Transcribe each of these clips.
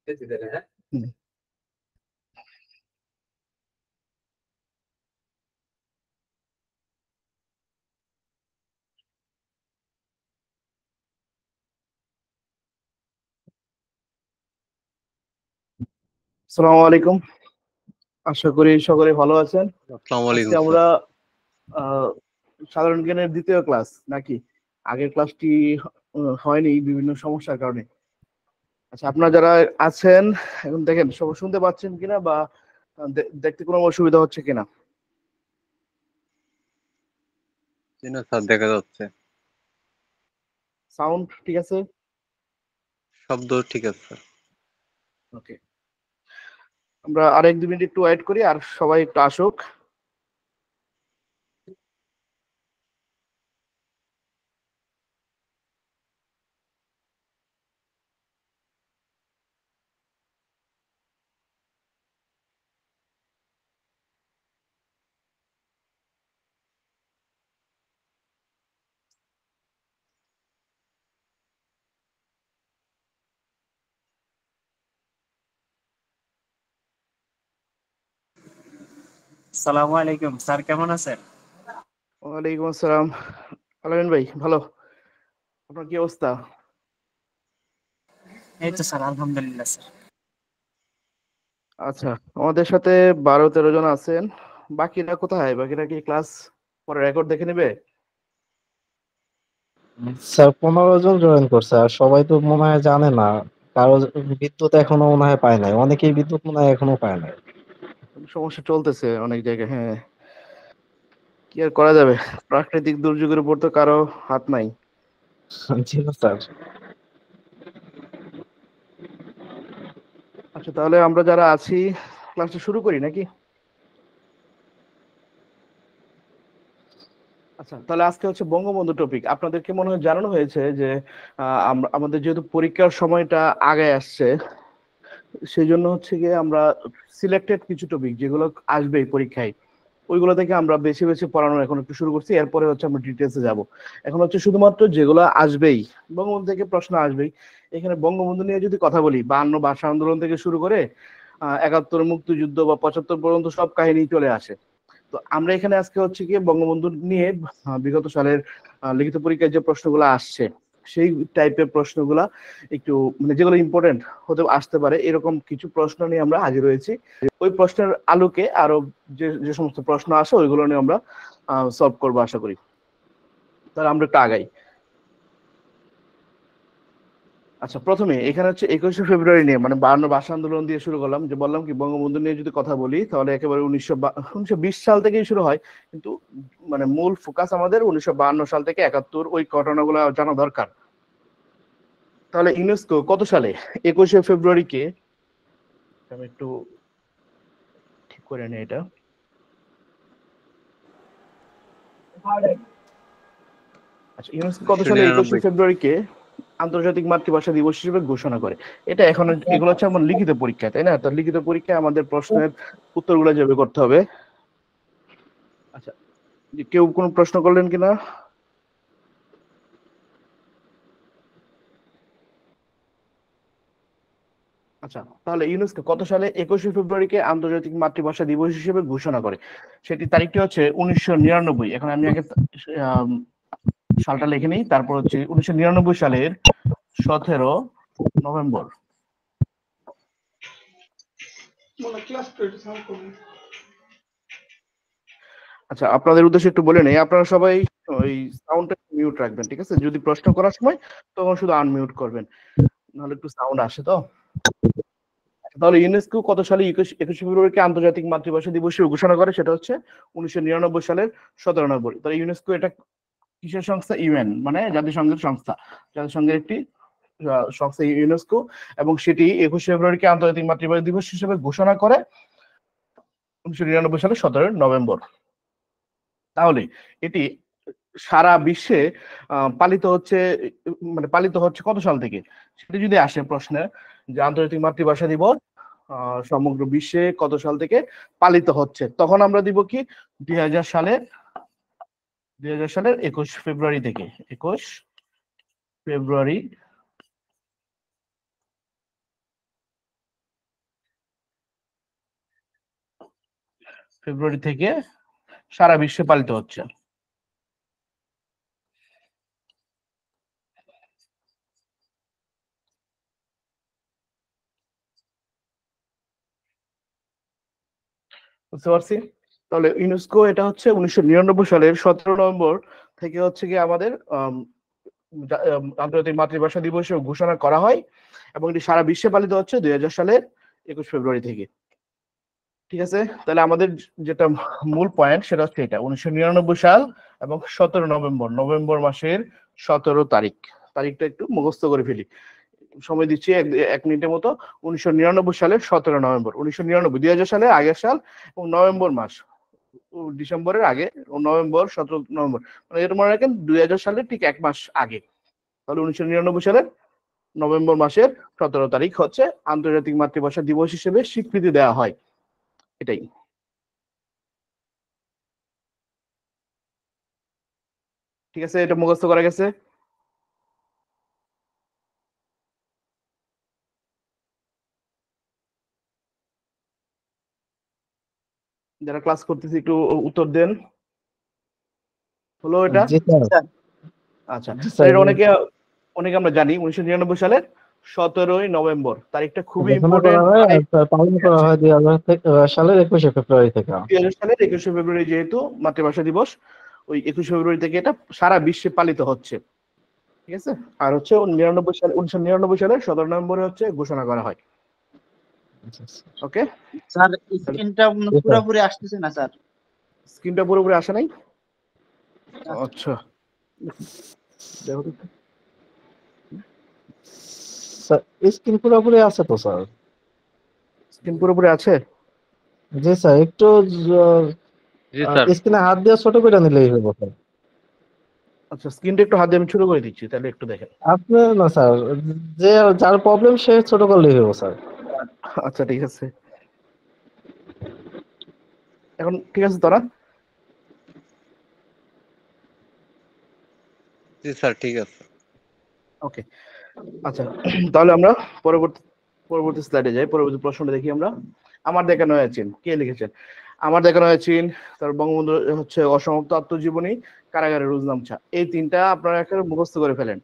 হুম। আসসালামু আলাইকুম। আশা করি সকলে ভালো আছেন। আসসালামু আজকে আলাইকুম স্যার। আমরা আহ, সাধারণ জ্ঞানের দ্বিতীয় ক্লাস নাকি আগের ক্লাসটি হয়নি বিভিন্ন সমস্যার কারণে। আচ্ছা, আপনারা যারা আছেন এখন দেখেন সবাই শুনতে পাচ্ছেন কিনা বা দেখতে কোনো অসুবিধা হচ্ছে কিনা? জি না স্যার, দেখা যাচ্ছে। সাউন্ড ঠিক আছে? শব্দ ঠিক আছে স্যার। ওকে, আমরা আর 1-2 মিনিট একটু ওয়েট করি আর সবাই একটু আসুক। সালামু আলাইকুম স্যার, কেমন আছেন? ওয়ালাইকুম আসসালাম। আলামিন ভাই ভালো, আপনার কি অবস্থা? এই তো স্যার, আলহামদুলিল্লাহ স্যার। আচ্ছা, আমাদের সাথে 12-13 জন আছেন। বাকিরা কোথায়? বাকিরা কি ক্লাস পরে রেকর্ড দেখে নেবে? স্যার 15 জন জয়েন করছে আর সবাই তো মনে হয় জানে না। কারো বিদ্যুৎ এখনো মনে হয় পায় নাই, অনেকেই বিদ্যুৎ মনে হয় এখনো পায় নাই। সমস্যা চলতেছে অনেক জায়গায়, হ্যাঁ। কি আর করা যাবে, প্রাকৃতিক দুর্যোগের উপর তো কারো হাত নাই। জি না স্যার। আচ্ছা, তাহলে আমরা যারা আছি ক্লাসটা শুরু করি নাকি? আচ্ছা, তাহলে আজকে হচ্ছে বঙ্গবন্ধু টপিক। আপনাদেরকে মনে হয় জানানো হয়েছে যে আমাদের যেহেতু পরীক্ষার সময়টা আগে আসছে, সেই জন্য হচ্ছে গিয়ে আমরা সিলেক্টেড কিছু টপিক যেগুলো আসবে পরীক্ষায়, ওইগুলো থেকে আমরা বেছে বেছে পড়ানো এখন একটু শুরু করছি। এরপরে হচ্ছে আমরা ডিটেলসে যাব। এখন হচ্ছে শুধুমাত্র যেগুলো আসবেই, বঙ্গবন্ধু থেকে প্রশ্ন আসবেই। এখানে বঙ্গবন্ধু নিয়ে যদি কথা বলি, 52 ভাষা আন্দোলন থেকে শুরু করে 71 মুক্তিযুদ্ধ বা 75 পর্যন্ত সব কাহিনী চলে আসে। তো আমরা এখানে আজকে হচ্ছে গিয়ে বঙ্গবন্ধু নিয়ে বিগত সালের লিখিত পরীক্ষায় যে প্রশ্নগুলো আসছে সেই টাইপের প্রশ্নগুলা একটু, মানে যেগুলো ইম্পর্টেন্ট হতে আসতে পারে এরকম কিছু প্রশ্ন নিয়ে আমরা হাজির হয়েছি। ওই প্রশ্নের আলোকে আরো যে যে সমস্ত প্রশ্ন আসে ওইগুলো নিয়ে আমরা সলভ করবো আশা করি। তাহলে আমরা একটু আগাই। আচ্ছা, প্রথমে এখানে হচ্ছে 21শে ফেব্রুয়ারি নিয়ে, মানে 52 ভাষা আন্দোলন দিয়ে শুরু করলাম। যে বললাম কি বঙ্গবন্ধু নিয়ে যদি কথা বলি তাহলে একেবারে 1920 সাল থেকেই শুরু হয়, কিন্তু মানে মূল ফোকাস আমাদের 1952 সাল থেকে 71 ওই ঘটনাগুলো জানা দরকার। তাহলে ইউনেস্কো কত সালে 21শে ফেব্রুয়ারিকে, আমি একটু ঠিক করে নিই এটা। আচ্ছা, ইউনেস্কো কত উনিশশো সালে একুশে নিরানব্বই ফেব্রুয়ারিকে আন্তর্জাতিক মাতৃভাষা দিবস হিসেবে ঘোষণা করে? এটা এখন এগুলো হচ্ছে আমার লিখিত পরীক্ষা, তাই না? তো লিখিত পরীক্ষায় আমাদের প্রশ্নের উত্তরগুলো যেভাবে করতে হবে। আচ্ছা, যে কেউ কোনো প্রশ্ন করলেন কিনা? আচ্ছা, তাহলে ইউনেস্কো কত সালে 21শে ফেব্রুয়ারিকে আন্তর্জাতিক মাতৃভাষা দিবস হিসেবে ঘোষণা করে? সেটি তারিখটি হচ্ছে 1999। এখন আমি আগে আম, সালটা লিখে নিই, তারপর হচ্ছে 1999 সালের 17 নভেম্বর। আচ্ছা, আপনাদের উদ্দেশ্যে একটু বলে নেই, আপনারা সবাই ওই সাউন্ডটা মিউট রাখবেন, ঠিক আছে? যদি প্রশ্ন করার সময় তখন শুধু আনমিউট করবেন, নাহলে একটু সাউন্ড আসে তো। তাহলে ইউনেস্কো কত সালে 21শে ফেব্রুয়ারিকে আন্তর্জাতিক মাতৃভাষা দিবস হিসেবে ঘোষণা করে? সেটা হচ্ছে 1999 সালের 17 নভেম্বর। তাহলে ইউনেস্কো এটা কিসের সংস্থা? ইউএন, মানে জাতিসংঘের সংস্থা, জাতিসংঘের একটি সংস্থা ইউনেস্কো। এবং সেটি 21শে ফেব্রুয়ারিকে আন্তর্জাতিক মাতৃভাষা দিবস হিসেবে ঘোষণা করে 1999 সালের 17 নভেম্বর। তাহলে এটি সারা বিশ্বে পালিত হচ্ছে, মানে পালিত হচ্ছে কত সাল থেকে? সেটা যদি আসে প্রশ্নে, যে আন্তর্জাতিক মাতৃভাষা দিবস সমগ্র বিশ্বে কত সাল থেকে পালিত হচ্ছে, তখন আমরা দিব কি 2000 সালের 21 ফেব্রুয়ারি থেকে। 21 ফেব্রুয়ারি ফেব্রুয়ারি থেকে সারা বিশ্বে পালিত হচ্ছে। বুঝতে পারছি। তাহলে ইউনেস্কো এটা হচ্ছে 1999 সালের 17 নভেম্বর থেকে হচ্ছে কি আমাদের আন্তর্জাতিক মাতৃভাষা দিবস ঘোষণা করা হয়, এবং এটি সারা বিশ্বে পালিত হচ্ছে 2000 সালের 21 ফেব্রুয়ারি থেকে। ঠিক আছে, তাহলে আমাদের যেটা মূল পয়েন্ট সেটা হচ্ছে এটা 1999 সাল এবং 17 নভেম্বর, নভেম্বর মাসের 17 তারিখ। তারিখটা একটু মুখস্থ করে ফেলি, সময় দিচ্ছি এক মিনিটের মতো। 1999 সালের 17 নভেম্বর, 1999 2000 সালের আগের সাল, এবং নভেম্বর মাস, ডিসেম্বরের আগে, নভেম্বর 17 নভেম্বর, মানে এটা মনে রাখেন 2000 সালের ঠিক এক মাস আগে। তাহলে 1999 সালের নভেম্বর মাসের 17 তারিখ হচ্ছে আন্তর্জাতিক মাতৃভাষা দিবস হিসেবে স্বীকৃতি দেওয়া হয়। এটাই। ঠিক আছে, এটা মুখস্থ করা গেছে। যারা ক্লাস করতেছি একটু উত্তর দেন। হলো এটা? জি স্যার। আচ্ছা, জি স্যার। এটা অনেকে অনেকে আমরা জানি 1999 সালের 17 নভেম্বর তারিখটা খুবই ঘোষণা করা ইম্পর্টেন্ট। হয় আর পালন করা হয় 2000 সালের 21 ফেব্রুয়ারি থেকে। 2000 সালের 21 ফেব্রুয়ারি যেহেতু মাতৃভাষা দিবস, ওই 21 ফেব্রুয়ারি থেকে এটা সারা বিশ্বে পালিত হচ্ছে। ঠিক আছে, আর হচ্ছে 1999 সালের 17 নভেম্বরে হচ্ছে ঘোষণা করা হয়। ওকে স্যার, স্ক্রিনটা পুরোপুরি আসতেছে না স্যার। স্ক্রিনটা পুরোপুরি আসে নাই? আচ্ছা, দেখো তো। স্যার স্ক্রিন পুরোপুরি আছে তো স্যার? স্ক্রিন পুরোপুরি আছে? জি স্যার, একটু জি স্যার। স্ক্রিনে হাত দিয়ে ছোট করে নিলেই হবে স্যার। আচ্ছা, স্ক্রিনটা একটু হাত দিয়ে আমি ছোট করে দিচ্ছি, তাহলে একটু দেখেন। আপনি না স্যার, যে যার প্রবলেম সে ছোট করলেই হবে স্যার। আচ্ছা ঠিক আছে, এখন ঠিক আছে তোরা? জি স্যার, ঠিক আছে। ওকে, আচ্ছা তাহলে আমরা পরবর্তী পরবর্তী স্লাইডে যাই। পরবর্তী প্রশ্নটা দেখি আমরা। আমার দেখানো হয়েছেন, কে লিখেছেন? আমার দেখানো হয়েছেন তার বঙ্গবন্ধু হচ্ছে অসমাপ্ত আত্মজীবনী, কারাগারের রুজনামচা। এই তিনটা আপনারা একেবারে মুখস্থ করে ফেলেন,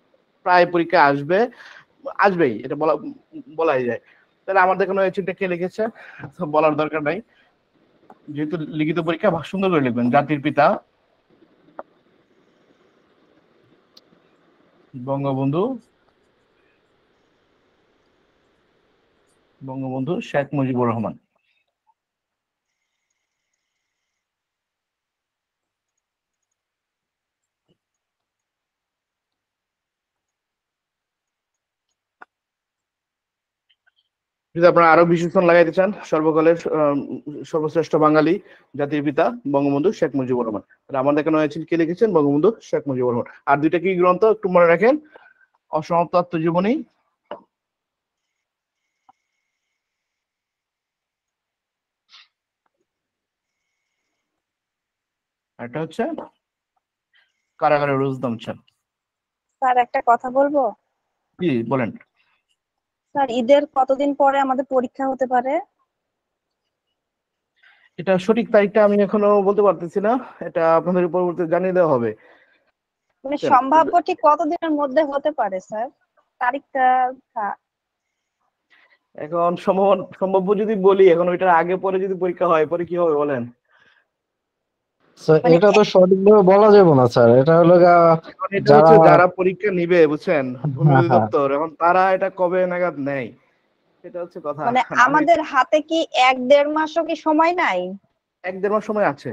প্রায় পরীক্ষা আসবেই, এটা বলাই যায়। তাহলে আমার দেখানো হয়েছেনটা কে লিখেছে তো বলার দরকার নাই, যেহেতু লিখিত পরীক্ষা সুন্দর করে লিখবেন। জাতির পিতা বঙ্গবন্ধু শেখ মুজিবুর রহমান। যদি আপনারা আরো বিশেষণ লাগাইতে চান, সর্বকালের সর্বশ্রেষ্ঠ বাঙালি, জাতির পিতা বঙ্গবন্ধু শেখ মুজিবুর রহমান। আমার দেখানো হয়েছে কে লিখেছেন? বঙ্গবন্ধু শেখ মুজিবুর রহমান। আর দুইটা কি গ্রন্থ একটু মনে রাখেন? অসমাপ্ত আত্মজীবনী এটা হচ্ছে কারাগারের রুজনামচা। স্যার একটা কথা বলবো? জি বলেন। স্যার, ঈদের কতদিন পরে আমাদের পরীক্ষা হতে পারে? এটা সঠিক তারিখটা আমি এখনো বলতে পারতেছি না, এটা আপনাদের পরবর্তীতে জানিয়ে দেওয়া হবে। মানে সম্ভাব্য ঠিক কতদিনের মধ্যে হতে পারে স্যার তারিখটা? এখন সম্ভাব্য যদি বলি, এখন ওইটার আগে পরে যদি পরীক্ষা হয়, পরে কি হবে বলেন? স্যার এটা তো সঠিকভাবে বলা যাবে না স্যার, এটা হলো এখন এটা যারা হচ্ছে যারা পরীক্ষা নিবে, বুঝছেন, ভূমি হ্যাঁ, হ্যাঁ। অধিদপ্তর, এখন তারা এটা কবে নাগাদ নেয়, এটা হচ্ছে কথা। মানে আমাদের হাতে কি 1-1.5 মাসও কি সময় নাই? 1-1.5 মাস সময় আছে।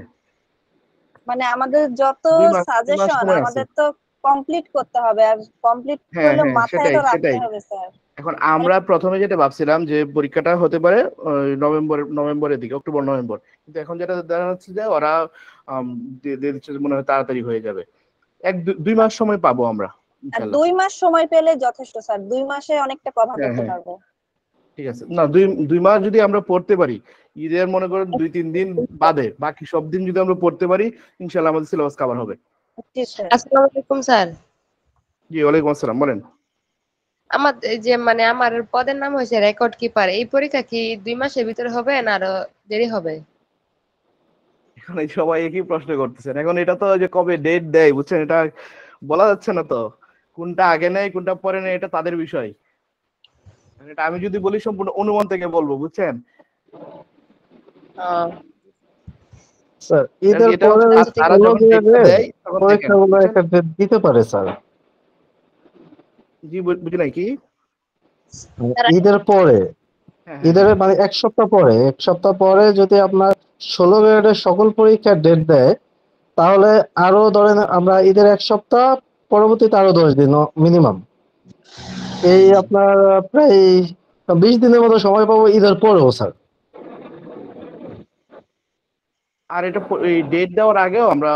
মানে আমাদের যত 2 মাস সাজেশন সময় আছে। আমাদের তো কমপ্লিট করতে হবে, আর কমপ্লিট হ্যাঁ করলে হ্যাঁ, মাথায় তো রাখতে সেটাই। হবে স্যার। এখন আমরা প্রথমে যেটা ভাবছিলাম যে পরীক্ষাটা হতে পারে নভেম্বরের দিকে, অক্টোবর নভেম্বর, কিন্তু এখন যেটা দেখা যাচ্ছে যে ওরা দিয়ে দিচ্ছে, মনে হয় তাড়াতাড়ি হয়ে যাবে। 1-2 মাস সময় পাবো আমরা আর ইনশাআল্লাহ। 2 মাস সময় পেলে যথেষ্ট স্যার, 2 মাসে অনেকটা কভার হ্যাঁ করতে হ্যাঁ, পারবো। ঠিক আছে। না, 2 মাস যদি আমরা পড়তে পারি, ঈদের মনে করেন 2-3 দিন বাদে বাকি সব দিন যদি আমরা পড়তে পারি, ইনশাআল্লাহ আমাদের সিলেবাস কভার হবে। জি স্যার। আসসালামু আলাইকুম স্যার। জি ওয়ালাইকুম আসসালাম, বলেন। আমার যে মানে আমার পদের নাম হয়েছে রেকর্ড কিপার, এই পরীক্ষা কি 2 মাসের ভিতরে হবে না আরো দেরি হবে? এখন এই সবাই একই প্রশ্ন করতেছেন। এখন এটা তো ওই যে কবে ডেট দেয় বুঝছেন, এটা বলা যাচ্ছে না তো, কোনটা আগে নেয় কোনটা পরে নেয় এটা তাদের বিষয়। এটা আমি যদি বলি সম্পূর্ণ অনুমান থেকে বলবো বুঝছেন। স্যার কারণ ঈদের এটা পরে হচ্ছে তারা ষোলো যখন ডেটটা দিনের দেয় তখন দেখেন পরীক্ষাগুলো বুঝছেন। একটা ডেট দিতে পারে স্যার। জি বুঝি নাই কি? তারা ঈদের পরে, হ্যাঁ হ্যাঁ ঈদের হ্যাঁ মানে এক সপ্তাহ পরে যদি আপনার 16 গ্রেডের সকল পরীক্ষার ডেট দেয়, তাহলে আরো ধরেন আমরা ঈদের এক সপ্তাহ পরবর্তীতে আরো 10 দিন মিনিমাম, এই আপনার প্রায় 20 দিনের মতো সময় পাবো ঈদের পরেও স্যার। আর এটা এই ডেট দেওয়ার আগেও আমরা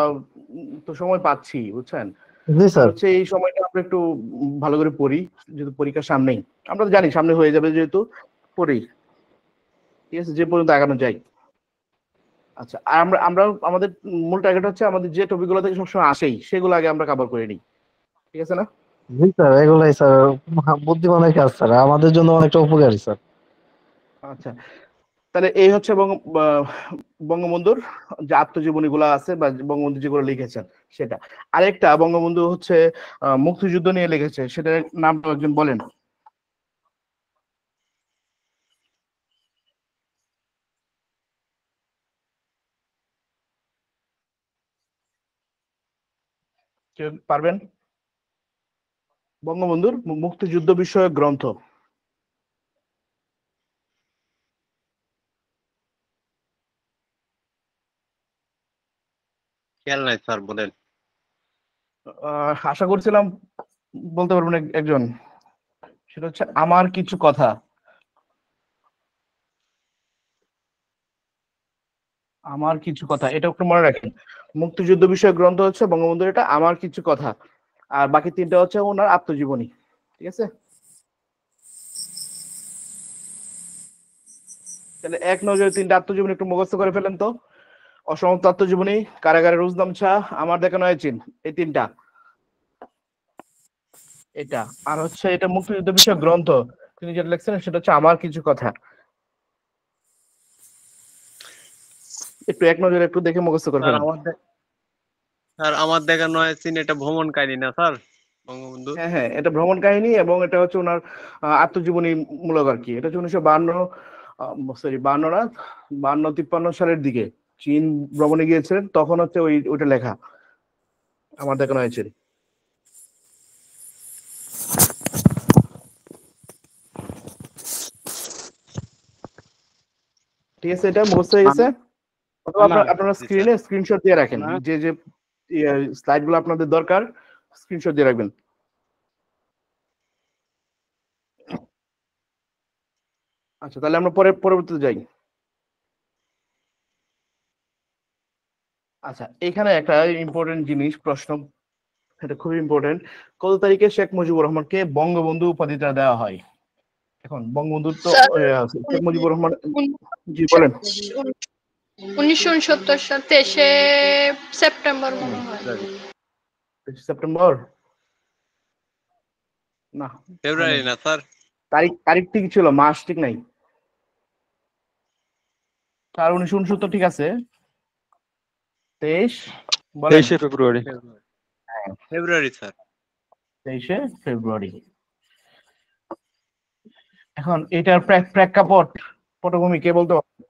তো সময় পাচ্ছি বুঝছেন। জি আর স্যার। হচ্ছে এই সময়টা আমরা একটু ভালো করে পড়ি, যেহেতু পরীক্ষার সামনেই, আমরা তো জানি সামনে হয়ে যাবে যেহেতু পড়ি, ঠিক আছে, যে পর্যন্ত আগানো যায়। আচ্ছা, আর আমরা আমরা আমাদের মূল টার্গেট হচ্ছে আমাদের যে টপিকগুলো থেকে সবসময় আসেই সেগুলো আগে আমরা কভার করে নিই, ঠিক আছে না? জি স্যার, এগুলাই স্যার বুদ্ধিমানের কাজ স্যার, আমাদের জন্য অনেকটা উপকারী স্যার। আচ্ছা, তাহলে এই হচ্ছে বঙ্গবন্ধুর যে আত্মজীবনী গুলা আছে বা বঙ্গবন্ধু যেগুলো লিখেছেন সেটা। আরেকটা বঙ্গবন্ধু হচ্ছে মুক্তিযুদ্ধ নিয়ে লিখেছে, সেটার নামটা একজন বলেন। কেউ পারবেন? বঙ্গবন্ধুর মুক্তিযুদ্ধ বিষয়ক গ্রন্থ। খেয়াল নাই স্যার, বলেন। আশা করছিলাম বলতে পারবেন একজন। সেটা হচ্ছে আমার কিছু কথা। আমার কিছু কথা, এটা একটু মনে রাখেন। মুক্তিযুদ্ধ বিষয়ক গ্রন্থ হচ্ছে বঙ্গবন্ধুর এটা আমার কিছু কথা, আর বাকি তিনটা হচ্ছে ওনার আত্মজীবনী, ঠিক আছে। তাহলে এক নজরে তিনটা আত্মজীবনী একটু মুখস্থ করে ফেলেন তো। অসমাপ্ত আত্মজীবনী, কারাগারে রুজনাম শাহ, আমার দেখানো চিন, এই তিনটা। এটা আর হচ্ছে এটা মুক্তিযুদ্ধ বিষয়ক গ্রন্থ, তিনি যেটা লিখছেন সেটা হচ্ছে আমার কিছু কথা। একটু এক নজরে একটু দেখে মুখস্থ করে স্যার ফেলেন। আমার দেখা নয় সিন, এটা ভ্রমণ কাহিনী না স্যার, বঙ্গবন্ধু? হ্যাঁ হ্যাঁ, এটা ভ্রমণ কাহিনী এবং এটা হচ্ছে ওনার আত্মজীবনী মূলক আর কি। এটা হচ্ছে 1952, সরি 52 না, 52-53 সালের দিকে চীন ভ্রমণে গিয়েছিলেন, তখন হচ্ছে ওইটা লেখা, আমার দেখানো হয়েছে। ঠিক আছে, এটা মুখস্থ হয়ে গেছে। অথবা আপনারা জি স্যার। স্ক্রিনে স্ক্রিনশট দিয়ে রাখেন, যে যে স্লাইড গুলো আপনাদের দরকার স্ক্রিনশট দিয়ে রাখবেন। আচ্ছা, তাহলে আমরা পরবর্তীতে যাই। আচ্ছা, এখানে একটা ইম্পর্টেন্ট জিনিস প্রশ্ন, এটা খুবই ইম্পর্টেন্ট। কত তারিখে শেখ মুজিবুর রহমানকে বঙ্গবন্ধু উপাধিটা দেওয়া হয়? এখন বঙ্গবন্ধুর তো স্যার শেখ মুজিবুর রহমান, জি বলেন। 1969 সাল 23শে সেপ্টেম্বর মনে হয়। সেপ্টেম্বর না, হয় ফেব্রুয়ারি নাই। না স্যার? তারিখ ঠিক ছিল, মাস ঠিক নাই। আর 1969 ঠিক আছে, 23 বলেন। 23শে ফেব্রুয়ারি। ফেব্রুয়ারি স্যার। 23শে ফেব্রুয়ারি। এখন এটার প্রেক্ষাপট, পটভূমি কে বলতে পারবে?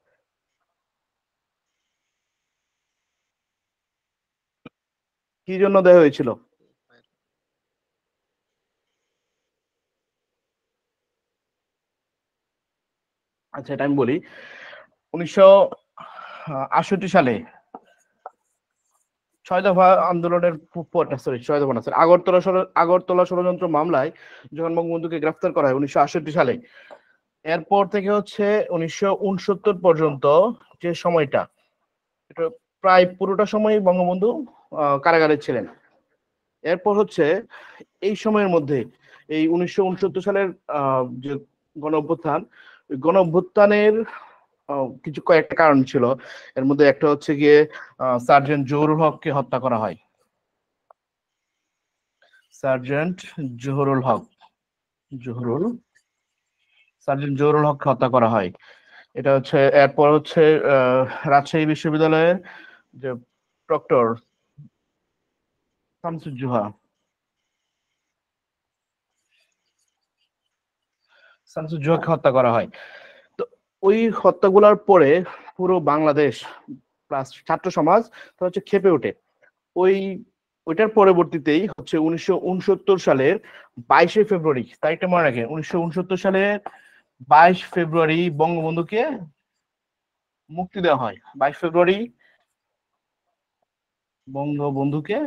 কি জন্য দেওয়া হয়েছিল? আচ্ছা, এটা আমি বলি। 1968 সালে 6 দফা আন্দোলনের সরি 6 দফা না, আগরতলা ষড়যন্ত্র মামলায় যখন বঙ্গবন্ধুকে গ্রেফতার করা হয় 1968 সালে, এরপর থেকে হচ্ছে 1969 পর্যন্ত যে সময়টা, এটা প্রায় পুরোটা সময় বঙ্গবন্ধু কারাগারে ছিলেন। এরপর হচ্ছে এই সময়ের মধ্যে এই 1969 সালের যে গণ অভ্যুত্থান, গণ অভ্যুত্থানের কিছু কয়েকটা কারণ ছিল। এর মধ্যে একটা হচ্ছে গিয়ে সার্জেন্ট জহুরুল হককে হত্যা করা হয়। সার্জেন্ট জহুরুল হক, জহুরুল সার্জেন্ট জহুরুল হককে হত্যা করা হয়। এটা হচ্ছে, এরপর হচ্ছে রাজশাহী বিশ্ববিদ্যালয়ের যে প্রক্টর শামসুজ্জোহা শামসুজ্জোহাকে হত্যা করা হয়। তো ওই হত্যাগুলোর পরে পুরো বাংলাদেশ প্লাস ছাত্র সমাজ তো হচ্ছে ক্ষেপে ওঠে। ওই ওইটার পরবর্তীতেই হচ্ছে 1969 সালের 22শে ফেব্রুয়ারি, তারিখটা মনে রাখেন, 1969 সালের 22 ফেব্রুয়ারি বঙ্গবন্ধুকে মুক্তি দেওয়া হয়। 22 ফেব্রুয়ারি বঙ্গবন্ধুকে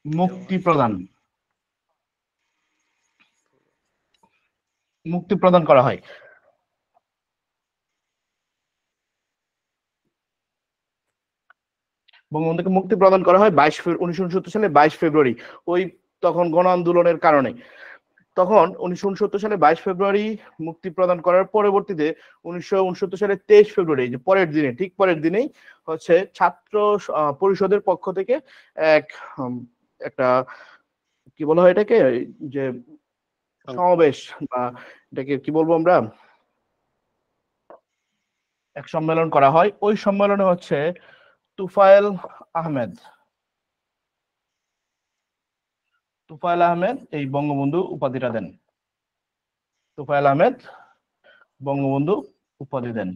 মুক্তি প্রদান করা হয়। বঙ্গবন্ধুকে মুক্তি প্রদান করা হয় 1969 সালে 22 ফেব্রুয়ারি। ওই তখন গণ আন্দোলনের কারণে তখন 1969 সালে 22 ফেব্রুয়ারি মুক্তি প্রদান করার পরবর্তীতে 1969 সালে 23 ফেব্রুয়ারি, যে পরের দিনে, ঠিক পরের দিনেই হচ্ছে ছাত্র পরিষদের পক্ষ থেকে একটা কি বলা হয় এটাকে, যে সমাবেশ বা এটাকে কি বলবো আমরা, এক সম্মেলন করা হয়। ওই সম্মেলনে হচ্ছে তুফায়েল আহমেদ এই বঙ্গবন্ধু উপাধিটা দেন। তুফায়েল আহমেদ বঙ্গবন্ধু উপাধি দেন।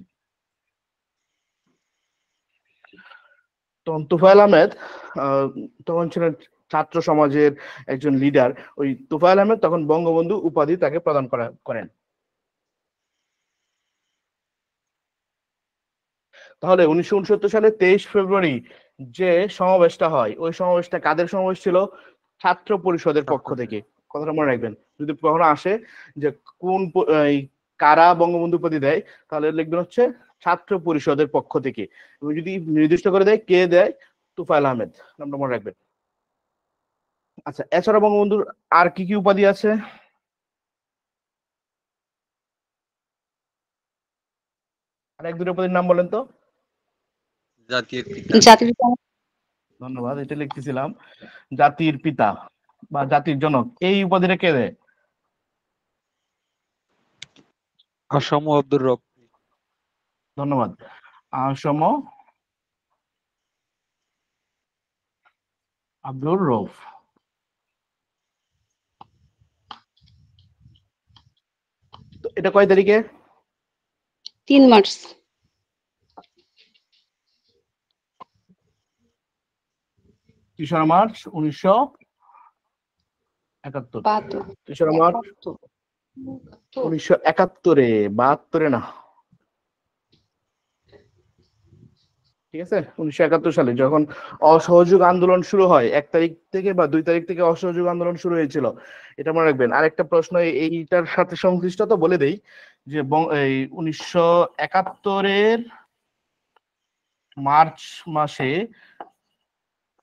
তখন তুফায়েল আহমেদ তখন ছিলেন ছাত্র সমাজের একজন লিডার। ওই তুফায়েল আহমেদ তখন বঙ্গবন্ধু উপাধি তাকে প্রদান করেন। তাহলে 1969 সালে 23 ফেব্রুয়ারি যে সমাবেশটা হয়, ওই সমাবেশটা কাদের সমাবেশ ছিল? ছাত্র পরিষদের পক্ষ থেকে। কথাটা মনে রাখবেন, যদি কখনো আসে যে কোন কারা বঙ্গবন্ধু উপাধি দেয়, তাহলে লিখবেন হচ্ছে ছাত্র পরিষদের পক্ষ থেকে। এবং যদি নির্দিষ্ট করে দেয় কে দেয়, তুফায়েল আহমেদ, নামটা মনে রাখবেন। আচ্ছা, এছাড়া বঙ্গবন্ধুর আর কি কি উপাধি আছে? আর এক দুটো উপাধির নাম বলেন তো। জাতির পিতা। ধন্যবাদ, এটা লিখতেছিলাম। জাতির পিতা বা জাতির জনক, এই উপাধিটা কে দেয়? আসম আব্দুর রব। ধন্যবাদ। আসম আব্দুর রউফ। এটা কয় তারিখে? 3 মার্চ। 3 মার্চ 1971। 3 মার্চ 1971-এ, 72-এ না, ঠিক আছে, 1971 সালে যখন অসহযোগ আন্দোলন শুরু হয়, 1 তারিখ থেকে বা 2 তারিখ থেকে অসহযোগ আন্দোলন শুরু হয়েছিল, এটা মনে রাখবেন। আরেকটা প্রশ্ন এইটার সাথে সংশ্লিষ্ট, তো বলে দেই যে এই 1971-এর মার্চ মাসে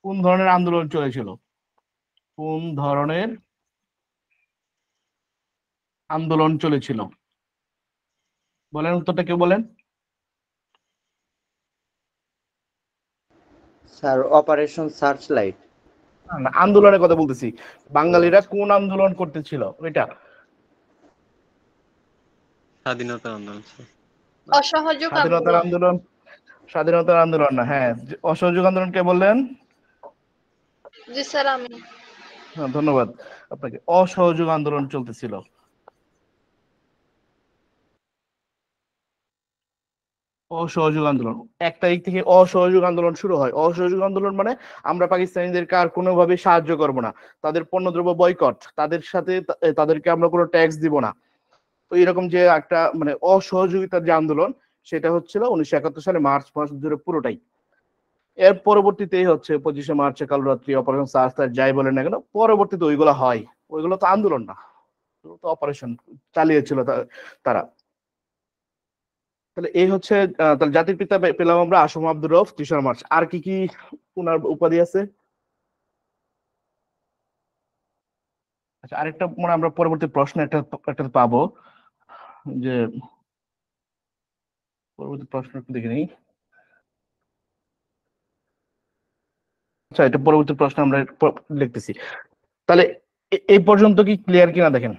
কোন ধরনের আন্দোলন চলেছিল? কোন ধরনের আন্দোলন চলেছিল? বলেন, উত্তরটা কেউ বলেন। Sir, operation searchlight. না, আন্দোলনের কথা বলতেছি। বাঙালিরা কোন আন্দোলন করতেছিল ওইটা? স্বাধীনতার আন্দোলন। স্বাধীনতার আন্দোলন না, হ্যাঁ, অসহযোগ আন্দোলন কে বললেন? জি স্যার, আমি। হ্যাঁ, ধন্যবাদ আপনাকে। অসহযোগ আন্দোলন চলতেছিল। অসহযোগ আন্দোলন 1 তারিখ থেকে অসহযোগ আন্দোলন শুরু হয়। অসহযোগ আন্দোলন মানে আমরা পাকিস্তানিদেরকে আর কোনোভাবে সাহায্য করব না, তাদের পণ্যদ্রব্য বয়কট, তাদের সাথে তাদেরকে আমরা কোনো ট্যাক্স দিব না। তো এরকম যে একটা মানে অসহযোগিতার যে আন্দোলন, সেটা হচ্ছিল 1971 সালে মার্চ মাস জুড়ে পুরোটাই। এর পরবর্তীতেই হচ্ছে 25শে মার্চে কালরাত্রি, অপারেশন সার্চ, যাই বলেন না কেন, পরবর্তীতে ওইগুলো হয়। ওইগুলো তো আন্দোলন না, তো অপারেশন চালিয়েছিল তারা। তাহলে এই হচ্ছে তাহলে জাতির পিতা পেলাম আমরা আসম আব্দুর রউফ, 3 মার্চ। আর কি কি ওনার উপাধি আছে? আচ্ছা, আরেকটা মনে আমরা পরবর্তী প্রশ্ন একটা পাবো, যে পরবর্তী প্রশ্ন একটু দেখে নিই। আচ্ছা, এটা পরবর্তী প্রশ্ন আমরা লিখতেছি। তাহলে এই পর্যন্ত কি ক্লিয়ার কিনা দেখেন।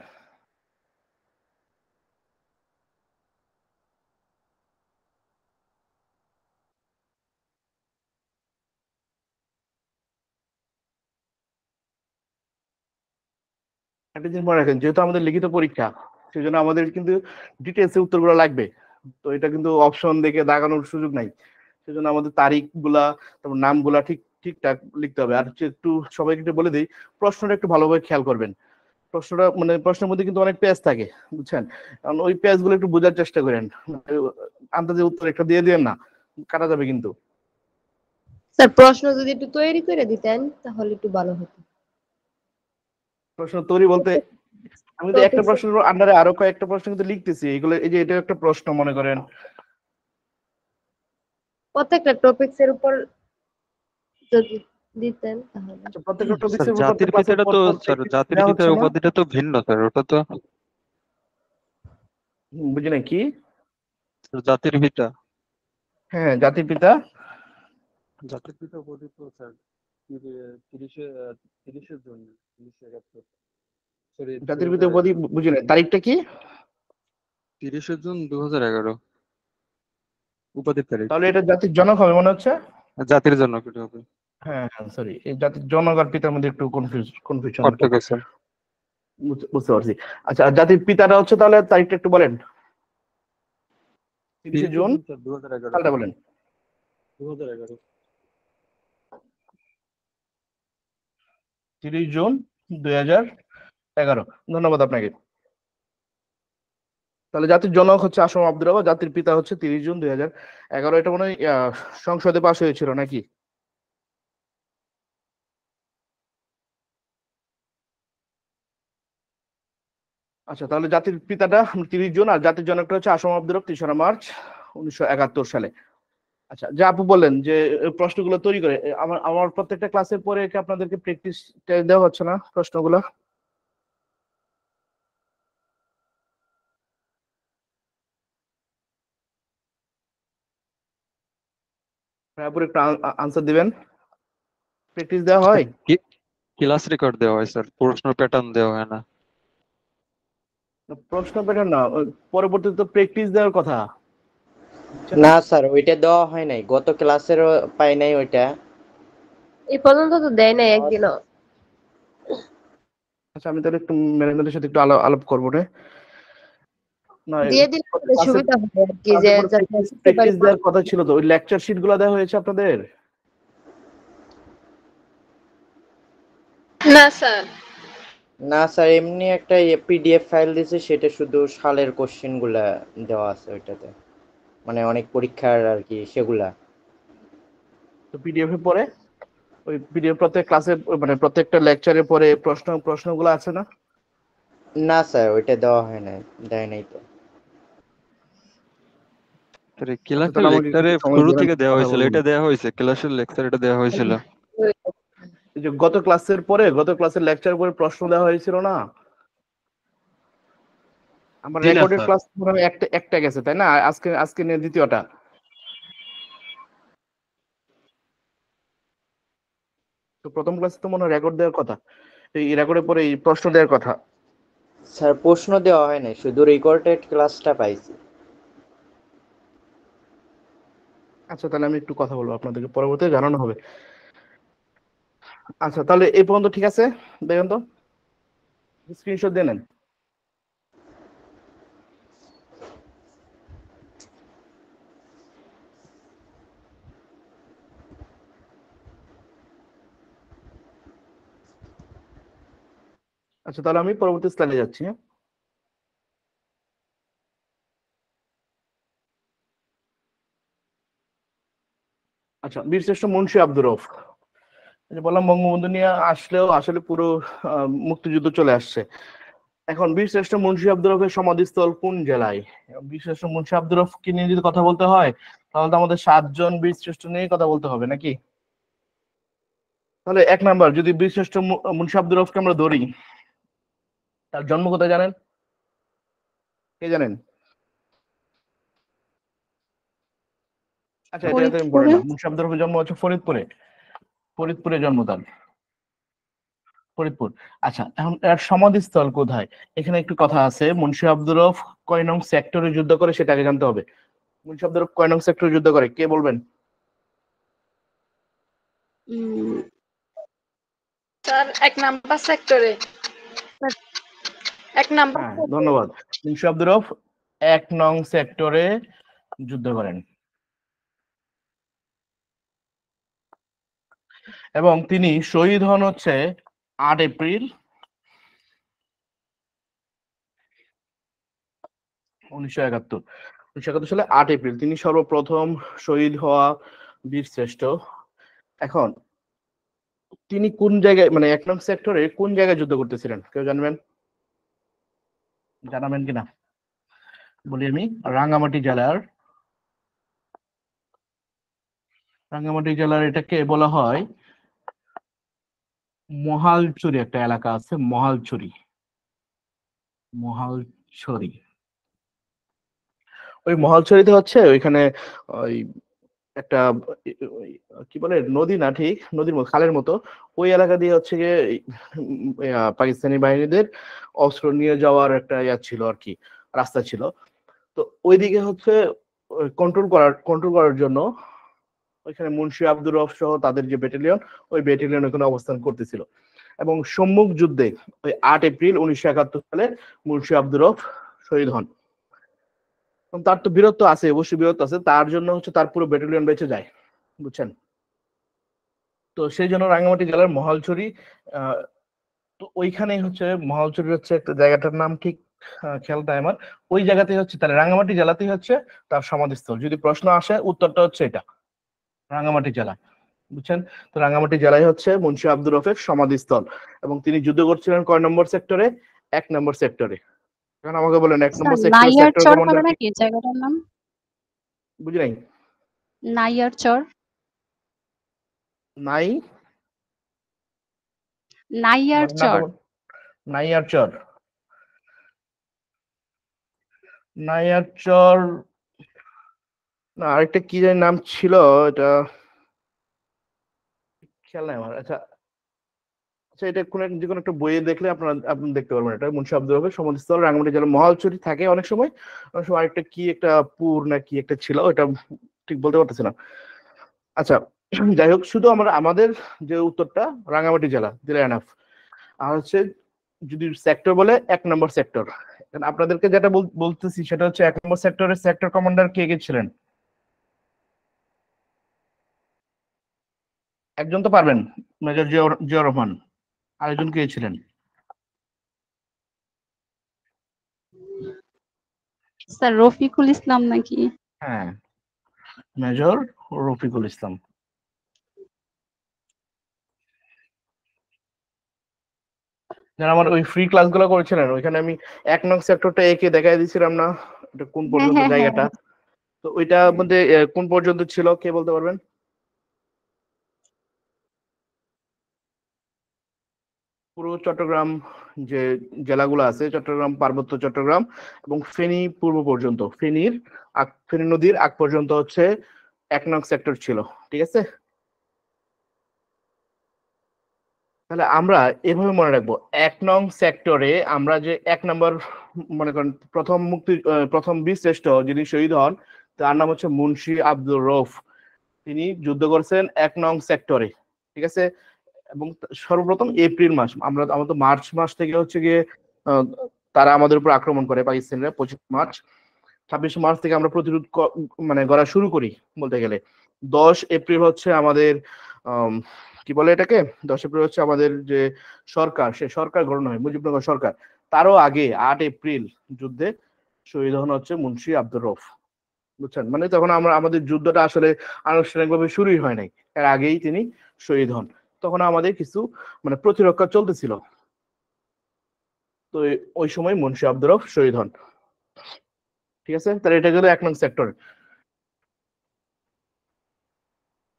একটা জিনিস মনে রাখেন, যেহেতু আমাদের লিখিত পরীক্ষা, সেই জন্য আমাদের কিন্তু ডিটেলসে উত্তরগুলো লাগবে। তো এটা কিন্তু অপশন দেখে দাগানোর সুযোগ নাই। সেজন্য আমাদের তারিখগুলা, তারপর নামগুলা ঠিকঠাক লিখতে হবে। আর হচ্ছে একটু সবাইকে একটু বলে দিই, প্রশ্নটা একটু ভালোভাবে খেয়াল করবেন। প্রশ্নটা মানে প্রশ্নের মধ্যে কিন্তু অনেক পেজ থাকে, বুঝছেন? কারণ ওই পেজগুলো একটু বোঝার চেষ্টা করেন, আন্দাজে উত্তর একটা দিয়ে দিয়েন না, কাটা যাবে কিন্তু। স্যার প্রশ্ন যদি একটু তৈরি করে দিতেন তাহলে একটু ভালো হতো। প্রশ্ন তৈরি বলতে আমি তো একটা প্রশ্নের আন্ডারে আরো কয়েকটা প্রশ্ন কিন্তু লিখতেছি, এগুলো এই যে এটা একটা প্রশ্ন মনে করেন, প্রত্যেকটা টপিকস এর উপর যদি দিতেন তাহলে। আচ্ছা প্রত্যেকটা স্যার টপিকের উপর জাতির ক্লাসের পিতাটা পর তো পর স্যার practice জাতির দেওয়া হচ্ছে পিতার না? উপাধিটা তো ভিন্ন স্যার, ওটা তো বুঝি না কি? জাতির পিতা। হ্যাঁ, জাতির পিতা। জাতির পিতা উপাধি তো স্যার 30 জুন 1971, সরি জাতির পিতা উপাধি বুঝি না, তারিখটা কি? 30 জুন 2011 উপাধির তারিখ। তাহলে এটা জাতির জনক হবে মনে হচ্ছে। জাতির জন্য কি হবে? হ্যাঁ হ্যাঁ, সরি, এই জাতির জনক আর পিতার মধ্যে একটু কনফিউশন। পার্থক্য স্যার। বুঝতে পারছি। আচ্ছা, আর জাতির পিতাটা হচ্ছে, তাহলে তারিখটা একটু বলেন। 30 জুন স্যার 2011। সালটা বলেন। 2011 30 জুন 2011। ধন্যবাদ আপনাকে। তাহলে জাতির জনক হচ্ছে আসম আব্দুর রব, জাতির পিতা হচ্ছে 30 জুন 2011। এটা মনে হয় সংসদে পাশ হয়েছিল নাকি? আচ্ছা, তাহলে জাতির পিতাটা 30 জুন আর জাতির জনকটা হচ্ছে আসম আব্দুর রব 3রা মার্চ 1971 সালে। আচ্ছা, যে আপু বললেন যে প্রশ্নগুলো তৈরি করে, আমার আমার প্রত্যেকটা ক্লাসের পরে কি আপনাদেরকে প্র্যাকটিস দেওয়া হচ্ছে না প্রশ্নগুলো? পুরো একটু আনসার দিবেন। প্র্যাকটিস দেওয়া হয়? ক্লাস রেকর্ড দেওয়া হয় স্যার, প্রশ্ন প্যাটার্ন দেওয়া হয় না। প্রশ্ন প্যাটার্ন না, পরবর্তীতে তো প্র্যাকটিস দেওয়ার কথা। না স্যার, ওইটা দেওয়া হয় নাই, গত ক্লাসেরও পাই নাই ওইটা। এই পর্যন্ত তো দেয় নাই একদিনও। আচ্ছা, আমি তাহলে একটু ম্যানেজমেন্টের সাথে একটু আলাপ করবো রে। না, দিয়ে দিলে আমাদের সুবিধা হবে আর কি, যে যাতে বুঝতে পারি। প্র্যাকটিস দেওয়ার কথা ছিল তো, ওই লেকচার শিট গুলো দেওয়া হয়েছে আপনাদের? না স্যার। না স্যার, এমনি একটা পিডিএফ ফাইল দিয়েছে, সেটা শুধু সালের কোশ্চেন গুলা দেওয়া আছে ওইটাতে, মানে অনেক পরীক্ষার আর কি সেগুলা। তো পিডিএফ এ পরে ওই পিডিএফ প্রত্যেক ক্লাসে মানে প্রত্যেকটা লেকচারের পরে প্রশ্নগুলো আছে না? না স্যার, ওইটা দেওয়া হয় নাই, দেয় নাই তো। ক্লাসের লেকচারে শুরু থেকে দেওয়া হয়েছিল, এটা দেওয়া হয়েছে ক্লাসের লেকচার, এটা দেওয়া হয়েছিল। যে গত ক্লাসের লেকচার পরে প্রশ্ন দেওয়া হয়েছিল না? আমার জি না রেকর্ডেড স্যার। ক্লাস মনে হয় একটা গেছে, তাই না? আজকে নিয়ে দ্বিতীয়টা। তো প্রথম ক্লাসে তো মনে হয় রেকর্ড দেওয়ার কথা, এই রেকর্ডের পরে এই প্রশ্ন দেওয়ার কথা। স্যার প্রশ্ন দেওয়া হয় নাই, শুধু রেকর্ডেড ক্লাসটা পাইছি। আচ্ছা, তাহলে আমি একটু কথা বলবো, আপনাদেরকে পরবর্তীতে জানানো হবে। আচ্ছা, তাহলে এই পর্যন্ত ঠিক আছে? দেখেন তো, স্ক্রিনশট দিয়ে নেন। আচ্ছা, তাহলে আমি পরবর্তী স্লাইডে যাচ্ছি। হ্যাঁ, আচ্ছা, বীরশ্রেষ্ঠ মুন্সি আব্দুর রউফ, এই যে বললাম বঙ্গবন্ধু নিয়ে আসলেও আসলে পুরো মুক্তিযুদ্ধ চলে আসছে। এখন বীরশ্রেষ্ঠ মুন্সি আব্দুর রউফের সমাধিস্থল কোন জেলায়? বীরশ্রেষ্ঠ মুন্সি আব্দুর রউফকে নিয়ে যদি কথা বলতে হয়, তাহলে তো আমাদের 7 জন বীরশ্রেষ্ঠ নিয়ে কথা বলতে হবে নাকি? তাহলে 1 নাম্বার, যদি বীরশ্রেষ্ঠ মুন্সি আব্দুর রউফকে আমরা ধরি, তার জন্ম কোথায় জানেন? কে জানেন? আচ্ছা, এটা এত ইম্পর্টেন্ট না। মুন্সি আব্দুর রউফের জন্ম হচ্ছে ফরিদপুরে জন্ম তার, ফরিদপুর। আচ্ছা, এখন এর সমাধিস্থল কোথায়? এখানে একটু কথা আছে। মুন্সি আব্দুর রউফ কয় নং সেক্টরে যুদ্ধ করে সেটা আগে জানতে হবে। মুন্সি আব্দুর রউফ কয় নং সেক্টরে যুদ্ধ করে, কে বলবেন? স্যার 1 নাম্বার সেক্টরে। এক নাম্বার হ্যাঁ, ধন্যবাদ। মুন্সি আব্দুর রউফ 1 নং সেক্টরে যুদ্ধ করেন এবং তিনি শহীদ হন হচ্ছে 8 এপ্রিল 1971। 1971 সালে 8 এপ্রিল তিনি সর্বপ্রথম শহীদ হওয়া বীর শ্রেষ্ঠ। এখন তিনি কোন জায়গায়, মানে 1 নং সেক্টরে কোন জায়গায় যুদ্ধ করতেছিলেন, কেউ জানবেন? জানাবেন কিনা বলি আমি। রাঙ্গামাটি জেলার এটাকে বলা হয় মহালছড়ি, একটা এলাকা আছে মহালছড়ি। ওই মহালছড়িতে হচ্ছে ওইখানে ওই একটা ওই কি বলে নদী, না ঠিক নদীর মতো, খালের মতো, ওই এলাকা দিয়ে হচ্ছে গিয়ে পাকিস্তানি বাহিনীদের অস্ত্র নিয়ে যাওয়ার একটা ছিল আর কি, রাস্তা ছিল। তো ওইদিকে হচ্ছে কন্ট্রোল করার জন্য ওইখানে মুন্সি আব্দুর রউফ সহ তাদের যে ব্যাটালিয়ন, ওই ব্যাটালিয়ন ওখানে অবস্থান করতেছিল। এবং সম্মুখ যুদ্ধে ওই 8 এপ্রিল 1971 সালে মুন্সি আব্দুর রউফ শহীদ হন। তার তো বীরত্ব আছে, অবশ্যই বীরত্ব আছে, তার জন্য হচ্ছে তার পুরো ব্যাটালিয়ন বেঁচে যায়, বুঝছেন? তো সেই জন্য রাঙ্গামাটি জেলার মহালছড়ি, তো ওইখানেই হচ্ছে মহালছড়ি হচ্ছে একটা জায়গাটার নাম ঠিক খেয়াল নাই আমার। ওই জায়গাতেই হচ্ছে, তাহলে রাঙ্গামাটি জেলাতেই হচ্ছে তার সমাধিস্থল। যদি প্রশ্ন আসে উত্তরটা হচ্ছে এটা, রাঙ্গামাটি জেলা, বুঝছেন? তো রাঙ্গামাটি জেলায় হচ্ছে মুন্সি আব্দুর রউফের সমাধিস্থল। এবং তিনি যুদ্ধ করছিলেন কয় নম্বর সেক্টরে? 1 নম্বর সেক্টরে। এখন আমাকে বলেন 1 নম্বর সেক্টরে নাইয়ার সেক্টর চর কমান্ডার হবে কি? নাকি জায়গাটার নাম? বুঝি নাই। নাইয়ার চর। নাই নাইয়ার মানে চর। নাইয়ার চর। নাইয়ার চর না, আরেকটা কি জানি নাম ছিল, এটা খেয়াল নাই আমার। আচ্ছা আচ্ছা, এটা কোন যে কোনো একটা বইয়ে দেখলে আপনি দেখতে পারবেন। এটা মুন্সি আব্দুর রউফের সমাধিস্থল রাঙ্গামাটি জেলার মহালছড়ি থাকে অনেক সময়, অনেক সময় আরেকটা কি একটা পুর না কি একটা ছিল, এটা ঠিক বলতে পারতেছি না। আচ্ছা, যাই হোক, শুধু আমাদের যে উত্তরটা রাঙ্গামাটি জেলা দিলে এনাফ। আর হচ্ছে যদি সেক্টর বলে 1 নম্বর সেক্টর। আপনাদেরকে যেটা বলতেছি সেটা হচ্ছে 1 নম্বর সেক্টরের সেক্টর কমান্ডার কে কে ছিলেন? একজন তো পারবেন, মেজর জিয়াউর রহমান। আরেকজন কে ছিলেন? স্যার রফিকুল ইসলাম নাকি? হ্যাঁ, মেজর রফিকুল ইসলাম। যারা আমার ওই ফ্রি ক্লাসগুলো করেছিলেন, ওইখানে আমি 1 নং সেক্টরটা একে দেখাই দিয়েছিলাম না, এটা কোন হ্যাঁ পর্যন্ত হ্যাঁ হ্যাঁ। জায়গাটা। তো ওইটার মধ্যে কোন পর্যন্ত ছিল কে বলতে পারবেন? পুরো চট্টগ্রাম যে জেলাগুলো আছে, চট্টগ্রাম, পার্বত্য চট্টগ্রাম এবং ফেনী পূর্ব পর্যন্ত, ফেনী নদীর আগ পর্যন্ত হচ্ছে 1 নং সেক্টর ছিল, ঠিক আছে? তাহলে আমরা এভাবে মনে রাখবো, 1 নং সেক্টরে আমরা যে 1 নম্বর, মনে করেন প্রথম বীরশ্রেষ্ঠ যিনি শহীদ হন, তার নাম হচ্ছে মুন্সি আব্দুর রউফ। তিনি যুদ্ধ করেছেন 1 নং সেক্টরে, ঠিক আছে? এবং সর্বপ্রথম এপ্রিল মাস, আমাদের মার্চ মাস থেকে হচ্ছে গিয়ে আহ, তারা আমাদের উপর আক্রমণ করে পাকিস্তানিরা। 25 মার্চ, 26 মার্চ থেকে আমরা প্রতিরোধ মানে গড়া শুরু করি বলতে গেলে। 10 এপ্রিল হচ্ছে আমাদের কি বলে এটাকে, 10 এপ্রিল হচ্ছে আমাদের যে সরকার, সে সরকার গঠন হয়, মুজিবনগর সরকার। তারও আগে 8 এপ্রিল যুদ্ধে শহীদ হন হচ্ছে মুন্সি আব্দুর রউফ, বুঝছেন? মানে তখন আমাদের যুদ্ধটা আসলে আনুষ্ঠানিকভাবে শুরুই হয় নাই, এর আগেই তিনি শহীদ হন। তখন আমাদের কিছু মানে প্রতিরক্ষা চলতেছিল। তো ওই সময় মুন্সি আব্দুর রউফ শহীদ হন, ঠিক আছে? তাহলে এটা গেল 1 নং সেক্টর।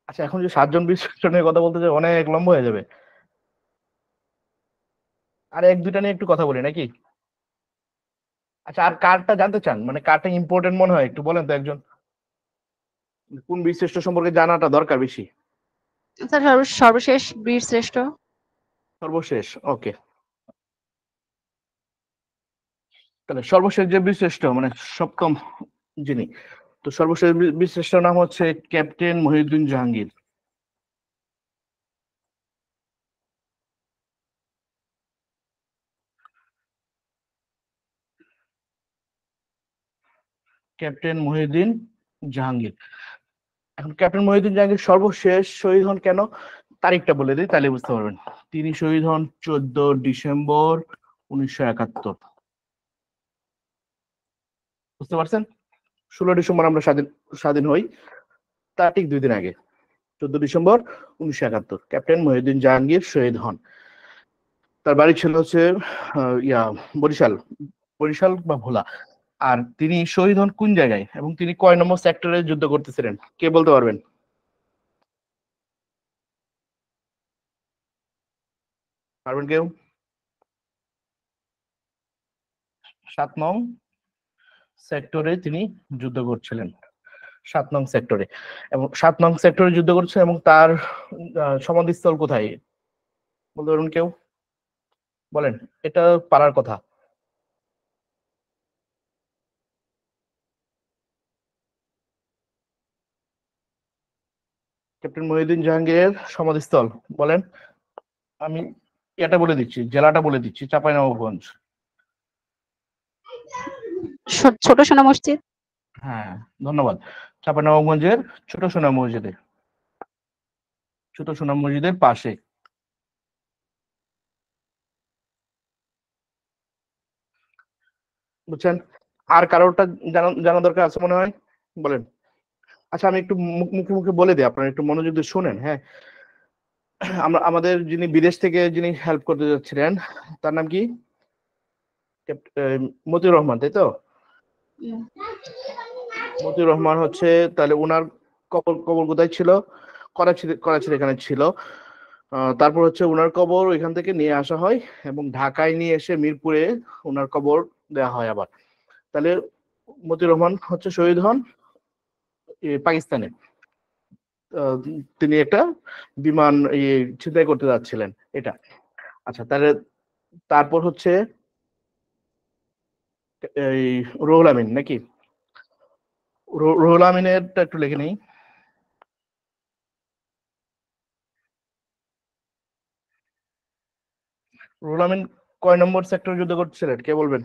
আচ্ছা, এখন যে 7 জন বীরশ্রেষ্ঠ নিয়ে কথা বলতে চাই অনেক লম্বা হয়ে যাবে, আর 1-2টা নিয়ে একটু কথা বলি নাকি? আচ্ছা, আর কারটা জানতে চান, মানে কারটা ইম্পর্টেন্ট মনে হয় একটু বলেন তো একজন, কোন বীরশ্রেষ্ঠ সম্পর্কে জানাটা দরকার বেশি? স্যার সর্বশেষ বীর শ্রেষ্ঠ। সর্বশেষ, ওকে। তাহলে সর্বশেষ যে বীরশ্রেষ্ঠ মানে সপ্তম যিনি, তো সর্বশেষ বীরশ্রেষ্ঠ নাম হচ্ছে ক্যাপ্টেন মহিউদ্দিন জাহাঙ্গীর। ক্যাপ্টেন মহিউদ্দিন জাহাঙ্গীর। এখন ক্যাপ্টেন মহিউদ্দিন জাহাঙ্গীর সর্বশেষ শহীদ হন কেন, তারিখটা বলে দিই তাহলে বুঝতে পারবেন। তিনি শহীদ হন 14 ডিসেম্বর 1971। বুঝতে পারছেন? 16 ডিসেম্বর আমরা স্বাধীন স্বাধীন হই, তার ঠিক 2 দিন আগে 14 ডিসেম্বর 1971 ক্যাপ্টেন মহিউদ্দিন জাহাঙ্গীর শহীদ হন। তার বাড়ি ছিল হচ্ছে বরিশাল, বরিশাল বা ভোলা। আর তিনি শহীদ হন কোন জায়গায় এবং তিনি কয় নম্বর সেক্টরে যুদ্ধ করতেছিলেন, কে বলতে পারবেন? পারবেন কেউ? 7 নং সেক্টরে তিনি যুদ্ধ করছিলেন, 7 নং সেক্টরে। এবং 7 নং সেক্টরে যুদ্ধ করছে এবং তার সমাধিস্থল কোথায় বলতে পারবেন কেউ? বলেন, এটা পারার কথা। ক্যাপ্টেন মহিউদ্দিন জাহাঙ্গীরের সমাধিস্থল বলেন। আমি এটা বলে দিচ্ছি, জেলাটা বলে দিচ্ছি, চাঁপাইনবাবগঞ্জ। ছোট সোনা মসজিদ। হ্যাঁ, ধন্যবাদ। চাঁপাইনবাবগঞ্জের ছোট সোনা মসজিদে, ছোট সোনা মসজিদের পাশে। বুঝছেন? আর কারোরটা জানা জানা দরকার আছে মনে হয়, বলেন। আচ্ছা, আমি একটু মুখে মুখে বলে দিই, আপনারা একটু মনোযোগ দিয়ে শুনেন। হ্যাঁ, আমরা আমাদের যিনি বিদেশ থেকে যিনি হেল্প করতে যাচ্ছিলেন, তার নাম কি? মতিউর রহমান, তাই তো? মতিউর রহমান হচ্ছে, তাহলে ওনার কবর কবর কোথায় ছিল? করাচির এখানে ছিল। তারপর হচ্ছে ওনার কবর ওইখান থেকে নিয়ে আসা হয় এবং ঢাকায় নিয়ে এসে মিরপুরে ওনার কবর দেওয়া হয় আবার। তাহলে মতিউর রহমান হচ্ছে শহীদ হন পাকিস্তানে। আহ, তিনি একটা বিমান ছিনতাই করতে যাচ্ছিলেন, এটা। আচ্ছা, তাহলে তারপর হচ্ছে এই রুহুল আমিন নাকি? রুহুল আমিনেরটা একটু লিখে নেই। রুহুল আমিন কয় নম্বর সেক্টরে যুদ্ধ করছিলেন, কে বলবেন?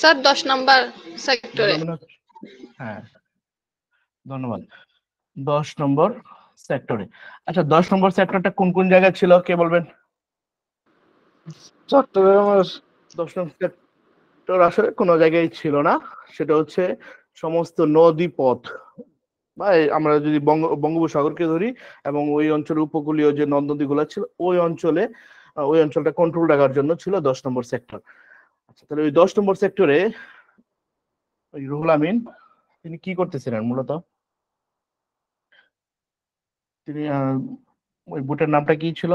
স্যার 10 নম্বর সেক্টরে। হ্যাঁ, ধন্যবাদ। 10 নম্বর সেক্টরে। আচ্ছা, 10 নম্বর সেক্টরটা কোন কোন জায়গায় ছিল, কে বলবেন? চট্টগ্রামের 10 নং সেক্টর আসলে কোনো জায়গায় ছিল না, সেটা হচ্ছে সমস্ত নদী পথ বা আমরা যদি বঙ্গোপসাগরকে ধরি এবং ওই অঞ্চলের উপকূলীয় যে নদ নদীগুলো ছিল ওই অঞ্চলে, ওই অঞ্চলটা কন্ট্রোল রাখার জন্য ছিল 10 নম্বর সেক্টর। আচ্ছা, তাহলে ওই 10 নম্বর সেক্টরে ওই রুহুল আমিন তিনি কি করতেছিলেন মূলত? তিনি ওই বুটের নামটা কি ছিল,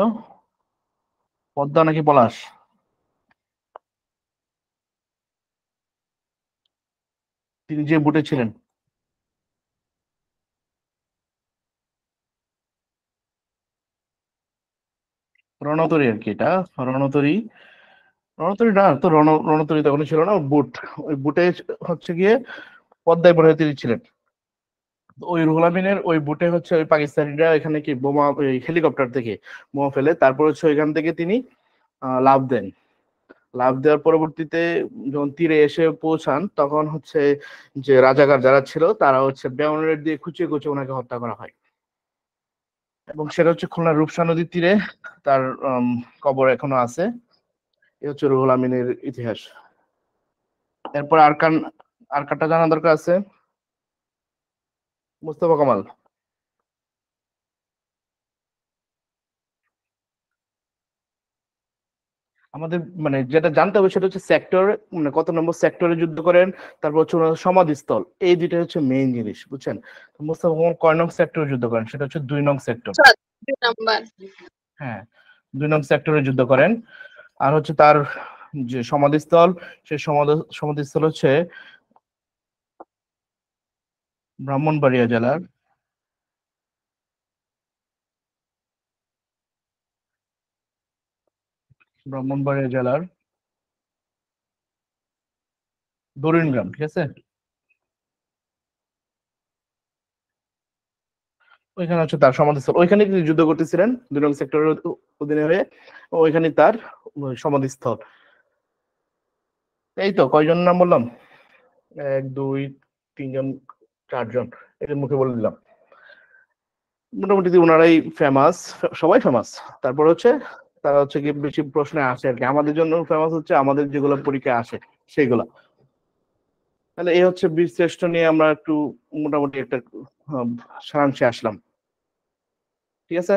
পদ্মা নাকি পলাশ? তিনি যে বুটে ছিলেন, রণতরী আর কি, এটা রণতরী। রণতরী না তো, রণতরী তখন ছিল না, বুট। ওই বুটে হচ্ছে গিয়ে পদ্মায় মনে হয় তিনি ছিলেন। ওই রুহুল আমিনের ওই বুটে হচ্ছে ওই পাকিস্তানিরা এখানে কি বোমা, হেলিকপ্টার থেকে বোমা ফেলে, তারপর হচ্ছে ওইখান থেকে তিনি লাফ দেন। লাফ দেওয়ার পরবর্তীতে যখন তীরে এসে পৌঁছান তখন হচ্ছে যে রাজাকার যারা ছিল তারা হচ্ছে বেয়নেট দিয়ে খুঁচিয়ে খুঁচিয়ে ওনাকে হত্যা করা হয়। এবং সেটা হচ্ছে খুলনার রূপসা নদীর তীরে তার কবর এখনো আছে। এ হচ্ছে রুহুল আমিনের ইতিহাস। এরপর আর কারটা জানা দরকার আছে, মুস্তফা কামাল। আমাদের মানে যেটা জানতে হবে সেটা হচ্ছে সেক্টর, মানে কত নম্বর সেক্টরে যুদ্ধ করেন, তারপর হচ্ছে ওনার সমাধিস্থল, এই দুইটা হচ্ছে মেইন জিনিস, বুঝছেন? তো মুস্তফা কামাল কয় নং সেক্টরে যুদ্ধ করেন, সেটা হচ্ছে 2 নং সেক্টর। 2 নম্বর। হ্যাঁ, 2 নং সেক্টরে যুদ্ধ করেন। আর হচ্ছে তার যে সমাধিস্থল, সেই সমাধিস্থল হচ্ছে ব্রাহ্মণবাড়িয়া জেলার দরুইন গ্রাম, ঠিক আছে? ওইখানে হচ্ছে তার সমাধিস্থল, ওইখানে তিনি যুদ্ধ করতেছিলেন 2 নং সেক্টরের অধীনে হয়ে, ওইখানে তার সমাধিস্থল। এই তো কয়জন নাম বললাম, 1 2 3 জন 4 জন, এটা মুখে বলে দিলাম। মোটামুটি ওনারাই ফেমাস, সবাই ফেমাস। তারপর হচ্ছে তারা হচ্ছে কি বেশি প্রশ্নে আসে আর কি, আমাদের জন্য ফেমাস হচ্ছে আমাদের যেগুলো পরীক্ষায় আসে সেইগুলা। তাহলে এই হচ্ছে বীরশ্রেষ্ঠ নিয়ে আমরা একটু মোটামুটি একটা সারাংশে আসলাম। ঠিক আছে,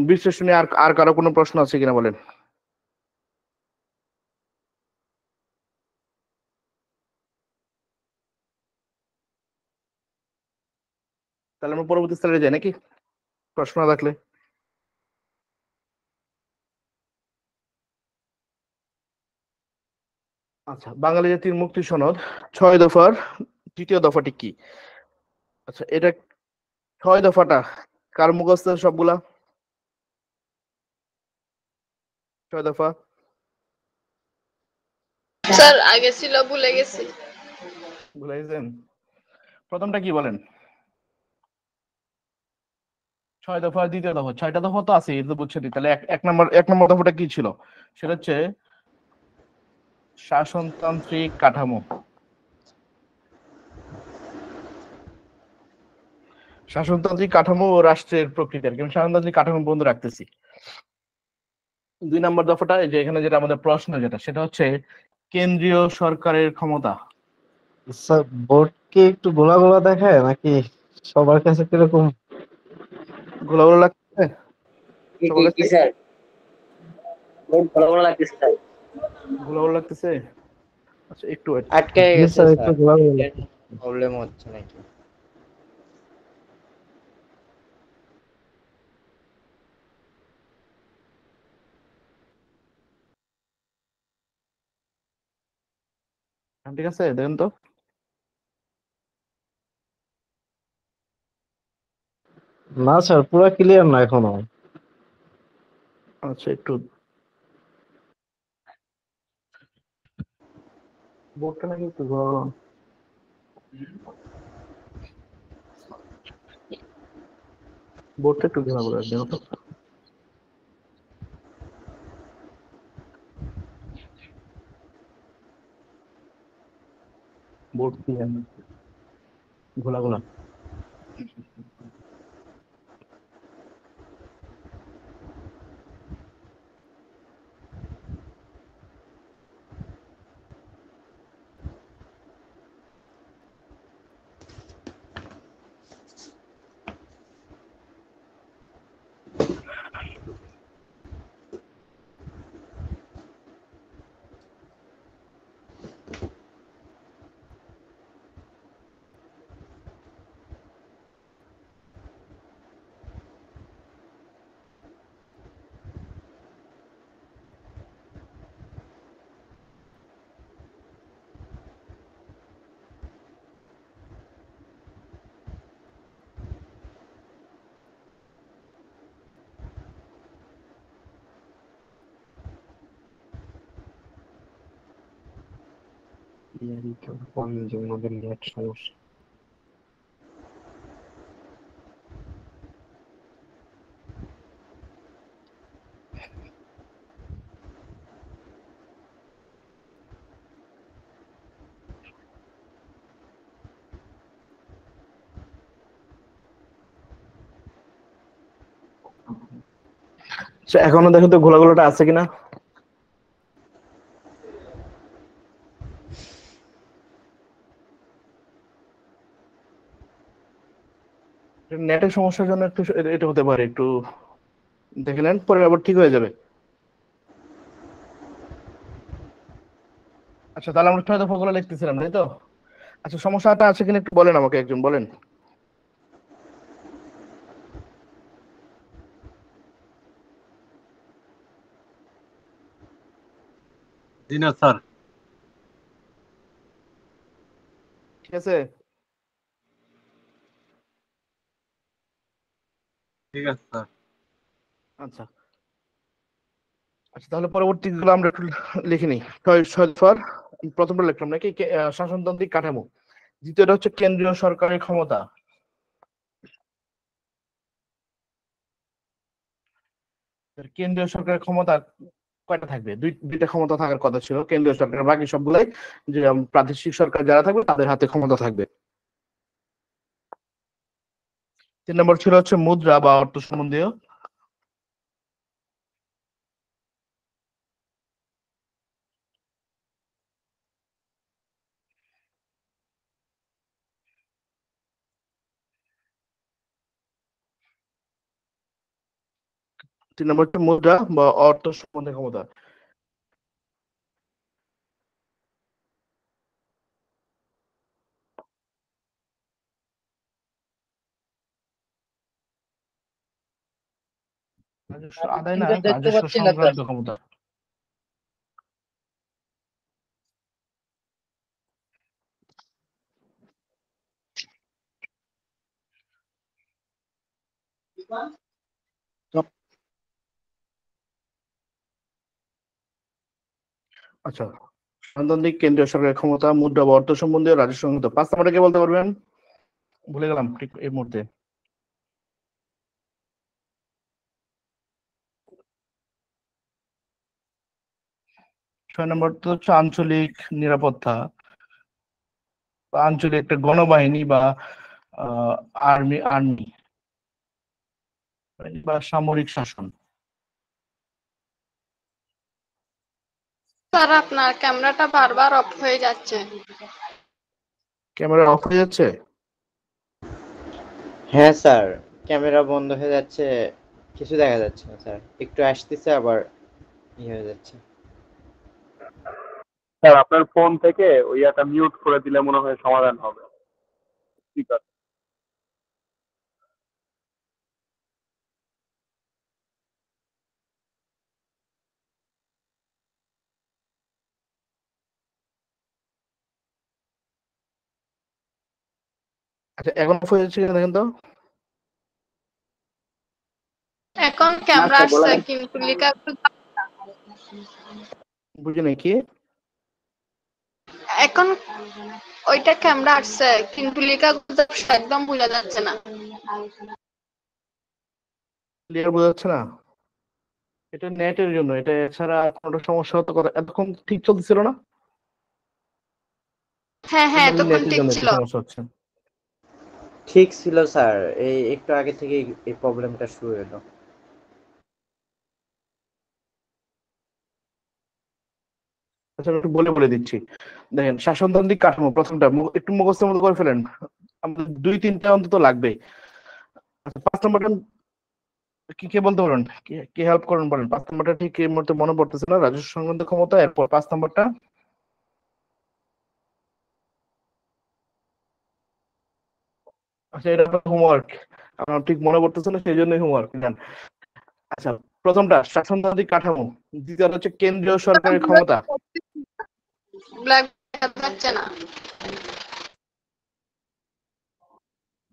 বীরশ্রেষ্ঠ নিয়ে আর আর কারো কোনো প্রশ্ন আছে কিনা বলেন? তাহলে আমরা পরবর্তী স্লাইডে যাই নাকি, প্রশ্ন না থাকলে? আচ্ছা, বাঙালি জাতির মুক্তি সনদ 6 দফার 3য় দফাটি কি? আচ্ছা, এটা 6 দফাটা কার মুখস্থ সবগুলা? 6 দফা স্যার আগে ছিল ভুলে গেছি। ভুলে গেছেন? প্রথমটা কি বলেন? 6 দফা, 2য় দফা, 6টা দফা তো আছে, এটা তো বুঝছেন। তাহলে এক নম্বর দফাটা কি ছিল? সেটা হচ্ছে শাসনতান্ত্রিক কাঠামো। শাসনতান্ত্রিক কাঠামো ও রাষ্ট্রের প্রকৃতি আর কি, আমি শাসনতান্ত্রিক কাঠামো বন্ধ রাখতেছি। 2 নম্বর দফাটা যে এখানে যেটা আমাদের প্রশ্ন, যেটা সেটা হচ্ছে কেন্দ্রীয় সরকারের ক্ষমতা। স্যার বোর্ড কি একটু গোলা গোলা দেখায় নাকি সবার কাছে কিরকম? গোলা গোলা লাগছে সবার কাছে? স্যার বহুত ভালো ভালো লাগতেছে স্যার। গোলা গোলা লাগতেছে? আচ্ছা একটু wait। আটকে জি গেছে স্যার, একটু স্যার, গোলা গোলা। প্রবলেম হচ্ছে নাকি? ঠিক আছে, দেখেন তো। না স্যার, পুরো ক্লিয়ার না এখনো। আচ্ছা একটু বোর্ডটা নাকি একটু গরম। বোর্ডটা একটু ঘোরা ঘোরা দেন তো। বোর্ড কি ঘোলা ঘোলা। আচ্ছা, এখনো দেখো তো ঘোলা ঘোলাটা আছে কিনা। নেটের সমস্যার জন্য একটু এটা হতে পারে, একটু দেখে নেন, পরে আবার ঠিক হয়ে যাবে। আচ্ছা, তাহলে আমরা 6 দফাগুলো লিখতেছিলাম তাই তো? আচ্ছা, সমস্যাটা আছে কিনা একটু বলেন আমাকে, একজন বলেন। জি না স্যার। ঠিক আছে, ঠিক আছে স্যার। আচ্ছা আচ্ছা, তাহলে পরবর্তীগুলো আমরা একটু লিখে নিই। 6 দফার প্রথমটা লিখলাম নাকি, শাসনতান্ত্রিক কাঠামো। দ্বিতীয়টা হচ্ছে কেন্দ্রীয় সরকারের ক্ষমতা। কেন্দ্রীয় সরকারের ক্ষমতা কয়টা থাকবে? দুইটা ক্ষমতা থাকার কথা ছিল কেন্দ্রীয় সরকার, বাকি সবগুলাই যে প্রাদেশিক সরকার যারা থাকবে তাদের হাতে ক্ষমতা থাকবে। 3 নম্বর ছিল হচ্ছে মুদ্রা বা অর্থ সম্বন্ধীয়। তিন নম্বর হচ্ছে মুদ্রা বা অর্থ সম্বন্ধে ক্ষমতা। রাজস্ব আদায় না, তিনটা দেখতে রাজস্ব পাচ্ছি না স্যার। সংক্রান্ত ক্ষমতা। আচ্ছা, গণতান্ত্রিক কেন্দ্রীয় সরকারের ক্ষমতা, মুদ্রা বা অর্থ সম্বন্ধীয়, রাজস্ব সংক্রান্ত। 5 নম্বরটা কে বলতে পারবেন? ভুলে গেলাম ঠিক এই মুহূর্তে। 6 নম্বরটা হচ্ছে আঞ্চলিক নিরাপত্তা বা আঞ্চলিক একটা গণবাহিনী বা আর্মি বা সামরিক শাসন। স্যার আপনার ক্যামেরাটা বারবার অফ হয়ে যাচ্ছে। ক্যামেরা অফ হয়ে যাচ্ছে? হ্যাঁ স্যার, ক্যামেরা বন্ধ হয়ে যাচ্ছে, কিছু দেখা যাচ্ছে না স্যার, একটু আসতেছে আবার হয়ে যাচ্ছে। স্যার আপনার ফোন থেকে ওই ইয়াটা মিউট করে দিলে মনে হয় সমাধান হবে। ঠিক আছে। আচ্ছা, এখন অফ হয়ে যাচ্ছে কিনা দেখেন তো। এখন ক্যামেরা আসছে কিন্তু লেখা বুঝি নাকি? এখন ওইটা ক্যামেরা আসছে কিন্তু লেখা একদম বোঝা যাচ্ছে না। ক্লিয়ার বোঝা যাচ্ছে না? এটা নেটের জন্য, এটা এছাড়া কোনো সমস্যা হতো কথা। এতক্ষণ ঠিক চলতেছিল না? হ্যাঁ হ্যাঁ এতক্ষণ নেটের ঠিক জন্য একটু ছিল। সমস্যা হচ্ছে। ঠিক ছিল স্যার, এই একটু আগে থেকে এই প্রবলেমটা শুরু হলো। আচ্ছা, আমি একটু বলে বলে দিচ্ছি। দেখেন, শাসনতান্ত্রিক কাঠামো প্রথমটা একটু মুখস্থ মতো করে ফেলেন, আমাদের 2-3টা অন্তত লাগবে। আচ্ছা, 5 নম্বরটা কি কে বলতে পারেন? কে হেল্প করেন বলেন। 5 নম্বরটা ঠিক এই মুহূর্তে মনে পড়তেছে না, রাজস্ব সংক্রান্ত ক্ষমতা। এরপর 5 নম্বরটা। আচ্ছা, এটা আপনার হোমওয়ার্ক, আমার ঠিক মনে পড়তেছে না, সেই জন্যই হোমওয়ার্ক নেন। আচ্ছা, প্রথমটা শাসনতান্ত্রিক কাঠামো, দ্বিতীয়টা হচ্ছে কেন্দ্রীয় সরকারের ক্ষমতা। ব্ল্যাক দেখা যাচ্ছে না।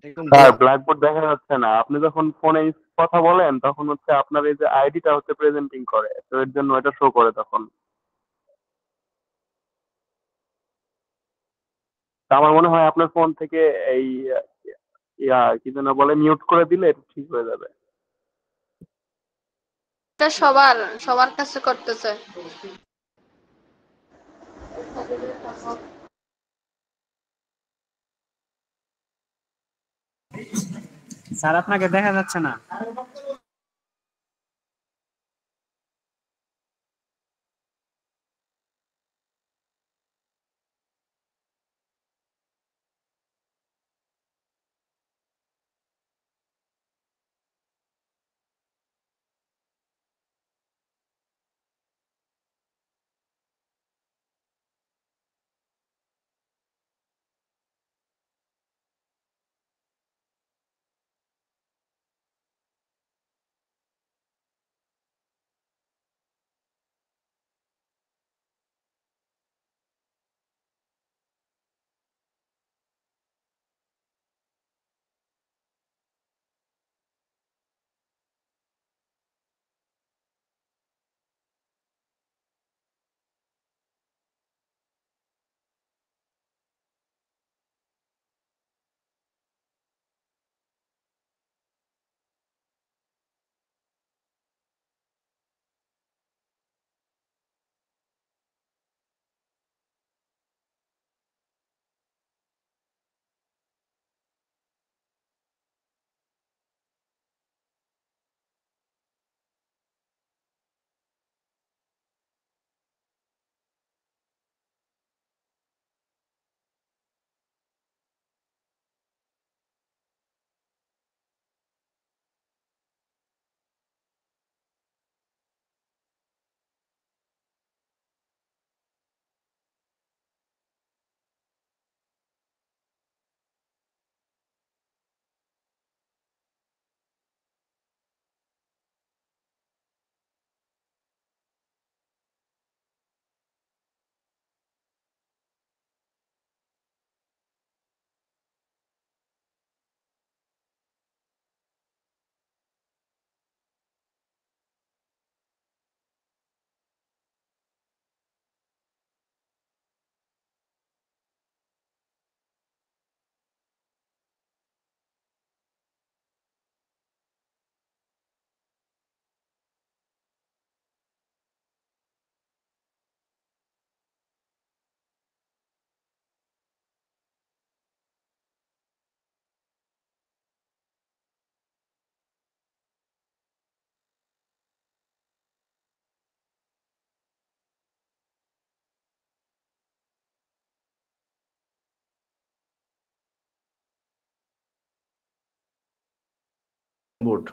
একদম স্যার ঘোলা। ব্ল্যাকবোর্ড দেখা যাচ্ছে না। আপনি যখন ফোনে কথা বলেন তখন হচ্ছে আপনার এই যে আইডিটা হচ্ছে প্রেজেন্টিং করে, তো এর জন্য এটা শো করে তখন। তা আমার মনে হয় আপনার ফোন থেকে এই কি যেন বলে মিউট করে দিলে এটা ঠিক হয়ে যাবে। এটা সবার সবার কাছে করতেছে। স্যার আপনাকে দেখা যাচ্ছে না। বোর্ড।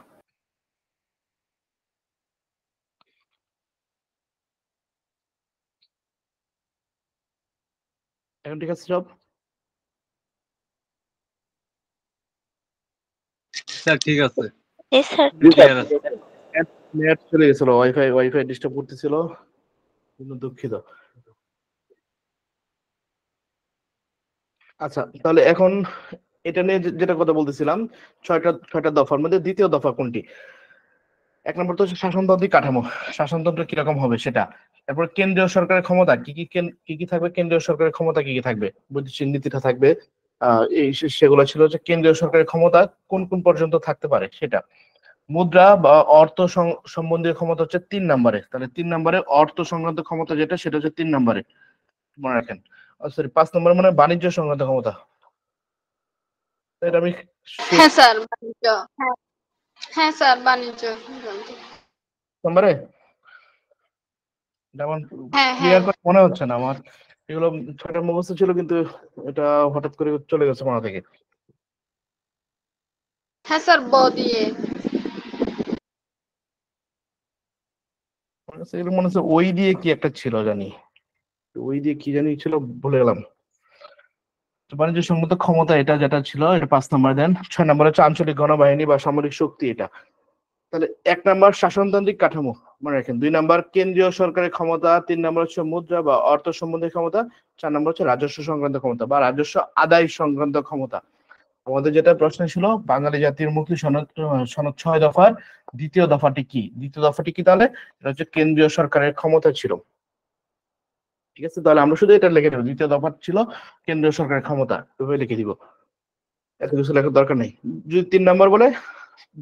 এখন ঠিক আছে সব? স্যার ঠিক আছে, স্যার ক্লিয়ার আছে। নেট চলে গেছিল, ওয়াইফাই ডিস্টার্ব করতেছিল, দুঃখিত। আচ্ছা, তাহলে এখন এটা নিয়ে যেটা কথা বলতেছিলাম, ছয়টা দফার মধ্যে দ্বিতীয় দফা কোনটি? এক নম্বর তো হচ্ছে শাসনতান্ত্রিক কাঠামো, শাসনতন্ত্র কিরকম হবে সেটা। তারপর কেন্দ্রীয় সরকারের ক্ষমতা কি কি থাকবে, কেন্দ্রীয় সরকারের ক্ষমতা কি কি থাকবে, বৈদেশিক নীতিটা থাকবে। এই সেগুলো ছিল হচ্ছে কেন্দ্রীয় সরকারের ক্ষমতা কোন কোন পর্যন্ত থাকতে পারে সেটা। মুদ্রা বা অর্থ সম্বন্ধীয় ক্ষমতা হচ্ছে 3 নম্বরে, তাহলে 3 নম্বরে অর্থ সংক্রান্ত ক্ষমতা যেটা সেটা হচ্ছে 3 নম্বরে, মনে রাখেন। সরি, 5 নম্বরে মানে বাণিজ্য সংক্রান্ত ক্ষমতা। এটা আমি হ্যাঁ স্যার বাণিজ্য, হ্যাঁ হ্যাঁ স্যার বাণিজ্য নম্বরে যেমন হ্যাঁ ক্লিয়ার হ্যাঁ করে মনে হচ্ছে না আমার, এগুলো 6টা মুখস্থ ছিল কিন্তু এটা হঠাৎ করে চলে গেছে মাথা থেকে। হ্যাঁ স্যার দিয়ে এগুলো মনে হচ্ছে ওই দিয়ে কি একটা ছিল জানি, ওই দিয়ে কি জানি ছিল, ভুলে গেলাম। তো বাণিজ্য সংক্রান্ত ক্ষমতা এটা যেটা ছিল এটা 5 নম্বর দেন। 6 নম্বর হচ্ছে আঞ্চলিক গণবাহিনী বা সামরিক শক্তি এটা। তাহলে 1 নম্বর শাসনতান্ত্রিক কাঠামো মনে রাখেন, 2 নম্বর কেন্দ্রীয় সরকারের ক্ষমতা, 3 নম্বর হচ্ছে মুদ্রা বা অর্থ সম্বন্ধীয় ক্ষমতা, 4 নম্বর হচ্ছে রাজস্ব সংক্রান্ত ক্ষমতা বা রাজস্ব আদায় সংক্রান্ত ক্ষমতা। আমাদের যেটা প্রশ্ন ছিল বাঙালি জাতির মুক্তি সনদ, সনদ 6 দফার দ্বিতীয় দফাটি কি? দ্বিতীয় দফাটি কি? তাহলে এটা হচ্ছে কেন্দ্রীয় সরকারের ক্ষমতা ছিল। ঠিক আছে, তাহলে আমরা শুধু এটা লিখে দেবো, দ্বিতীয় দফা ছিল কেন্দ্রীয় সরকারের ক্ষমতা, এভাবে লিখে দিব, এত কিছু লেখার দরকার নেই। যদি 3 নম্বর বলে,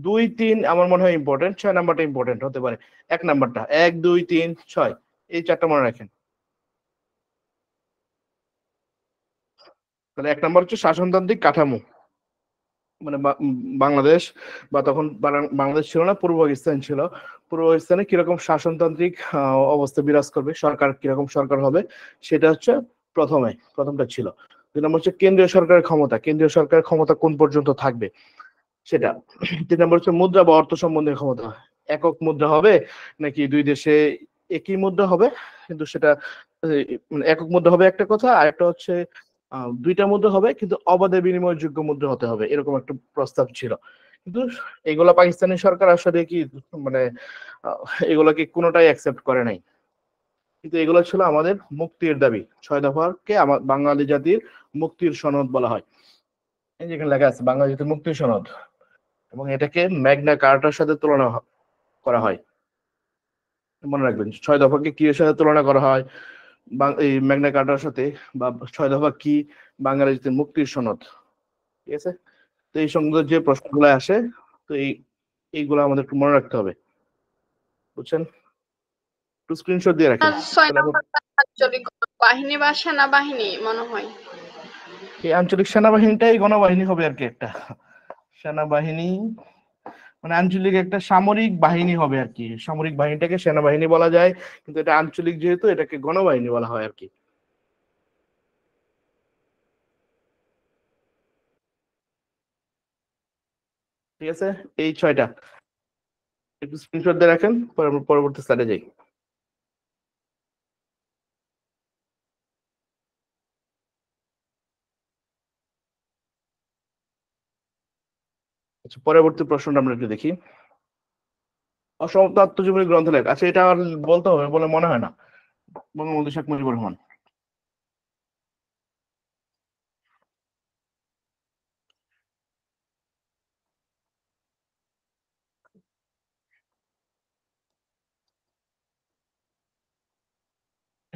2, 3 আমার মনে হয় ইম্পর্টেন্ট, 6 নাম্বারটা ইম্পর্টেন্ট হতে পারে। 1 নাম্বারটা 1, 2, 3, 6 এই 4টা মনে রাখেন। তাহলে 1 নাম্বার হচ্ছে শাসনতান্ত্রিক কাঠামো, মানে বাংলাদেশ বা তখন বাংলাদেশ ছিল না, পূর্ব পাকিস্তান ছিল। পূর্ব পাকিস্তানে কিরকম শাসনতান্ত্রিক অবস্থা বিরাজ করবে, সরকার কিরকম সরকার হবে সেটা হচ্ছে প্রথমটা ছিল। 2 নম্বর হচ্ছে কেন্দ্রীয় সরকারের ক্ষমতা, কেন্দ্রীয় সরকারের ক্ষমতা কোন পর্যন্ত থাকবে সেটা। 3 নম্বর হচ্ছে মুদ্রা বা অর্থ সম্বন্ধীয় ক্ষমতা, একক মুদ্রা হবে নাকি দুই দেশে একই মুদ্রা হবে, কিন্তু সেটা মানে একক মুদ্রা হবে একটা কথা, আর একটা হচ্ছে 2টা মুদ্রা হবে কিন্তু অবাধে বিনিময়যোগ্য মুদ্রা হতে হবে, এরকম একটা প্রস্তাব ছিল। কিন্তু এগুলা পাকিস্তানি সরকার আসলে কি মানে এগুলাকে কোনোটাই অ্যাকসেপ্ট করে নাই। কিন্তু এগুলো ছিল আমাদের মুক্তির দাবি, 6 দফাকে আমার বাঙালি জাতির মুক্তির সনদ বলা হয়। এই যেখানে লেখা আছে বাঙালি জাতির মুক্তির সনদ, এবং এটাকে ম্যাগনা কার্টার সাথে তুলনা করা হয়। মনে রাখবেন 6 দফাকে কি এর সাথে তুলনা করা হয়, এই ম্যাগনা কার্টার সাথে, বা 6 দফা কি, বাঙালি জাতির মুক্তির সনদ। ঠিক আছে, তো এই সংক্রান্ত যে প্রশ্নগুলো আসে, তো এইগুলো আমাদের একটু মনে রাখতে হবে, বুঝছেন? একটু স্ক্রিনশট দিয়ে রাখেন। 6 নম্বরটা আঞ্চলিক বাহিনী বা সেনাবাহিনী মনে হয়। এই আঞ্চলিক সেনাবাহিনীটাই গণবাহিনী হবে আর কি, একটা সেনাবাহিনী মানে আঞ্চলিক একটা সামরিক বাহিনী হবে আর কি। সামরিক বাহিনীটাকে সেনাবাহিনী বলা যায়, কিন্তু এটা আঞ্চলিক যেহেতু এটাকে গণবাহিনী বলা হয় আর কি। ঠিক আছে, এই 6টা একটু স্ক্রিনশট দিয়ে রাখেন, পরে আমরা পরবর্তী স্লাইডে যাই। আচ্ছা, পরবর্তী প্রশ্নটা আমরা একটু দেখি। অসমাপ্ত আত্মজীবনী গ্রন্থ লেখ, আচ্ছা এটা আর বলতে হবে বলে মনে হয় না। বঙ্গবন্ধু শেখ মুজিবুর রহমান।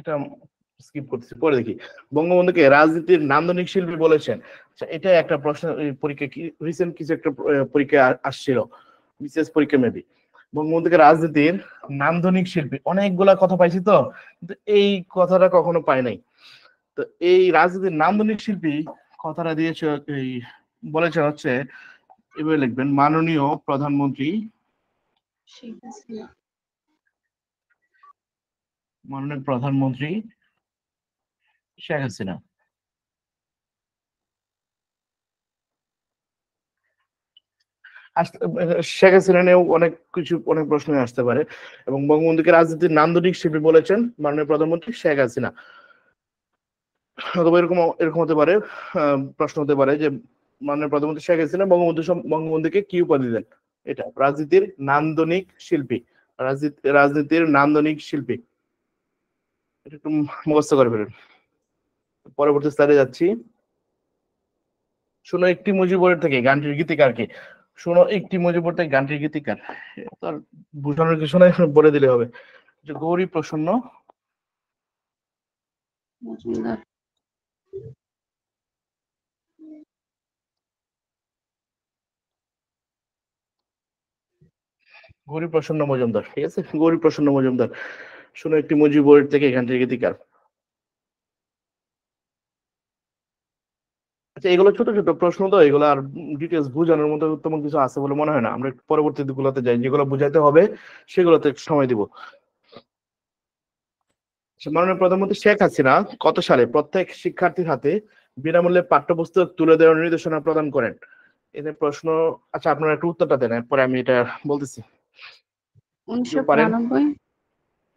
এটা স্কিপ করতেছি, পরে দেখি। বঙ্গবন্ধুকে রাজনীতির নান্দনিক শিল্পী বলেছেন, আচ্ছা এটা একটা প্রশ্ন, পরীক্ষা কি রিসেন্ট কিছু একটা পরীক্ষা আসছিল, বিসিএস পরীক্ষা মেবি। বঙ্গবন্ধুকে রাজনীতির নান্দনিক শিল্পী, অনেকগুলা কথা পাইছি তো, কিন্তু এই কথাটা কখনো পাই নাই। তো এই রাজনীতির নান্দনিক শিল্পী কথাটা দিয়েছে, এই বলেছেন হচ্ছে, এভাবে লিখবেন, মাননীয় প্রধানমন্ত্রী, মাননীয় প্রধানমন্ত্রী শেখ হাসিনা। শেখ হাসিনা নিয়েও অনেক কিছু, অনেক প্রশ্ন আসতে পারে। এবং বঙ্গবন্ধুকে রাজনীতির নান্দনিক শিল্পী বলেছেন মাননীয় প্রধানমন্ত্রী শেখ হাসিনা। অথবা এরকম এরকম হতে পারে, প্রশ্ন হতে পারে যে মাননীয় প্রধানমন্ত্রী শেখ হাসিনা বঙ্গবন্ধুকে কি উপাধি দেন। এটা রাজনীতির নান্দনিক শিল্পী, রাজনীতির নান্দনিক শিল্পী, এটা একটু মুখস্থ করে ফেলেন। পরবর্তী স্লাইডে যাচ্ছি। শোনো একটি মুজিবুর থেকে গানটির গীতিকার কে? শোনো একটি মুজিবুর থেকে গানটির গীতিকার, তার বোঝানোর কিছু নাই, বলে দিলে হবে যে গৌরী প্রসন্ন মজুমদার। গৌরী প্রসন্ন মজুমদার, ঠিক আছে, গৌরী প্রসন্ন মজুমদার। শোনো একটি মুজিবুর থেকে গানটির গীতিকার। আচ্ছা, এগুলো ছোট ছোট প্রশ্ন তো, এগুলো আর ডিটেলস বোঝানোর মতো তেমন কিছু আছে বলে মনে হয় না। আমরা পরবর্তী দিকগুলোতে যাই, যেগুলো বুঝাইতে হবে সেগুলোতে একটু সময় দিব। মাননীয় প্রধানমন্ত্রী শেখ হাসিনা কত সালে প্রত্যেক শিক্ষার্থীর হাতে বিনামূল্যে পাঠ্যপুস্তক তুলে দেওয়ার নির্দেশনা প্রদান করেন? এদের প্রশ্ন। আচ্ছা, আপনারা একটু উত্তরটা দেন, এরপরে আমি এটা বলতেছি। 1992।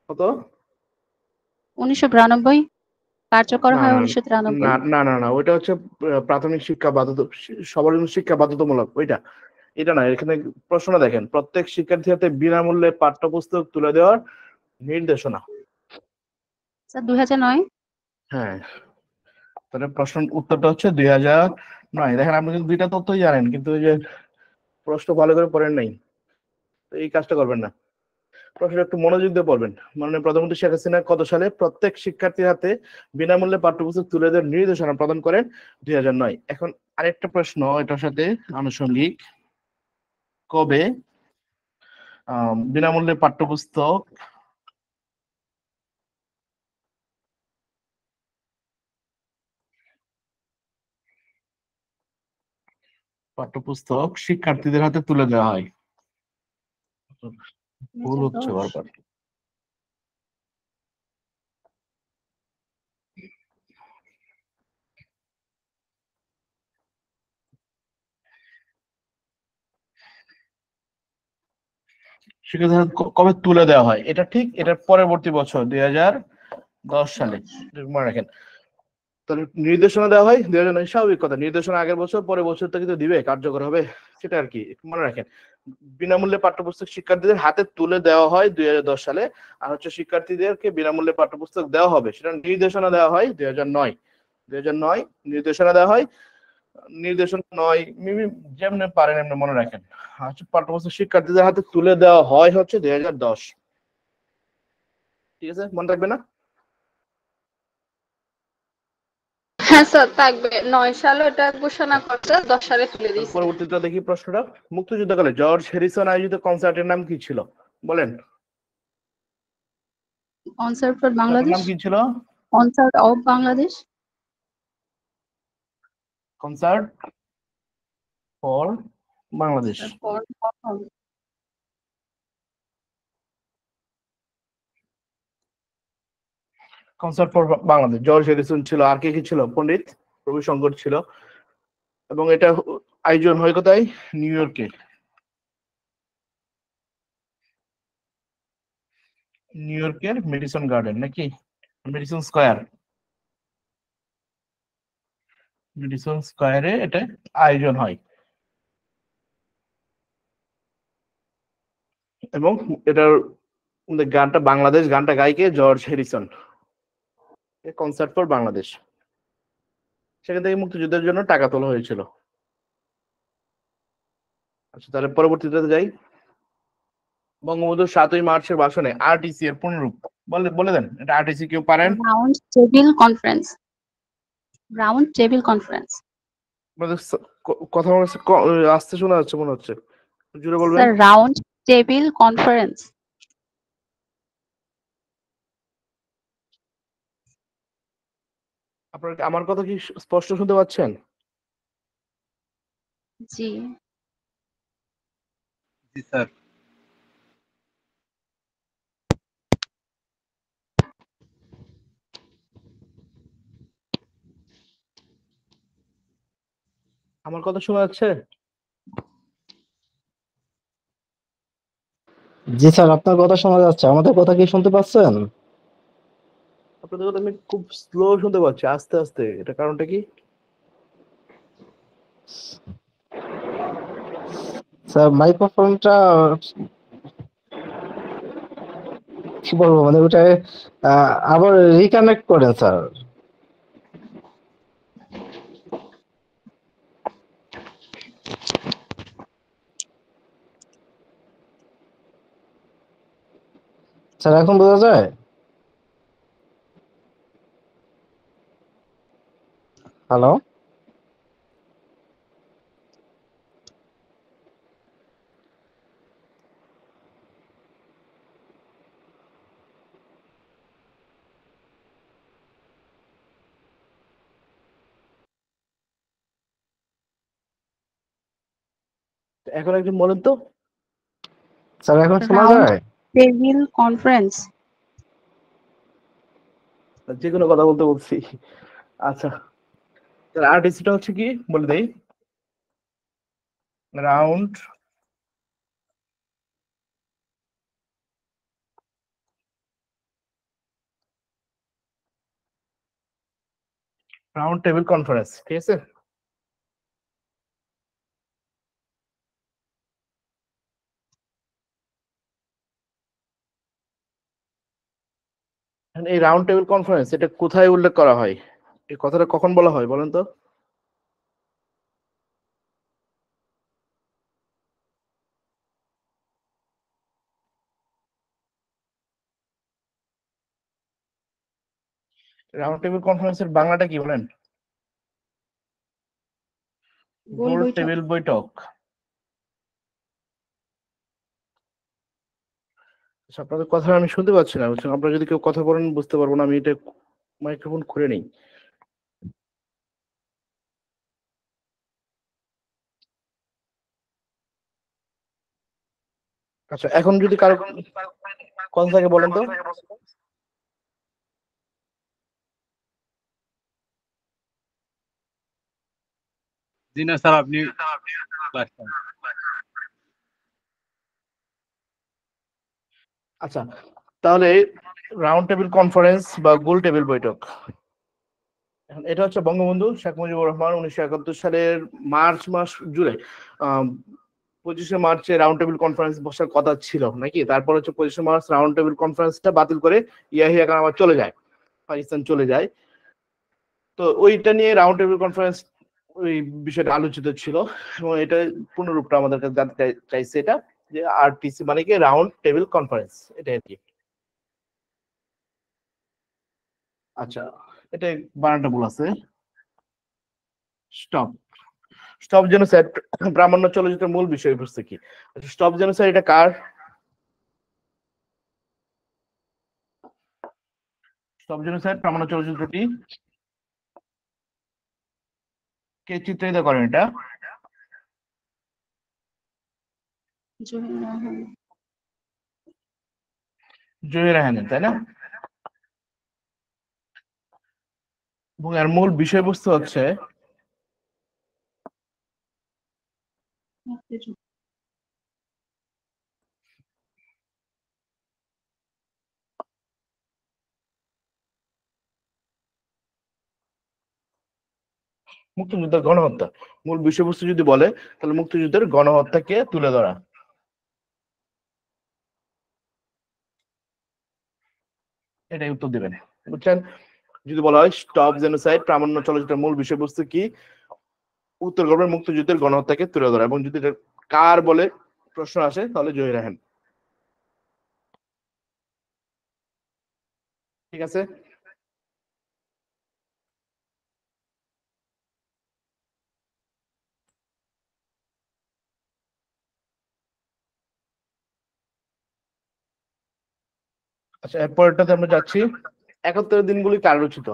কত? 1992 কার্যকর না হয় না 1993। না না না না, ওইটা হচ্ছে প্রাথমিক শিক্ষা সবার জন্য শিক্ষা বাধ্যতামূলক, ওইটা। এটা না, এখানে প্রশ্নটা দেখেন, প্রত্যেক শিক্ষার্থীর হাতে বিনামূল্যে পাঠ্যপুস্তক তুলে দেওয়ার নির্দেশনা। স্যার 2009। হ্যাঁ, তাহলে প্রশ্ন উত্তরটা হচ্ছে 2009। দেখেন, আপনি কিন্তু দুইটা তথ্যই জানেন, কিন্তু ওই যে প্রশ্ন ভালো করে পড়েন নাই, তো এই কাজটা করবেন না। প্রশ্ন একটু মনোযোগ দিয়ে পড়বেন। মাননীয় প্রধানমন্ত্রী শেখ হাসিনা কত সালে প্রত্যেক শিক্ষার্থীর হাতে বিনামূল্যে পাঠ্যপুস্তক তুলে দেওয়ার নির্দেশনা প্রদান করেন? 2009। এখন আরেকটা প্রশ্ন এটার সাথে আনুষঙ্গিক, কবে বিনামূল্যে পাঠ্যপুস্তক শিক্ষার্থীদের হাতে তুলে দেওয়া হয়? ভুল হচ্ছে 2010। বারবার। শিক্ষার্থীদের হাতে কবে তুলে দেওয়া হয় এটা ঠিক, এটার পরবর্তী বছর 2010 সালে, মনে রাখেন। তাহলে নির্দেশনা দেওয়া হয় 2009, স্বাভাবিক কথা। নির্দেশনা আগের বছর, পরের বছর থেকে তো দিবে, কার্যকর হবে, সেটা আর কি, মনে রাখেন। বিনামূল্যে পাঠ্যপুস্তক শিক্ষার্থীদের হাতে তুলে দেওয়া হয় 2010 সালে, আর হচ্ছে শিক্ষার্থীদেরকে বিনামূল্যে পাঠ্যপুস্তক দেওয়া হবে, সেটা নির্দেশনা দেওয়া হয় 2009। 2009 নির্দেশনা দেওয়া হয়। নির্দেশনা 9, যেমনি পারেন এমনি মনে রাখেন। আচ্ছা, পাঠ্যপুস্তক শিক্ষার্থীদের হাতে তুলে দেওয়া হয় হচ্ছে 2010, ঠিক আছে, মনে রাখবে না? হ্যাঁ স্যার থাকবে, 9 সালে এটা ঘোষণা করছে, 10 সালে তুলে দিয়েছে। পরবর্তীটা দেখি প্রশ্নটা। মুক্তিযুদ্ধকালে জর্জ হ্যারিসন আয়োজিত কনসার্টের নাম কি ছিল? বলেন। কনসার্ট ফর কনসার্টের বাংলাদেশ। নাম কি ছিল? Concert of Bangladesh. Concert for Bangladesh. Concert for Bangladesh, George Harrison ছিল, আর কে কি ছিল? পণ্ডিত রবিশঙ্কর ছিল। এবং এটা আয়োজন হয় কোথায়? নিউ ইয়র্কে। নিউ ইয়র্কের মেডিসন গার্ডেন, নাকি মেডিসন স্কয়ার? মেডিসন স্কয়ারে এটা আয়োজন হয়। এবং এটার গানটা, বাংলাদেশ গানটা গায়কে George Harrison. Concert for Bangladesh, সেখান থেকে মুক্তিযুদ্ধের জন্য টাকা তোলা হয়েছিল। আচ্ছা, তাহলে পরবর্তীতে যাই। বঙ্গবন্ধুর 7ই মার্চের ভাষণে আরটিসি এর পূর্ণরূপ বলে দেন। এটা আরটিসি কেউ পারেন? Round table conference. Round table conference. কথা আসতে শোনা যাচ্ছে মনে হচ্ছে, জুড়ে বলবেন। Sir round table conference. আপনারা আমার কথা কি স্পষ্ট শুনতে পাচ্ছেন? জি। জি স্যার। আমার কথা শোনা যাচ্ছে? জি স্যার, আপনার কথা শোনা যাচ্ছে, আমাদের কথা কি শুনতে পাচ্ছেন? আপনাদের কথা আমি খুব স্লো শুনতে পাচ্ছি, আস্তে আস্তে। এটা কারণটা কি? স্যার মাইক্রোফোনটা কি বলবো, মানে ওটা আবার রিকানেক্ট করেন স্যার। স্যার এখন বোঝা যায়? হ্যালো? এখন একজন বলেন তো। স্যার এখন শোনা রাউন্ড যায়? Table conference. যে কোনো কথা বলতে বলছি। আচ্ছা, আরটিসিটা হচ্ছে কি বলে দেই। রাউন্ড রাউন্ড টেবিল কনফারেন্স, ঠিক আছে? এই রাউন্ড টেবিল কনফারেন্স এটা কোথায় উল্লেখ করা হয়? এই কথাটা কখন বলা হয় বলেন তো? রাউন্ড টেবিল কনফারেন্সের বাংলাটা কি বলেন? গোল গোল বৈঠক। টেবিল বৈঠক। আচ্ছা, আপনাদের কথা আমি শুনতে পাচ্ছি না, বুঝছেন? আপনারা যদি কেউ কথা বলেন বুঝতে পারবো না, আমি এটা মাইক্রোফোন খুলে নেই। আচ্ছা, এখন যদি কারো কথা থাকে বলেন তো। জি না স্যার, আপনি আচ্ছা, তাহলে রাউন্ড টেবিল কনফারেন্স বা গোল টেবিল বৈঠক, এখন এটা হচ্ছে বঙ্গবন্ধু শেখ মুজিবুর রহমান 1971 সালের মার্চ মাস জুড়ে 25শে মার্চে রাউন্ড টেবিল কনফারেন্স বসার কথা ছিল নাকি? তারপর হচ্ছে 25শে মার্চ রাউন্ড টেবিল কনফারেন্সটা বাতিল করে ইয়াহিয়া খান আবার চলে যায়, পাকিস্তান চলে যায়। তো ওইটা নিয়ে রাউন্ড টেবিল কনফারেন্স ওই বিষয়টা আলোচিত ছিল, এবং এটা পূর্ণরূপটা আমাদের কাছে জানতে চাইছে এটা, যে আরটিসি মানে কি রাউন্ড টেবিল কনফারেন্স, এটা আর কি। আচ্ছা, এটা বানানটা ভুল আছে। স্টপ স্টপ জেনোসাইড প্রামাণ্য চলচ্চিত্রের মূল বিষয়বস্তু কি? স্টপ জেনোসাইড এটা কার? স্টপ জেনোসাইড প্রামাণ্য চলচ্চিত্রটি কে চিত্রায়িত করেন এটা? জহির রায়হানের, তাই না? এবং এর মূল বিষয়বস্তু হচ্ছে মুক্তিযুদ্ধের গণহত্যা। মূল বিষয়বস্তু যদি বলে তাহলে মুক্তিযুদ্ধের গণহত্যাকে তুলে ধরা। এটাই উত্তর দিবেন, বুঝছেন? যদি বলা হয় স্টপ জেনোসাইড প্রামাণ্য চলচ্চিত্রের মূল বিষয়বস্তু কি, উত্তর করবেন মুক্তিযুদ্ধের গণহত্যাকে তুলে ধরা। এবং যদি এটা কার বলে প্রশ্ন আসে তাহলে জহির রায়হান। ঠিক আছে? আচ্ছা, এরপরটাতে আমরা যাচ্ছি 71 দিনগুলি কার রচিত?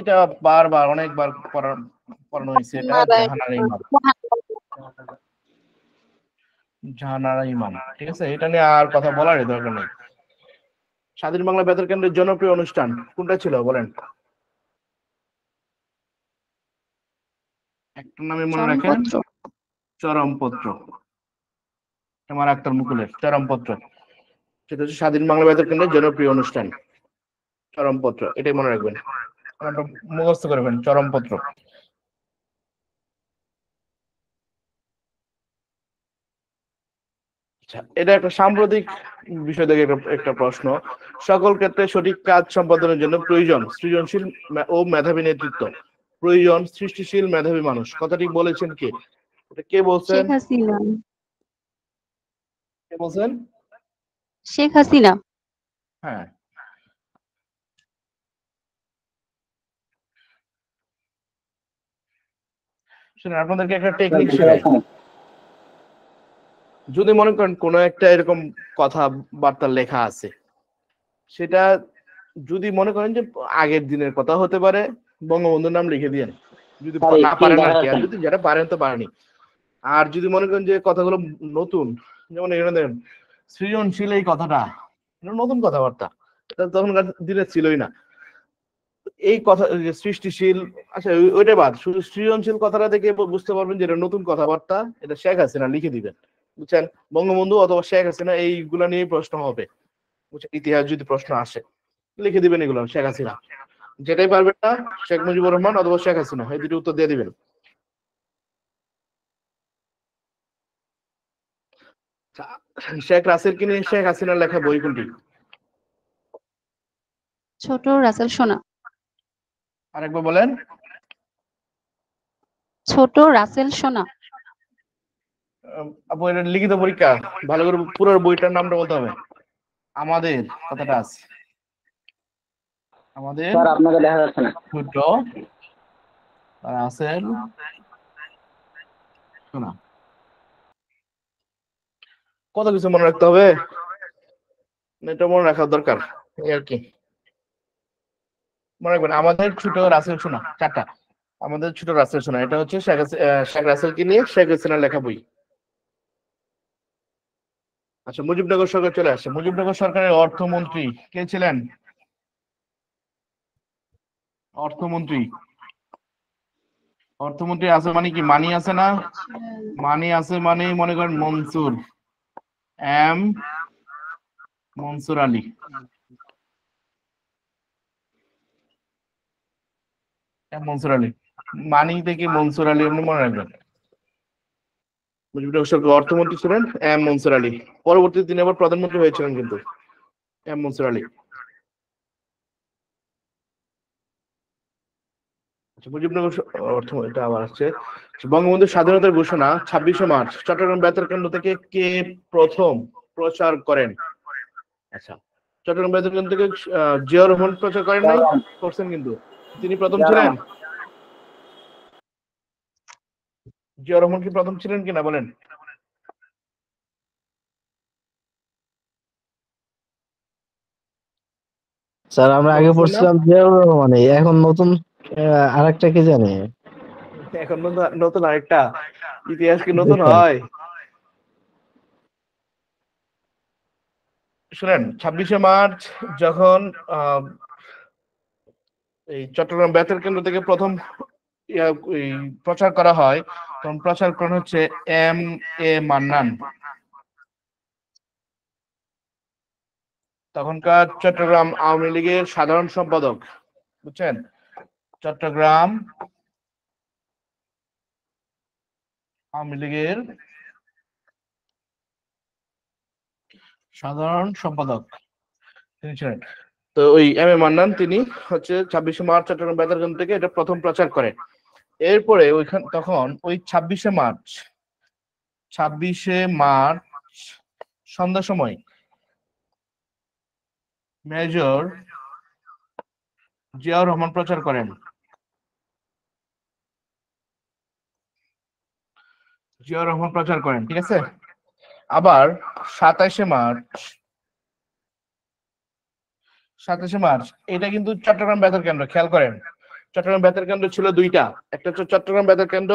এটা বারবার অনেকবার পড়ানো হয়েছে, এটা জাহানারা ইমাম। জাহানারা ইমাম, ঠিক আছে? এটা নিয়ে আর কথা বলার দরকার নেই। স্বাধীন বাংলা বেতার কেন্দ্রের জনপ্রিয় অনুষ্ঠান কোনটা ছিল বলেন? একটা নামে মনে রাখেন, চরমপত্র। আমার আক্তার মুকুলের চরমপত্র। সেটা হচ্ছে স্বাধীন বাংলা বেতার কেন্দ্রের জনপ্রিয় অনুষ্ঠান চরমপত্র, এটাই মনে রাখবেন, আপনারা মুখস্থ করবেন চরমপত্র। আচ্ছা, এটা একটা সাম্প্রতিক বিষয় থেকে একটা প্রশ্ন। সকল ক্ষেত্রে সঠিক কাজ সম্পাদনের জন্য প্রয়োজন সৃজনশীল ও মেধাবী নেতৃত্ব, প্রয়োজন সৃষ্টিশীল মেধাবী মানুষ। কথাটি বলেছেন কে? এটা কে বলছেন? শেখ হাসিনা। কে বলছেন? শেখ হাসিনা। হ্যাঁ, শুনুন আপনাদেরকে একটা টেকনিক শেখাই। যদি মনে করেন কোনো একটা এরকম কথাবার্তা লেখা আছে, সেটা যদি মনে করেন যে আগের দিনের কথা হতে পারে, বঙ্গবন্ধুর নাম লিখে দিয়েন যদি না পারেন আর কি, আর যদি যারা পারেন তো পারেনি। আর যদি মনে করেন যে কথাগুলো নতুন, যেমন এখানে দেখেন সৃজনশীল, এই কথাটা এটা নতুন কথাবার্তা, এটা তখনকার দিনে ছিলই না। এই কথা যে সৃষ্টিশীল, আচ্ছা ওইটা বাদ, শুধু সৃজনশীল কথাটা দেখে বুঝতে পারবেন যে এটা নতুন কথাবার্তা, এটা শেখ হাসিনা লিখে দিবেন, বুঝছেন? বঙ্গবন্ধু অথবা শেখ হাসিনা এইগুলা নিয়ে প্রশ্ন হবে, বুঝছেন? ইতিহাস যদি প্রশ্ন আসে লিখে দিবেন এগুলো শেখ হাসিনা। যেটাই পারবেন না, শেখ মুজিবুর রহমান অথবা শেখ হাসিনা, এই দুটো উত্তর দিয়ে দিবেন। শেখ রাসেলকে নিয়ে শেখ হাসিনার লেখা বই কোনটি? ছোট রাসেল সোনা। আরেকবার বলেন। ছোট রাসেল সোনা। আপু এটা লিখিত পরীক্ষা, ভালো করে পুরো বইটার নামটা বলতে হবে। আমাদের কথাটা আছে, আমাদের স্যার আপনাকে দেখা যাচ্ছে না। ছোট রাসেল সোনা। কত কিছু মনে রাখতে হবে, এটা মনে রাখার দরকার, এই আর কি। মনে রাখবেন আমাদের ছোট রাসেল সোনা, চারটা। আমাদের ছোট রাসেল সোনা, এটা হচ্ছে শেখ রাসেলকে নিয়ে শেখ হাসিনার লেখা বই। আচ্ছা, মুজিবনগর সরকার চলে আসছে। মুজিবনগর সরকারের অর্থমন্ত্রী কে ছিলেন? অর্থমন্ত্রী, অর্থমন্ত্রী আছে মানে কি মানি আছে না? মানি আছে মানে মনে করেন মনসুর, এম মনসুর আলী। এম মনসুর আলী, মানি থেকে মনসুর আলী, আপনি মনে রাখবেন। মুজিবনগর সরকার অর্থমন্ত্রী ছিলেন এম মনসুর আলী, পরবর্তী দিনে আবার প্রধানমন্ত্রী হয়েছিলেন কিন্তু এম মনসুর আলী। আচ্ছা, মুজিবনগর এটা আবার আসছে। বঙ্গবন্ধুর স্বাধীনতার ঘোষণা 26শে মার্চ চট্টগ্রাম বেতার কেন্দ্র থেকে কে প্রথম প্রচার করেন? আচ্ছা, চট্টগ্রাম বেতার কেন্দ্র থেকে জিয়াউর রহমান প্রচার করেন নাই? করছেন কিন্তু, তিনি প্রথম ছিলেন। জিয়াউর রহমান কি প্রথম ছিলেন কিনা বলেন? স্যার আমরা আগে পড়ছিলাম জিয়াউর রহমান, এখন নতুন আরেকটা কি জানি। এখন নতুন আরেকটা, ইতিহাস কি নতুন হয়? শুনেন, 26শে মার্চ যখন এই চট্টগ্রাম বেতার কেন্দ্র থেকে প্রথম প্রচার করা হয়, তখন প্রচার করেন হচ্ছে এম এ মান্নান, তখনকার চট্টগ্রাম আওয়ামী লীগের সাধারণ সম্পাদক, বুঝছেন? চট্টগ্রাম আওয়ামী লীগের সাধারণ সম্পাদক তিনি ছিলেন। তো ওই এম এ মান্নান তিনি হচ্ছে 26শে মার্চ চট্টগ্রাম বেতার কেন্দ্র থেকে এটা প্রথম প্রচার করেন। এরপরে তখন ওই 26শে মার্চ সন্ধ্যার সময় মেজর জিয়াউর রহমান প্রচার করেন। জিয়াউর রহমান প্রচার করেন, ঠিক আছে। আবার 27শে মার্চ এটা কিন্তু চট্টগ্রাম বেতার কেন্দ্র, খেয়াল করেন চট্টগ্রাম বেতার কেন্দ্র ছিল দুইটা, একটা হচ্ছে চট্টগ্রাম বেতার কেন্দ্র,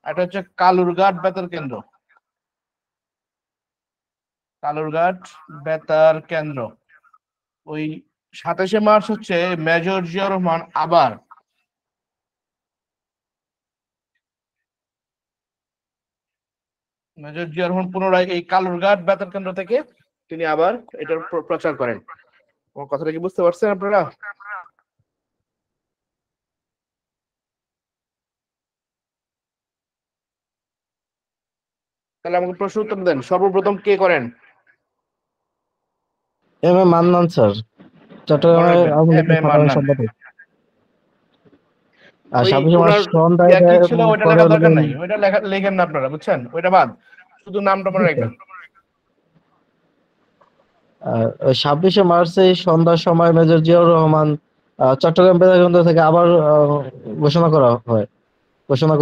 একটা হচ্ছে কালুরঘাট বেতার কেন্দ্র। কালুরঘাট বেতার কেন্দ্র ওই 27শে মার্চ হচ্ছে মেজর জিয়াউর রহমান আবার পুনরায় এই কালুরঘাট বেতার কেন্দ্র থেকে তিনি আবার এটার প্রচার করেন। আমার কথাটা কি বুঝতে পারছেন আপনারা? তাহলে আমাকে প্রশ্ন উত্তর দেন, সর্বপ্রথম কে করেন? এম এ মান্নান স্যার, মনে চট্টগ্রামের রাখবেন, আওয়ামী এম লীগের এ সাধারণ মান্নান। সম্পাদক। আর ওই 26 মার্চ ওনার সন্ধ্যায় কি ছিল ওইটা পরে লেখার হলো দরকার নাই, ওইটা লেখেন না আপনারা, বুঝছেন? ওইটা বাদ, শুধু নামটা মনে রাখবেন। 26 মার্চে সন্ধ্যার সময় মেজর জিয়াউর রহমান চট্টগ্রাম বেতার কেন্দ্র থেকে আবার ঘোষণা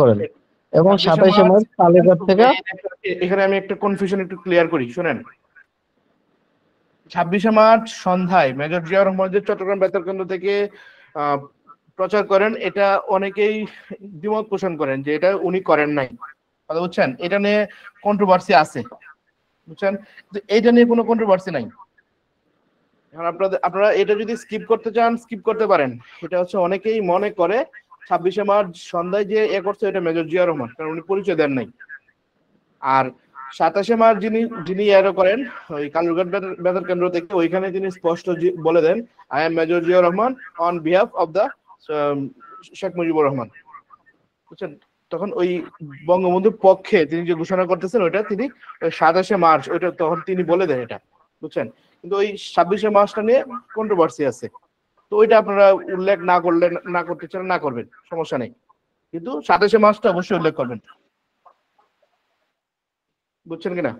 করেন, এবং 26 27 মার্চ মার্চ কালীঘাট থেকে এখানে আমি একটা কনফিউশন একটু ক্লিয়ার করি, শুনেন। 26 মার্চ সন্ধ্যায় মেজর জিয়াউর রহমান যে চট্টগ্রাম বেতার কেন্দ্র থেকে আহ, প্রচার করেন, এটা অনেকেই দ্বিমত পোষণ করেন যে এটা উনি করেন নাই, কথা বুঝছেন? এটা নিয়ে কন্ট্রোভার্সি আছে, বুঝছেন? কিন্তু এটা নিয়ে কোনো কন্ট্রোভার্সি নাই। এখন আপনারা এটা যদি স্কিপ করতে চান স্কিপ করতে পারেন। এটা হচ্ছে অনেকেই মনে করে 26 মার্চ সন্ধ্যায় যে করছে এটা মেজর জিয়াউর রহমান, কারণ উনি পরিচয় দেন নাই। আর 27 মার্চ যিনি যিনি করেন ওই কালুরঘাট বেতার কেন্দ্র থেকে, ওইখানে তিনি স্পষ্ট বলে দেন, I am major Ziaur Rahman on behalf of the Sheikh Mujibur Rahman, বুঝছেন? তখন ওই বঙ্গবন্ধুর পক্ষে তিনি যে ঘোষণা করতেছেন ওইটা তিনি 27 মার্চ ওইটা তখন তিনি বলে দেন এটা, বুঝছেন? কিন্তু ওই 26 মার্চটা নিয়ে কন্ট্রোভার্সি আছে, তো ওইটা আপনারা উল্লেখ না করলে, না করতে চান না করবেন, সমস্যা নেই, কিন্তু 27 মার্চটা অবশ্যই উল্লেখ করবেন, বুঝছেন কিনা?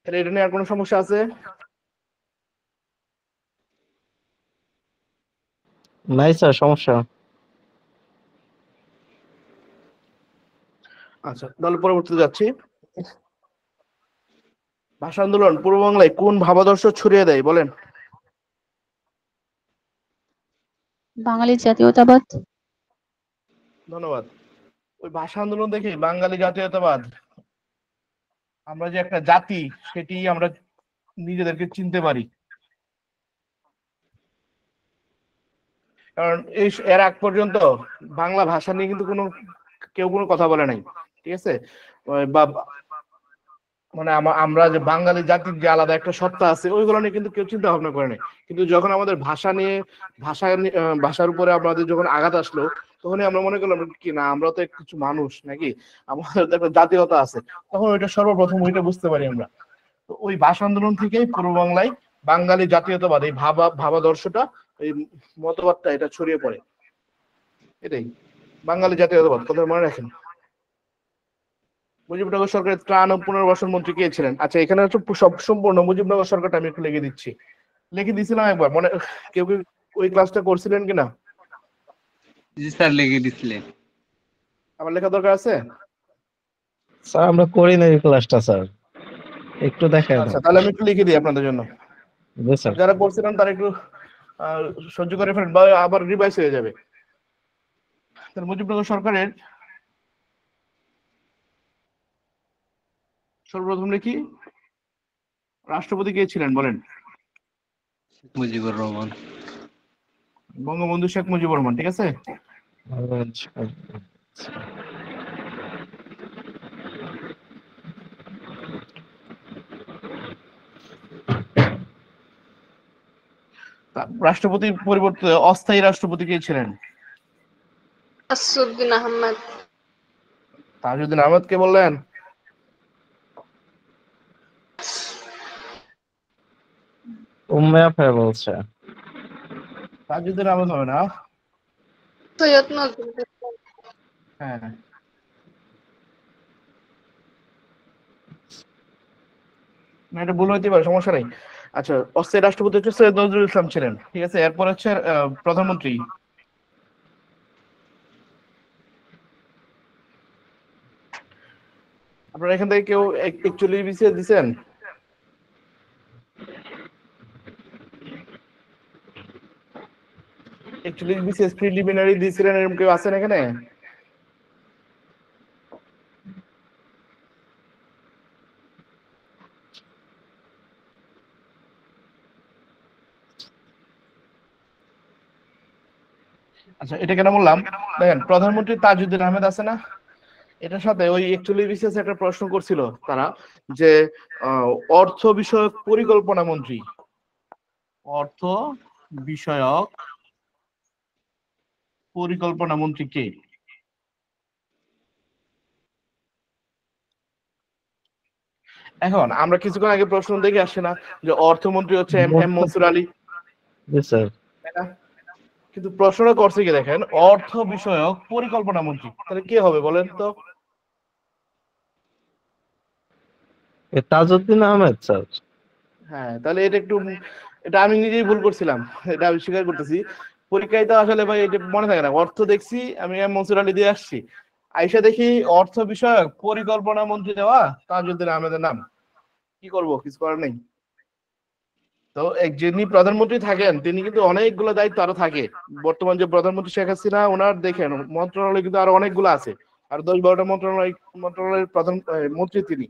তাহলে এটা নিয়ে আর কোনো সমস্যা আছে? নাই স্যার, সমস্যা। আচ্ছা, তাহলে পরবর্তীতে যাচ্ছি। ভাষা আন্দোলন পূর্ব বাংলায় কোন ভাবাদর্শ ছড়িয়ে দেয় বলেন? বাঙালি জাতীয়তাবাদ। ধন্যবাদ। ওই ভাষা আন্দোলন দেখে বাঙালি জাতীয়তাবাদ, আমরা যে একটা জাতি সেটি আমরা নিজেদেরকে চিনতে পারি। কারণ এর আগ পর্যন্ত বাংলা ভাষা নিয়ে কিন্তু কেউ কোনো কথা বলে নাই, ঠিক আছে? বা মানে আমরা যে বাঙালি জাতির যে আলাদা একটা সত্তা আছে ওইগুলো নিয়ে কিন্তু কেউ চিন্তা ভাবনা করে নাই। কিন্তু যখন আমাদের ভাষার উপরে আমাদের যখন আঘাত আসলো, তখনই আমরা মনে করলাম কি না, আমরা তো কিছু মানুষ নাকি, আমাদের তো একটা জাতীয়তা আছে, তখন ওইটা সর্বপ্রথম ওইটা বুঝতে পারি আমরা। তো ওই ভাষা আন্দোলন থেকেই পূর্ব বাংলায় বাঙালি জাতীয়তাবাদ এই ভাবাদর্শটা, এই মতবাদটা এটা ছড়িয়ে পড়ে। এটাই বাঙালি জাতীয়তাবাদ, কথা মনে রাখেন। মুজিবনগর সরকারের ত্রাণ ও পুনর্বাসন মন্ত্রী কে ছিলেন? আচ্ছা, এখানে হচ্ছে সব সম্পূর্ণ মুজিবনগর সরকারটা আমি একটু লিখে দিচ্ছি, লিখে দিছিলাম একবার, মনে কেউ কেউ ওই ক্লাসটা করছিলেন কিনা? জি স্যার, লিখে দিছিলেন। আমার লেখা দরকার আছে? স্যার আমরা করি না এই ক্লাসটা স্যার, একটু দেখায় আচ্ছা, দাও। তাহলে আমি একটু লিখে দিই আপনাদের জন্য। জি স্যার। যারা করছিলেন তারা একটু সহ্য করে ফেলেন, বা আবার রিভাইস হয়ে যাবে। মুজিবনগর সরকারের সর্বপ্রথম লিখি, রাষ্ট্রপতি কে ছিলেন বলেন? মুজিবুর রহমান। বঙ্গবন্ধু শেখ মুজিবুর রহমান, ঠিক আছে। রাষ্ট্রপতির পরিবর্তে অস্থায়ী রাষ্ট্রপতি কে ছিলেন? তাজউদ্দিন আহমেদ। তাজউদ্দিন আহমেদ কে বললেন? বলছে। তাজউদ্দিন আহমেদ হবে না, সৈয়দ নজরুল ইসলাম। হ্যাঁ না, এটা ভুল হইতে পারে, সমস্যা নেই। আচ্ছা, অস্থায়ী রাষ্ট্রপতি হচ্ছে সৈয়দ নজরুল ইসলাম ছিলেন, ঠিক আছে। এরপর হচ্ছে প্রধানমন্ত্রী। আপনারা এখান থেকে কেউ 41 বিসিএস দিচ্ছেন? 41 বিসিএস প্রিলিমিনারি দিয়েছিলেন, এরকম কেউ আছেন এখানে? আচ্ছা, এটা কেন বললাম দেখেন, প্রধানমন্ত্রী তাজউদ্দিন আহমেদ আছে না, এটার সাথে ওই 41 বিসিএস একটা প্রশ্ন করছিল তারা, যে অর্থ বিষয়ক পরিকল্পনা মন্ত্রী, অর্থ বিষয়ক পরিকল্পনা মন্ত্রী কে? এখন আমরা কিছুক্ষণ আগে প্রশ্ন দেখে আসছি না যে অর্থমন্ত্রী হচ্ছে এম মনসুর আলী, জি স্যার। তাই না? কিন্তু প্রশ্নটা করছে কি দেখেন, অর্থ বিষয়ক পরিকল্পনা মন্ত্রী, তাহলে কে হবে বলেন তো? তাজউদ্দিন আহমেদ স্যার। হ্যাঁ, তাহলে এটা আমি নিজেই ভুল করছিলাম, এটা আমি স্বীকার করতেছি। পরীক্ষায় তো আসলে ভাই এটা মনে থাকে না, অর্থ দেখছি আমি এম মনসুর আলী দিয়ে আসছি, আইসা দেখি অর্থ বিষয়ক পরিকল্পনা মন্ত্রী দেওয়া তাজউদ্দিন আহমেদের নাম, কি করব, কিছু করার নেই। তো যিনি প্রধানমন্ত্রী থাকেন তিনি কিন্তু অনেকগুলো দায়িত্ব আরো থাকে। বর্তমান যে প্রধানমন্ত্রী শেখ হাসিনা, ওনার দেখেন মন্ত্রণালয় কিন্তু আরো অনেকগুলো আছে, আর 10-12টা মন্ত্রণালয়ের প্রধান মন্ত্রী তিনি,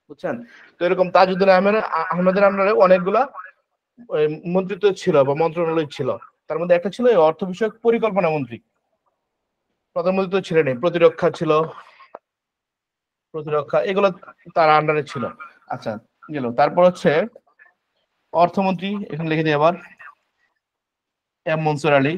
বুঝছেন? তো এরকম তাজউদ্দিন আহমেদের আন্ডারে অনেকগুলা মন্ত্রিত্ব ছিল বা মন্ত্রণালয় ছিল, তার মধ্যে একটা ছিল এই অর্থ বিষয়ক পরিকল্পনা মন্ত্রী। প্রধানমন্ত্রী তো ছিলেন, প্রতিরক্ষা ছিল, এগুলো তার আন্ডারে ছিল। আচ্ছা, গেল। তারপর হচ্ছে অর্থমন্ত্রী, এখানে লিখে দিই আবার, এম মনসুর আলী।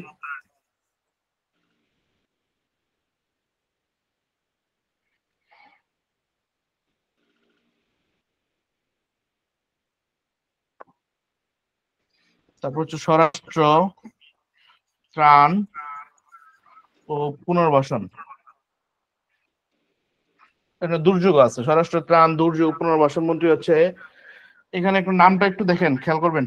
তারপর হচ্ছে স্বরাষ্ট্র, ত্রাণ ও পুনর্বাসন, এখানে দুর্যোগ আছে, স্বরাষ্ট্র, ত্রাণ, দুর্যোগ, পুনর্বাসন মন্ত্রী হচ্ছে, এখানে একটু নামটা একটু দেখেন, খেয়াল করবেন,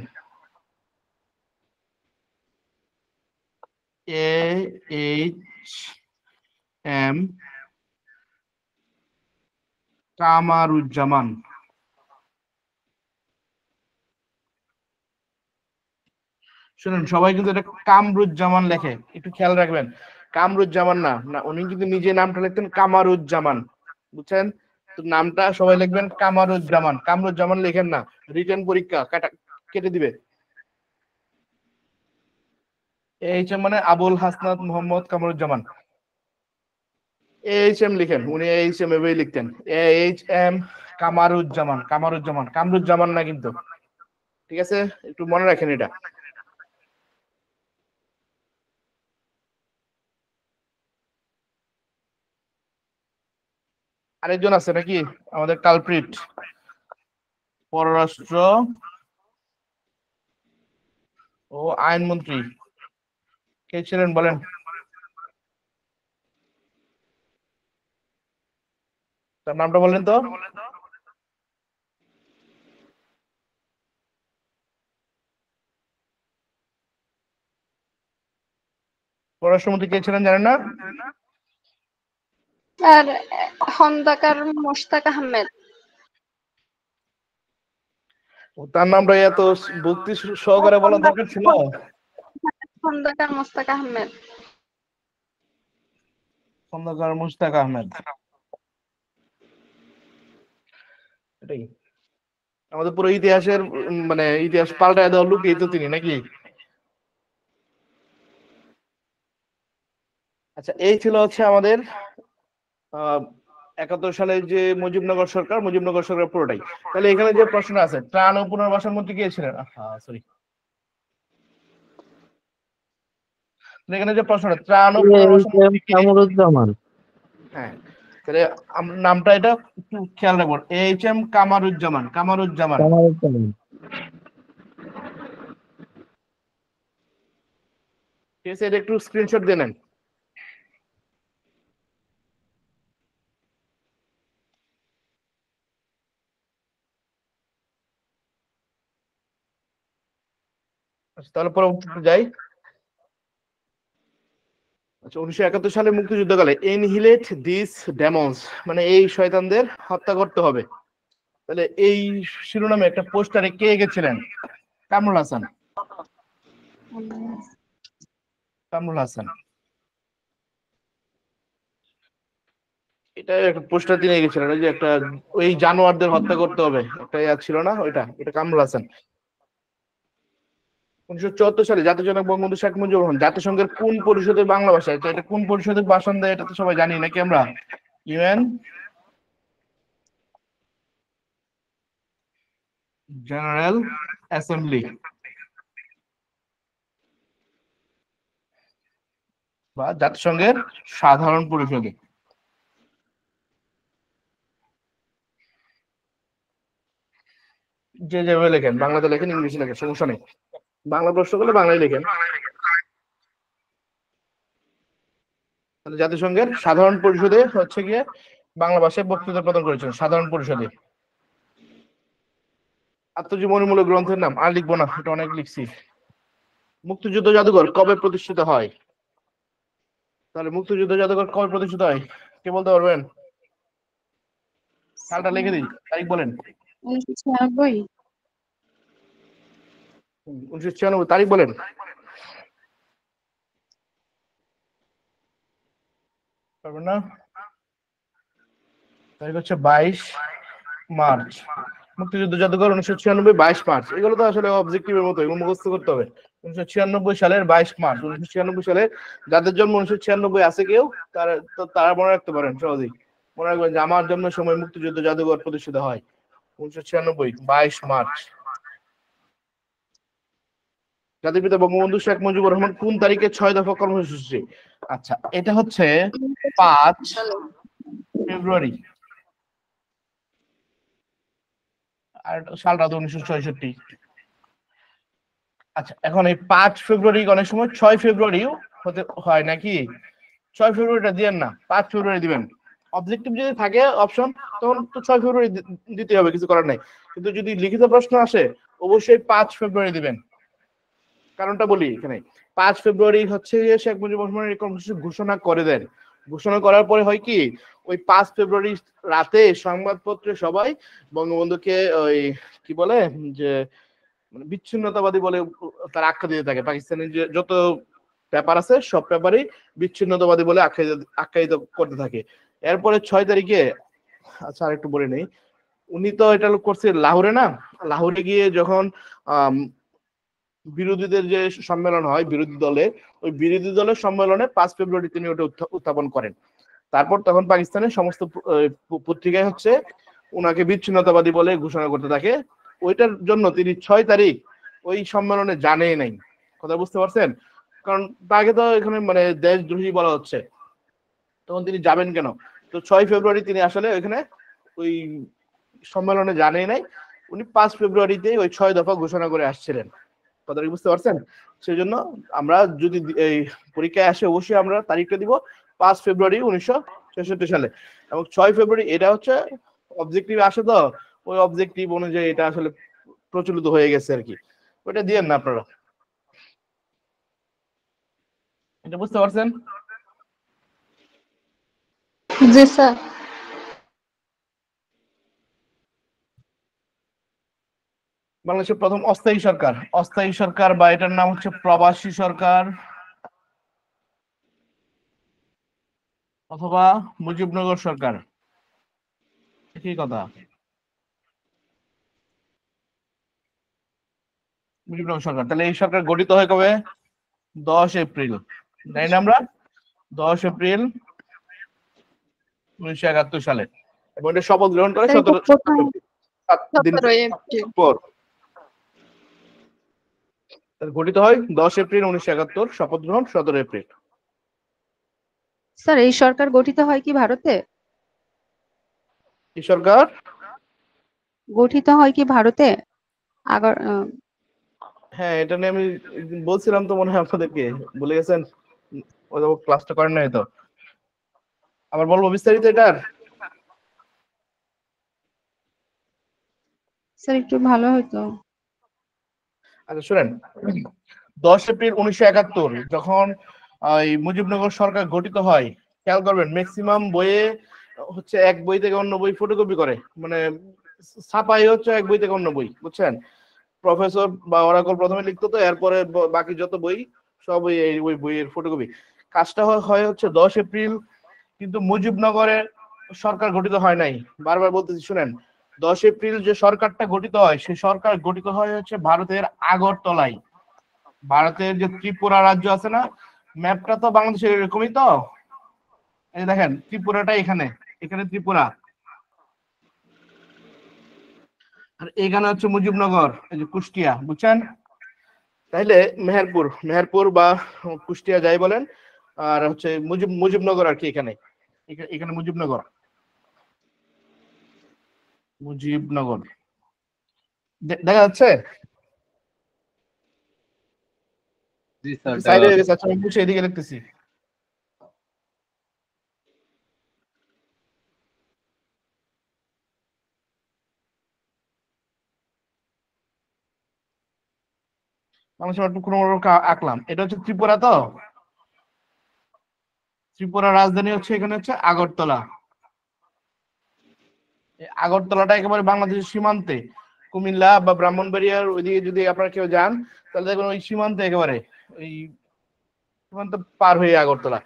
AHM কামারুজ্জামান। শুনুন, সবাই কিন্তু এটা কামরুজ্জামান লেখে, একটু খেয়াল রাখবেন, কামরুজ্জামান না, না উনি কিন্তু নিজে নামটা লিখতেন কামারুজ্জামান, বুঝছেন? তো নামটা সবাই লিখবেন কামারুজ্জামান, কামরুজ্জামান লিখেন না, রিটেন পরীক্ষা কেটে দিবে। AHM মানে আবুল হাসনাত মোহাম্মদ কামরুজ্জামান, AHM লিখেন, উনি AHM এভাবেই লিখতেন, AHM কামারুজ্জামান, কামরুজ্জামান না কিন্তু, ঠিক আছে? একটু মনে রাখেন এটা। আরেকজন আছে নাকি আমাদের কালপ্রিট, পররাষ্ট্র ও আইনমন্ত্রী, কে ছিলেন বলেন? তার নামটা বললেন তো। পররাষ্ট্রমন্ত্রী কে ছিলেন জানেন না? আর খন্দকার মোশতাক আহমেদ। তার নামটা এত ভক্তি সহকারে বলা দরকার ছিল? খন্দকার মোশতাক আহমেদ। খন্দকার মুশতাক আহমেদ, এটাই আমাদের পুরো ইতিহাসের মানে ইতিহাস পাল্টায় দেওয়ার লোক, এই তো তিনি নাকি? আচ্ছা, এই ছিল হচ্ছে আমাদের 71 সালে যে মুজিবনগর সরকার পুরোটাই। তাহলে এখানে যে প্রশ্ন আছে, ত্রাণ ও পুনর্বাসন মন্ত্রী কে ছিলেন? সরি, এখানে যে প্রশ্নটা ত্রাণ ও পুনর্বাসন মন্ত্রী কে? কামরুজ্জামান। হ্যাঁ, তাহলে নামটা এটা একটু খেয়াল রাখবো, AHM কামারুজ্জামান। কামরুজ্জামান। ঠিক আছে, এটা একটু স্ক্রিনশট দিয়ে নেন। আচ্ছা, তাহলে পরবর্তীতে যাই। আচ্ছা, 1971 সালে মুক্তিযুদ্ধকালে এনহিলেট দিস ডেমন্স, মানে এই শয়তানদের হত্যা করতে হবে। তাহলে এই শিরোনামে একটা পোস্টারে কে এঁকেছিলেন? কামরুল হাসান। এটা একটা পোস্টার তিনি এঁকেছিলেন, ওই যে একটা ওই জানোয়ারদের হত্যা করতে হবে একটা ছিল না, এটা কামরুল হাসান। 1974 সালে জাতির জনক বঙ্গবন্ধু শেখ মুজিবুর রহমান জাতিসংঘের কোন পরিষদের বাংলা ভাষায়, তো এটা কোন পরিষদের ভাষণ দেয় এটা তো সবাই জানি নাকি আমরা? ইউএন জেনারেল অ্যাসেম্বলি বা জাতিসংঘের সাধারণ পরিষদে। যে যেভাবে লেখেন, বাংলাতে লেখেন, ইংলিশে লেখেন, সমস্যা নেই। বাংলা প্রশ্ন করলে বাংলায় লেখেন। তাহলে জাতিসংঘের সাধারণ পরিষদে হচ্ছে গিয়ে বাংলা ভাষায় বক্তৃতা প্রদান করেছেন সাধারণ পরিষদে। আত্মজীবনীমূলক গ্রন্থের নাম আর লিখবো না, এটা অনেক লিখছি। মুক্তিযুদ্ধ জাদুঘর কবে প্রতিষ্ঠিত হয়? তাহলে মুক্তিযুদ্ধ জাদুঘর কবে প্রতিষ্ঠিত হয় কে বলতে পারবেন? সালটা লিখে দিই, তারিখ বলেন। 1996। 1996, তারিখ বলেন। পারবেন না? তারিখ হচ্ছে 22 মার্চ। মুক্তিযুদ্ধ জাদুঘর 1996, 22 মার্চ। এগুলো তো আসলে অবজেক্টিভের মতো, এগুলো মুখস্থ করতে হবে। 1996 সালের 22 মার্চ। 1996 সালে যাদের জন্ম 1996 আছে কেউ, তারা মনে রাখতে পারেন সহজেই। মনে রাখবেন যে আমার জন্মের সময় মুক্তিযুদ্ধ জাদুঘর প্রতিষ্ঠিত হয় 1996, 22 মার্চ। জাতির পিতা বঙ্গবন্ধু শেখ মুজিবুর রহমান কোন তারিখে 6 দফা কর্মসূচি? আচ্ছা, এটা হচ্ছে 5 ফেব্রুয়ারি। আর সালটা তো 1966। আচ্ছা, এখন এই 5 ফেব্রুয়ারি অনেক সময় 6 ফেব্রুয়ারিও হতে হয় নাকি? 6 ফেব্রুয়ারিটা দিবেন না, 5 ফেব্রুয়ারি দিবেন। অবজেক্টিভ যদি থাকে অপশন, তখন তো 6 ফেব্রুয়ারি দিতে হবে, কিছু করার নাই। কিন্তু যদি লিখিত প্রশ্ন আসে অবশ্যই 5 ফেব্রুয়ারি দিবেন। কারণটা বলি এখানে। 5 ফেব্রুয়ারি হচ্ছে শেখ মুজিবুর রহমান এই কর্মসূচি ঘোষণা করে দেন। ঘোষণা করার পরে হয় কি, ওই 5 ফেব্রুয়ারি রাতে সংবাদপত্রে সবাই বঙ্গবন্ধুকে ওই কি বলে যে বিচ্ছিন্নতাবাদী বলে তার আখ্যা দিতে থাকে। পাকিস্তানের যে যত পেপার আছে সব পেপারই বিচ্ছিন্নতাবাদী বলে আখ্যায়িত করতে থাকে। এরপরে 6 তারিখে, আচ্ছা আর একটু বলে নেই, উনি তো এটা করছে লাহোরে না? লাহোরে গিয়ে যখন বিরোধীদের যে সম্মেলন হয় বিরোধী দলে, ওই বিরোধী দলের সম্মেলনে 5 ফেব্রুয়ারি তিনি ওটা উত্থাপন করেন। তারপর তখন পাকিস্তানের সমস্ত পত্রিকায় হচ্ছে ওনাকে বিচ্ছিন্নতাবাদী বলে ঘোষণা করতে থাকে। ওইটার জন্য তিনি 6 তারিখ ওই সম্মেলনে জানেই নাই। কথা বুঝতে পারছেন? কারণ তাকে তো এখানে মানে দেশদ্রোহী বলা হচ্ছে, তখন তিনি যাবেন কেন? তো 6 ফেব্রুয়ারি তিনি আসলে ওইখানে ওই সম্মেলনে জানেই নাই। উনি 5 ফেব্রুয়ারিতে ওই 6 দফা ঘোষণা করে আসছিলেন। কথাটা বুঝতে পারছেন? সেই জন্য আমরা যদি এই পরীক্ষায় আসে অবশ্যই আমরা তারিখটা দিব 5 ফেব্রুয়ারি 1966 সালে। এবং 6 ফেব্রুয়ারি এটা হচ্ছে অবজেক্টিভ আসে, তো ওই অবজেক্টিভ অনুযায়ী এটা আসলে প্রচলিত হয়ে গেছে আর কি। ওইটা দিয়েন না আপনারা। এটা বুঝতে পারছেন? জি স্যার। বাংলাদেশের প্রথম অস্থায়ী সরকার বা এটার নাম হচ্ছে প্রবাসী সরকার অথবা মুজিবনগর সরকার, একই কথা। মুজিবনগর সরকার। তাহলে এই সরকার গঠিত হয় কবে? 10 এপ্রিল। জানি না আমরা 10 এপ্রিল 1971 সালে। এবং এটা শপথ গ্রহণ করে 7 দিন পর গঠিত হয়। 10 এপ্রিল 1971, শপথ গ্রহণ 17 এপ্রিল। স্যার এই সরকার গঠিত হয় কি ভারতে? এই সরকার গঠিত হয় কি ভারতে? আবার হ্যাঁ, এটা নিয়ে আমি বলছিলাম তো মনে হয় আপনাদেরকে, ভুলে গেছেন? ওই ক্লাসটা করেন নাই তো। আবার বলবো বিস্তারিত এটার? স্যার একটু ভালো হতো। আচ্ছা শুনেন, 10 এপ্রিল 1971 যখন এই মুজিবনগর সরকার গঠিত হয়, খেয়াল করবেন ম্যাক্সিমাম বইয়ে হচ্ছে এক বই থেকে অন্য বই ফটোকপি করে, মানে ছাপাই হচ্ছে এক বই থেকে অন্য বই, বুঝছেন? প্রফেসর বা ওরাকল প্রথমে লিখতো, তো এরপরে বাকি যত বই সব ওই বইয়ের ফটোকপি। কাজটা হয় হচ্ছে 10 এপ্রিল, কিন্তু মুজিবনগরের সরকার গঠিত হয় নাই। বারবার বলতেছি শুনেন, 10 এপ্রিল যে সরকারটা গঠিত হয় সেই সরকার গঠিত হয় হচ্ছে ভারতের আগরতলায়। ভারতের যে ত্রিপুরা রাজ্য আছে না, ম্যাপটা তো বাংলাদেশের এরকমই তো। এই দেখেন ত্রিপুরাটা এখানে, এখানে ত্রিপুরা, আর এখানে হচ্ছে মুজিবনগর, এই যে কুষ্টিয়া, বুঝছেন? তাইলে মেহেরপুর, মেহেরপুর বা কুষ্টিয়া যাই বলেন, আর হচ্ছে মুজিবনগর আর কি, এখানে এখানে মুজিবনগর, মুজিবনগর দেখা যাচ্ছে। জি স্যার সাইডে হয়ে গেছে, আচ্ছা আমি মুছে এদিকে লিখতেছি। বাংলাদেশের একটু কোনো আঁকলাম, এটা হচ্ছে ত্রিপুরা তো, ত্রিপুরা রাজধানী হচ্ছে এখানে হচ্ছে আগরতলা। আগরতলাটা একেবারে বাংলাদেশের সীমান্তে, কুমিল্লা বা ব্রাহ্মণবাড়িয়ার ওইদিকে যদি আপনারা কেউ যান তাহলে দেখবেন ওই সীমান্তে, একেবারে ওই সীমান্ত পার হয়ে আগরতলা,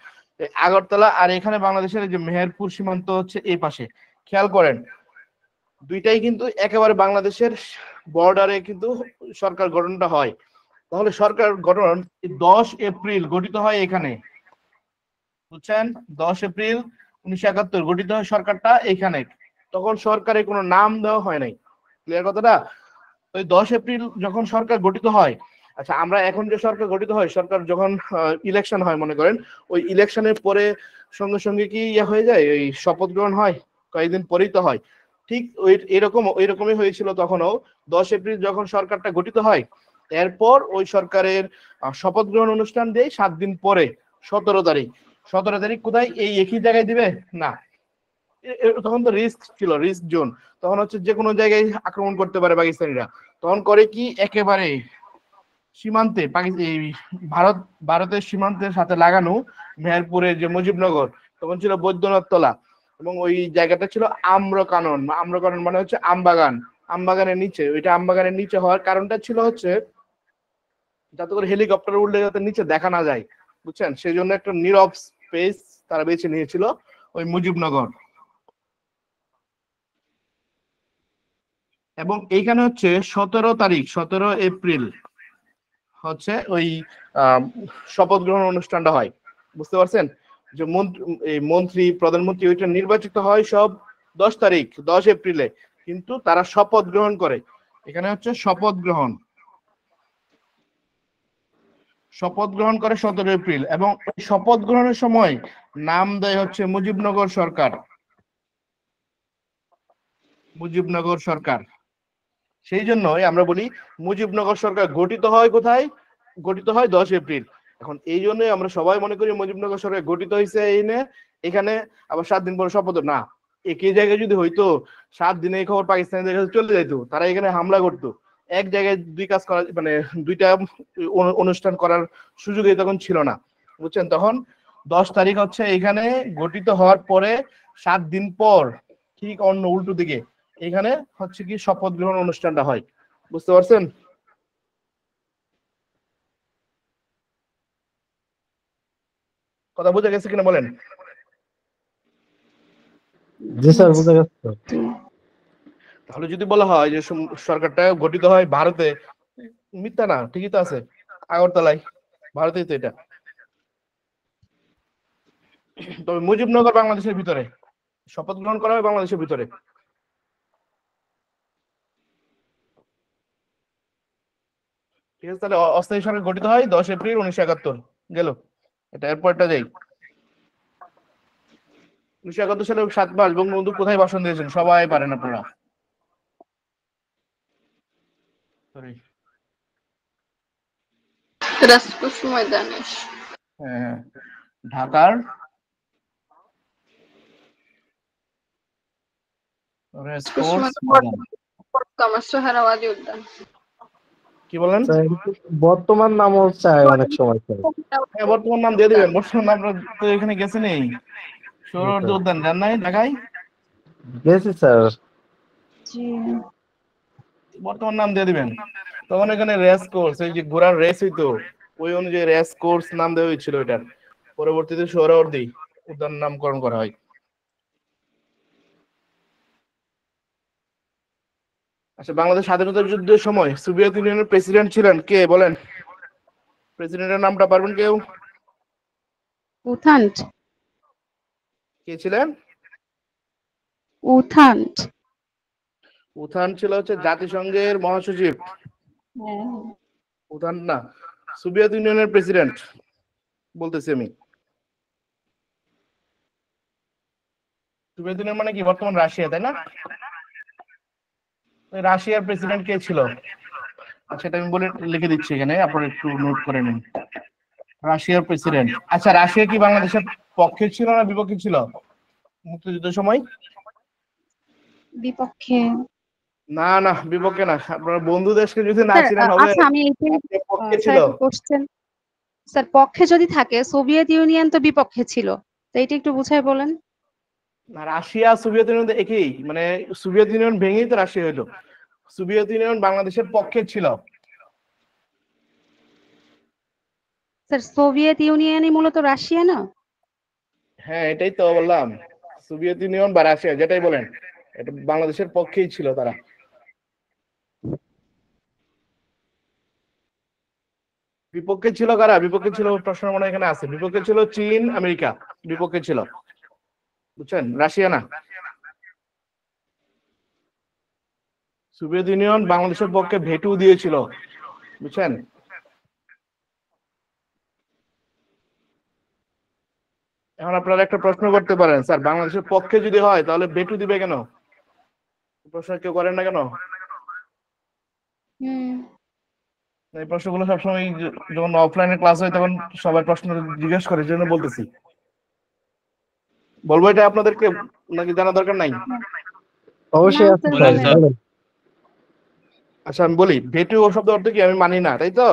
আগরতলা। আর এখানে বাংলাদেশের যে মেহেরপুর সীমান্ত হচ্ছে এই পাশে। খেয়াল করেন দুইটাই কিন্তু একেবারে বাংলাদেশের বর্ডারে কিন্তু সরকার গঠনটা হয়। তাহলে সরকার গঠন 10 এপ্রিল গঠিত হয় এখানে, বুঝছেন? 10 এপ্রিল 1971 গঠিত হয় সরকারটা এখানে। তখন সরকারে কোনো নাম দেওয়া হয় নাই, ক্লিয়ার কথাটা? ওই 10 এপ্রিল যখন সরকার গঠিত হয়, আচ্ছা আমরা এখন যে সরকার গঠিত হয়, সরকার যখন ইলেকশন হয় মনে করেন, ওই ইলেকশনের পরে সঙ্গে সঙ্গে কি ইয়ে হয়ে যায়, ওই শপথ গ্রহণ হয়, কয়েকদিন পরেই তো হয়। ঠিক এরকমই হয়েছিল তখনও। 10 এপ্রিল যখন সরকারটা গঠিত হয়, এরপর ওই সরকারের শপথ গ্রহণ অনুষ্ঠান দেয় 7 দিন পরে, 17 তারিখ। 17 তারিখ কোথায়, এই একই জায়গায় দিবে না, তখন তো রিস্ক ছিল, রিস্ক জোন, তখন হচ্ছে যে কোনো জায়গায় আক্রমণ করতে পারে পাকিস্তানিরা। তখন করে কি, একেবারে সীমান্তে ভারতের সীমান্তের সাথে লাগানো মেহেরপুরের যে মুজিবনগর, তখন ছিল বৈদ্যনাথ তলা, এবং ওই জায়গাটা ছিল আম্রকানন। আম্রকানন মানে হচ্ছে আমবাগান, আমবাগানের নিচে। ওইটা আমবাগানের নিচে হওয়ার কারণটা ছিল হচ্ছে যাতে করে হেলিকপ্টার উঠলে যাতে নিচে দেখা না যায়, বুঝছেন? সেই জন্য একটা নীরব স্পেস তারা বেছে নিয়েছিল, ওই মুজিবনগর। এবং এইখানে হচ্ছে 17 তারিখ, 17 এপ্রিল হচ্ছে ওই শপথ গ্রহণ অনুষ্ঠানটা হয়, বুঝতে পারছেন? যে মন্ত্রী প্রধানমন্ত্রী ওইটা নির্বাচিত হয় সব 10 তারিখ, 10 এপ্রিলে, কিন্তু তারা শপথ গ্রহণ করে এখানে হচ্ছে শপথ গ্রহণ করে 17 এপ্রিল। এবং শপথ গ্রহণের সময় নাম দেয় হচ্ছে মুজিবনগর সরকার, মুজিবনগর সরকার। সেই জন্যই আমরা বলি মুজিবনগর সরকার গঠিত হয় কোথায়, গঠিত হয় 10 এপ্রিল। এখন এই জন্যই আমরা সবাই মনে করি মুজিবনগর সরকার গঠিত হয়েছে এখানে, আবার 7 দিন পরে শপথ না। একই জায়গায় যদি হইতো 7 দিনে এই খবর পাকিস্তানিদের কাছে চলে যাইতো, তারা এখানে হামলা করতো। এক জায়গায় দুই কাজ করা, মানে দুইটা অনুষ্ঠান করার সুযোগই তখন ছিল না, বুঝছেন? তখন 10 তারিখ হচ্ছে এখানে গঠিত হওয়ার পরে 7 দিন পর ঠিক অন্য উল্টো দিকে এখানে হচ্ছে কি শপথ গ্রহণ অনুষ্ঠানটা হয়, বুঝতে পারছেন? কথা বোঝা গেছে কিনা বলেন? জি স্যার, বুঝা গেছে। তাহলে যদি বলা হয় যে সরকারটা গঠিত হয় ভারতে, মিথ্যা না, ঠিকই তো আছে, আগরতলায়, ভারতেই তো এটা। তবে মুজিবনগর বাংলাদেশের ভিতরে, শপথ গ্রহণ করা হয় বাংলাদেশের ভিতরে। ঠিক আছে, তাহলে অস্থায়ী সরকার গঠিত হয় 10 এপ্রিল 1971 গেল। এটা এরপরটা যাই। 1971 সালে 7 মার্চ বঙ্গবন্ধু কোথায় ভাষণ দিয়েছেন সবাই পারেন আপনারা? রাজকোষ ময়দানে। হ্যাঁ, ঢাকার সোহরাওয়ার্দী উদ্যান। কি বলেন? বর্তমান নামও চায় অনেক সময়। হ্যাঁ, বর্তমান নাম দিয়ে দিবেন। বর্তমান নাম তো এখানে গেছেনই, সোহরাওয়ার্দী উদ্যান জান নাই ঢাকায়? গেছি স্যার। বর্তমান নাম দিয়ে দিবেন। তখন এখানে রেস কোর্স, এই যে ঘোড়ার রেস হইতো, ওই অনুযায়ী রেস কোর্স নাম দেওয়া হয়েছিল এটার। পরবর্তীতে সোহরাওয়ার্দী উদ্যান নামকরণ করা হয়। আচ্ছা, বাংলাদেশ স্বাধীনতা যুদ্ধের সময় সোভিয়েত ইউনিয়নের প্রেসিডেন্ট ছিলেন কে বলেন? প্রেসিডেন্টের নামটা পারবেন কেউ? উথান্ট। কে ছিলেন? উথান্ট। উথান ছিল হচ্ছে জাতিসংঘের মহাসচিব। হ্যাঁ। উথান না, সোভিয়েত ইউনিয়নের প্রেসিডেন্ট বলতেছি আমি। সোভিয়েত ইউনিয়ন মানে কি বর্তমান রাশিয়া, তাই না? রাশিয়ার প্রেসিডেন্ট কে ছিল? আচ্ছা, এটা আমি বলে লিখে দিচ্ছি এখানে, আপনারা একটু নোট করে নিন। রাশিয়ার প্রেসিডেন্ট। আচ্ছা, রাশিয়া কি বাংলাদেশের পক্ষে ছিল না বিপক্ষে ছিল মুক্তিযুদ্ধের সময়? বিপক্ষে। না না, বিপক্ষে না। আপনার বন্ধু দেশকে যদি না স্যার চিনেন হবে। আচ্ছা আমি পক্ষে স্যার ছিল। একটা কোশ্চেন। স্যার পক্ষে যদি থাকে, সোভিয়েত ইউনিয়ন তো বিপক্ষে ছিল, তো এটা একটু বুঝাই বলেন। না, রাশিয়া সোভিয়েত ইউনিয়ন তো একই, মানে সোভিয়েত ইউনিয়ন ভেঙেই তো রাশিয়া হইলো। সোভিয়েত ইউনিয়ন বাংলাদেশের পক্ষে ছিল। স্যার সোভিয়েত ইউনিয়নই মূলত রাশিয়া না? হ্যাঁ, এটাই তো বললাম, সোভিয়েত ইউনিয়ন বা রাশিয়া যেটাই বলেন, এটা বাংলাদেশের পক্ষেই ছিল তারা। বিপক্ষে ছিল কারা? বিপক্ষে ছিল, প্রশ্ন মনে হয় এখানে আছে, বিপক্ষে ছিল চীন আমেরিকা, বিপক্ষে ছিল, বুঝছেন, রাশিয়া না। সোভিয়েত ইউনিয়ন বাংলাদেশের পক্ষে ভেটো দিয়েছিল, বুঝছেন। এখন আপনারা একটা প্রশ্ন করতে পারেন, স্যার বাংলাদেশের পক্ষে যদি হয় তাহলে ভেটো দিবে কেন? প্রশ্ন কেউ করেন না কেন? এই প্রশ্নগুলো সবসময় যখন অফলাইনে ক্লাস হয় তখন সবাই প্রশ্ন জিজ্ঞেস করে, জন্য বলতেছি। বলবো এটা আপনাদেরকে, নাকি জানা দরকার নাই? অবশ্যই আছে স্যার, বলেন। আচ্ছা আমি বলি, ভেটো শব্দ অর্থ কি? আমি মানি না, তাই তো?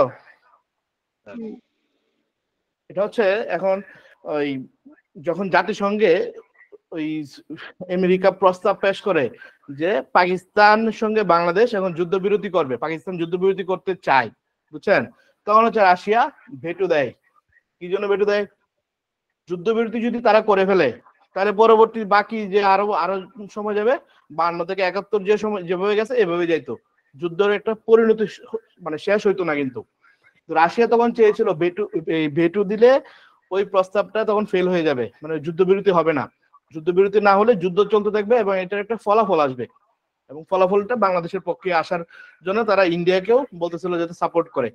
এটা হচ্ছে এখন ওই যখন জাতিসংঘে ওই আমেরিকা প্রস্তাব পেশ করে যে পাকিস্তান সঙ্গে বাংলাদেশ এখন যুদ্ধবিরতি করবে, পাকিস্তান যুদ্ধবিরতি করতে চায়, বুঝছেন, তখন হচ্ছে রাশিয়া ভেটো দেয়। কি জন্য ভেটো দেয়? যুদ্ধবিরতি যদি তারা করে ফেলে তাহলে পরবর্তী বাকি যে আরো সময় যাবে, 52 থেকে 71 যে সময় যেভাবে গেছে এভাবে যাইতো, যুদ্ধের একটা পরিণতি মানে শেষ হইতো না। কিন্তু রাশিয়া তখন চেয়েছিল ভেটো দিলে ওই প্রস্তাবটা তখন ফেল হয়ে যাবে, মানে যুদ্ধবিরতি হবে না, যুদ্ধবিরতি না হলে যুদ্ধ চলতে থাকবে এবং এটার একটা ফলাফল আসবে, এবং ফলাফলটা বাংলাদেশের পক্ষে আসার জন্য তারা ইন্ডিয়াকেও বলতেছিল যাতে সাপোর্ট করে,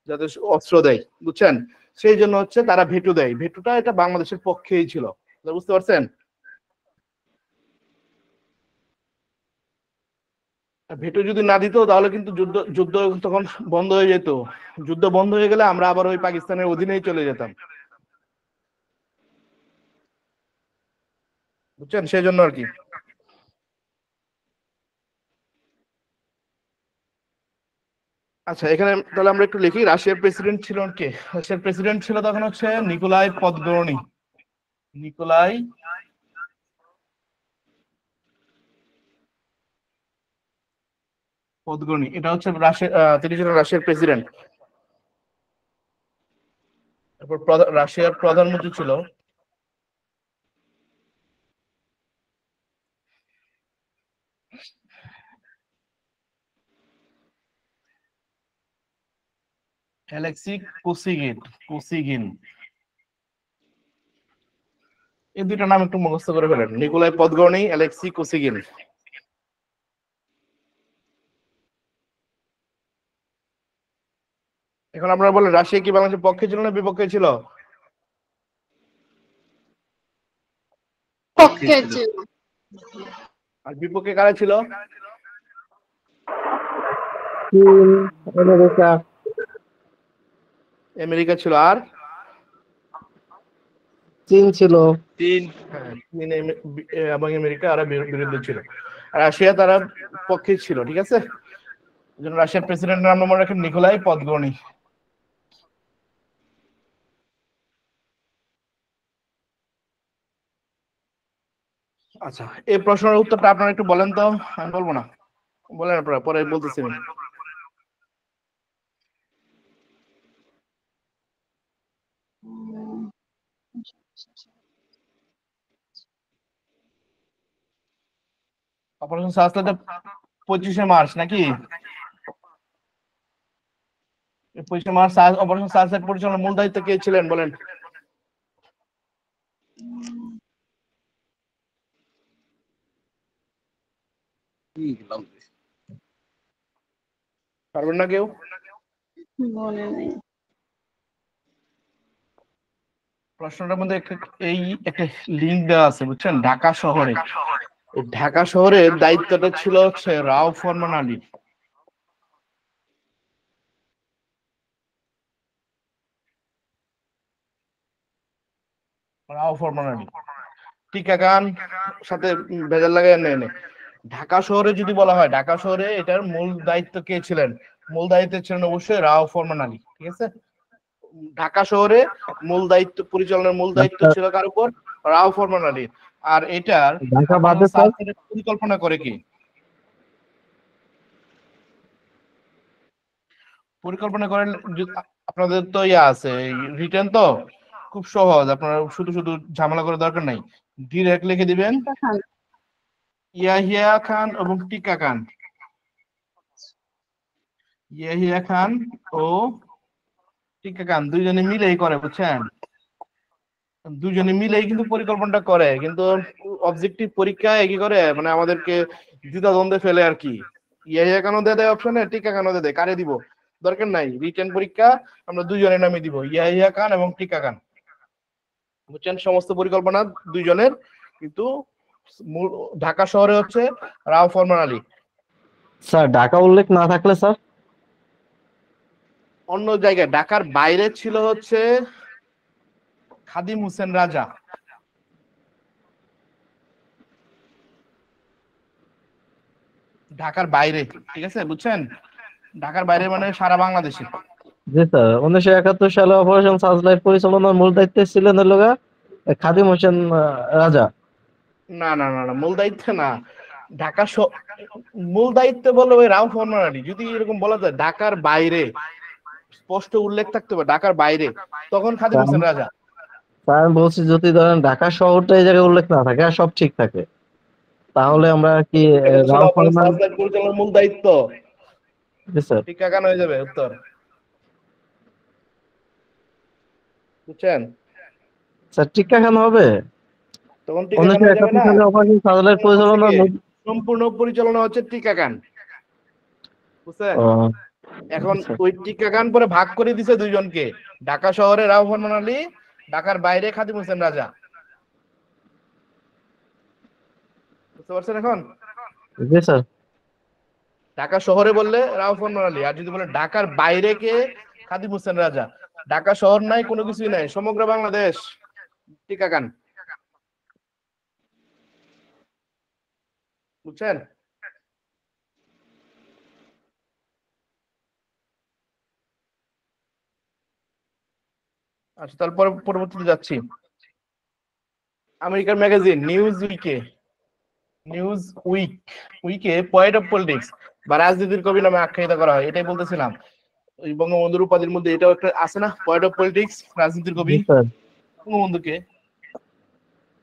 যাতে অস্ত্র দেয়, বুঝছেন। সেই জন্য হচ্ছে তারা ভেটো দেয়, ভেটোটা এটা বাংলাদেশের পক্ষেই ছিল, বুঝতে পারছেন। ভেটো যদি না দিত তাহলে কিন্তু যুদ্ধ যুদ্ধ তখন বন্ধ হয়ে যেত, যুদ্ধ বন্ধ হয়ে গেলে আমরা আবার ওই পাকিস্তানের অধীনেই চলে যেতাম, বুঝছেন, সেই জন্য আর কি। আচ্ছা, এখানে তাহলে আমরা একটু লিখি, রাশিয়ার প্রেসিডেন্ট ছিল কে? রাশিয়ার প্রেসিডেন্ট ছিল তখন হচ্ছে নিকোলাই পদগর্নি। নিকোলাই পদগর্নি, এটা হচ্ছে রাশিয়া, তিনি ছিলেন রাশিয়ার প্রেসিডেন্ট। তারপর রাশিয়ার প্রধানমন্ত্রী ছিল অ্যালেক্সি কোসিগিন। কোসিগিন, এই দুইটা নাম একটু মুখস্থ করে ফেলেন, নিকোলাই পদগর্নি, অ্যালেক্সি কোসিগিন। এখন আপনারা বলেন, রাশিয়া কি বাংলাদেশের পক্ষে ছিল না বিপক্ষে ছিল? পক্ষে ছিল। আর বিপক্ষে কারা ছিল? চীন, আমেরিকা। আমেরিকা ছিল, আর চীন ছিল। চীন। হ্যাঁ, চীন এবং আমেরিকা আর বিরুদ্ধে ছিল, আর রাশিয়া তারা পক্ষে ছিল, ঠিক আছে। এই জন্য রাশিয়ার প্রেসিডেন্টের নাম মনে রাখেন নিকোলাই পদগর্নি। আচ্ছা, এই প্রশ্নের উত্তরটা আপনারা একটু বলেন তো, আমি বলবো না, বলেন আপনারা, পরে বলতেছি আমি। অপারেশন সাহসটা 25শে মার্চ নাকি? অপারেশন সানসেট পরিচালনার মূল দায়িত্ব কে ছিলেন বলেন? পারবেন না কেউ? মনে নেই। প্রশ্নটার মধ্যে এই একটা লিঙ্ক দেওয়া আছে বুঝছেন, ঢাকা শহরে। ঢাকা শহরের দায়িত্বটা ছিল হচ্ছে রাও ফরমান আলী। রাও ফরমান আলী টিকা খান সাথে ভেজাল লাগাই নেয়। ঢাকা শহরে যদি বলা হয়, ঢাকা শহরে এটার মূল দায়িত্ব কে ছিলেন? মূল দায়িত্ব ছিলেন অবশ্যই রাও ফরমান আলী। ঠিক আছে, ঢাকা শহরে মূল দায়িত্ব পরিচালনার মূল দায়িত্ব ছিল কার উপর? রাও ফরমান আলী। আর এটার ঢাকা বাদে স্যার পরিকল্পনা করে কি? পরিকল্পনা করেন আপনাদের তো ইয়া আছে রিটেন, তো খুব সহজ, আপনারা শুধু শুধু ঝামেলা করে দরকার নাই, ডিরেক্ট লিখে দিবেন ইয়াহিয়া খান এবং টিকা খান। ইয়াহিয়া খান ও টিকা খান দুইজনে মিলেই করে বুঝছেন, দুজনে মিলেই কিন্তু পরিকল্পনাটা করে, কিন্তু অবজেক্টিভ পরীক্ষায় কি করে মানে আমাদেরকে দ্বিধাদ্বন্দ্বে ফেলে আর কি। ইয়াহিয়া খানও দিয়ে দেয় অপশনে, টিকা খানও দিয়ে দেয়, কারে দিব দরকার নাই, রিটেন পরীক্ষা আমরা দুইজনের নামে দিব, ইয়াহিয়া খান এবং টিকা খান বুঝছেন। সমস্ত পরিকল্পনা দুইজনের, কিন্তু ঢাকা শহরে হচ্ছে রাও ফরমান আলী। স্যার ঢাকা উল্লেখ না থাকলে স্যার অন্য জায়গায় ঢাকার বাইরে ছিল হচ্ছে খাদিম হোসেন রাজা। ঢাকার বাইরে, ঠিক আছে বুঝছেন, ঢাকার বাইরে মানে সারা বাংলাদেশে। জি স্যার 1971 সালে অপারেশন সার্চলাইট পরিচালনার মূল দায়িত্বে ছিলেন হলো খাদিম হোসেন রাজা। না না না না, মূল দায়িত্ব না, ঢাকা মূল দায়িত্ব বলো ওই রাও ফরমান আলী। যদি এরকম বলা যায় ঢাকার বাইরে, স্পষ্ট উল্লেখ থাকতে হবে ঢাকার বাইরে, তখন খাদিম হোসেন রাজা। স্যার আমি বলছি যদি ধরেন ঢাকা শহরটা এই জায়গায় উল্লেখ না থাকে আর সব ঠিক থাকে, তাহলে আমরা কি রাও ফরমান পরিচালনার মূল দায়িত্ব? জি স্যার টিকা খান হয়ে যাবে উত্তর, বুঝছেন। স্যার টিকা খান হবে, তখন টিকা খান হয়ে যাবে না, অপারেশন সার্চলাইট পরিচালনার সম্পূর্ণ পরিচালনা হচ্ছে টিকা খান, বুঝছেন। এখন ওই টিকা খান পরে ভাগ করে দিছে দুইজনকে, ঢাকা শহরে রাও ফরমান আলী, ঢাকার বাইরে খাদিম হোসেন রাজা, বুঝতে পারছেন এখন? জি স্যার। ঢাকা শহরে বললে রাও ফরমান আলী, আর যদি বলে ঢাকার বাইরে কে? খাদিম হোসেন রাজা। ঢাকা শহর নাই, কোনো কিছুই নাই, সমগ্র বাংলাদেশ টিকা খান, বুঝছেন। আচ্ছা তারপরে পরবর্তীতে যাচ্ছি। আমেরিকার ম্যাগাজিন উইকে পয়েন্ট অফ পলিটিক্স বা রাজনীতির কবি নামে আখ্যায়িত করা হয়, এটাই বলতেছিলাম। ওই বঙ্গবন্ধুর উপাধির মধ্যে এটাও একটা আছে না, পয়েন্ট অফ পলিটিক্স, রাজনীতির কবি। বঙ্গবন্ধুকে,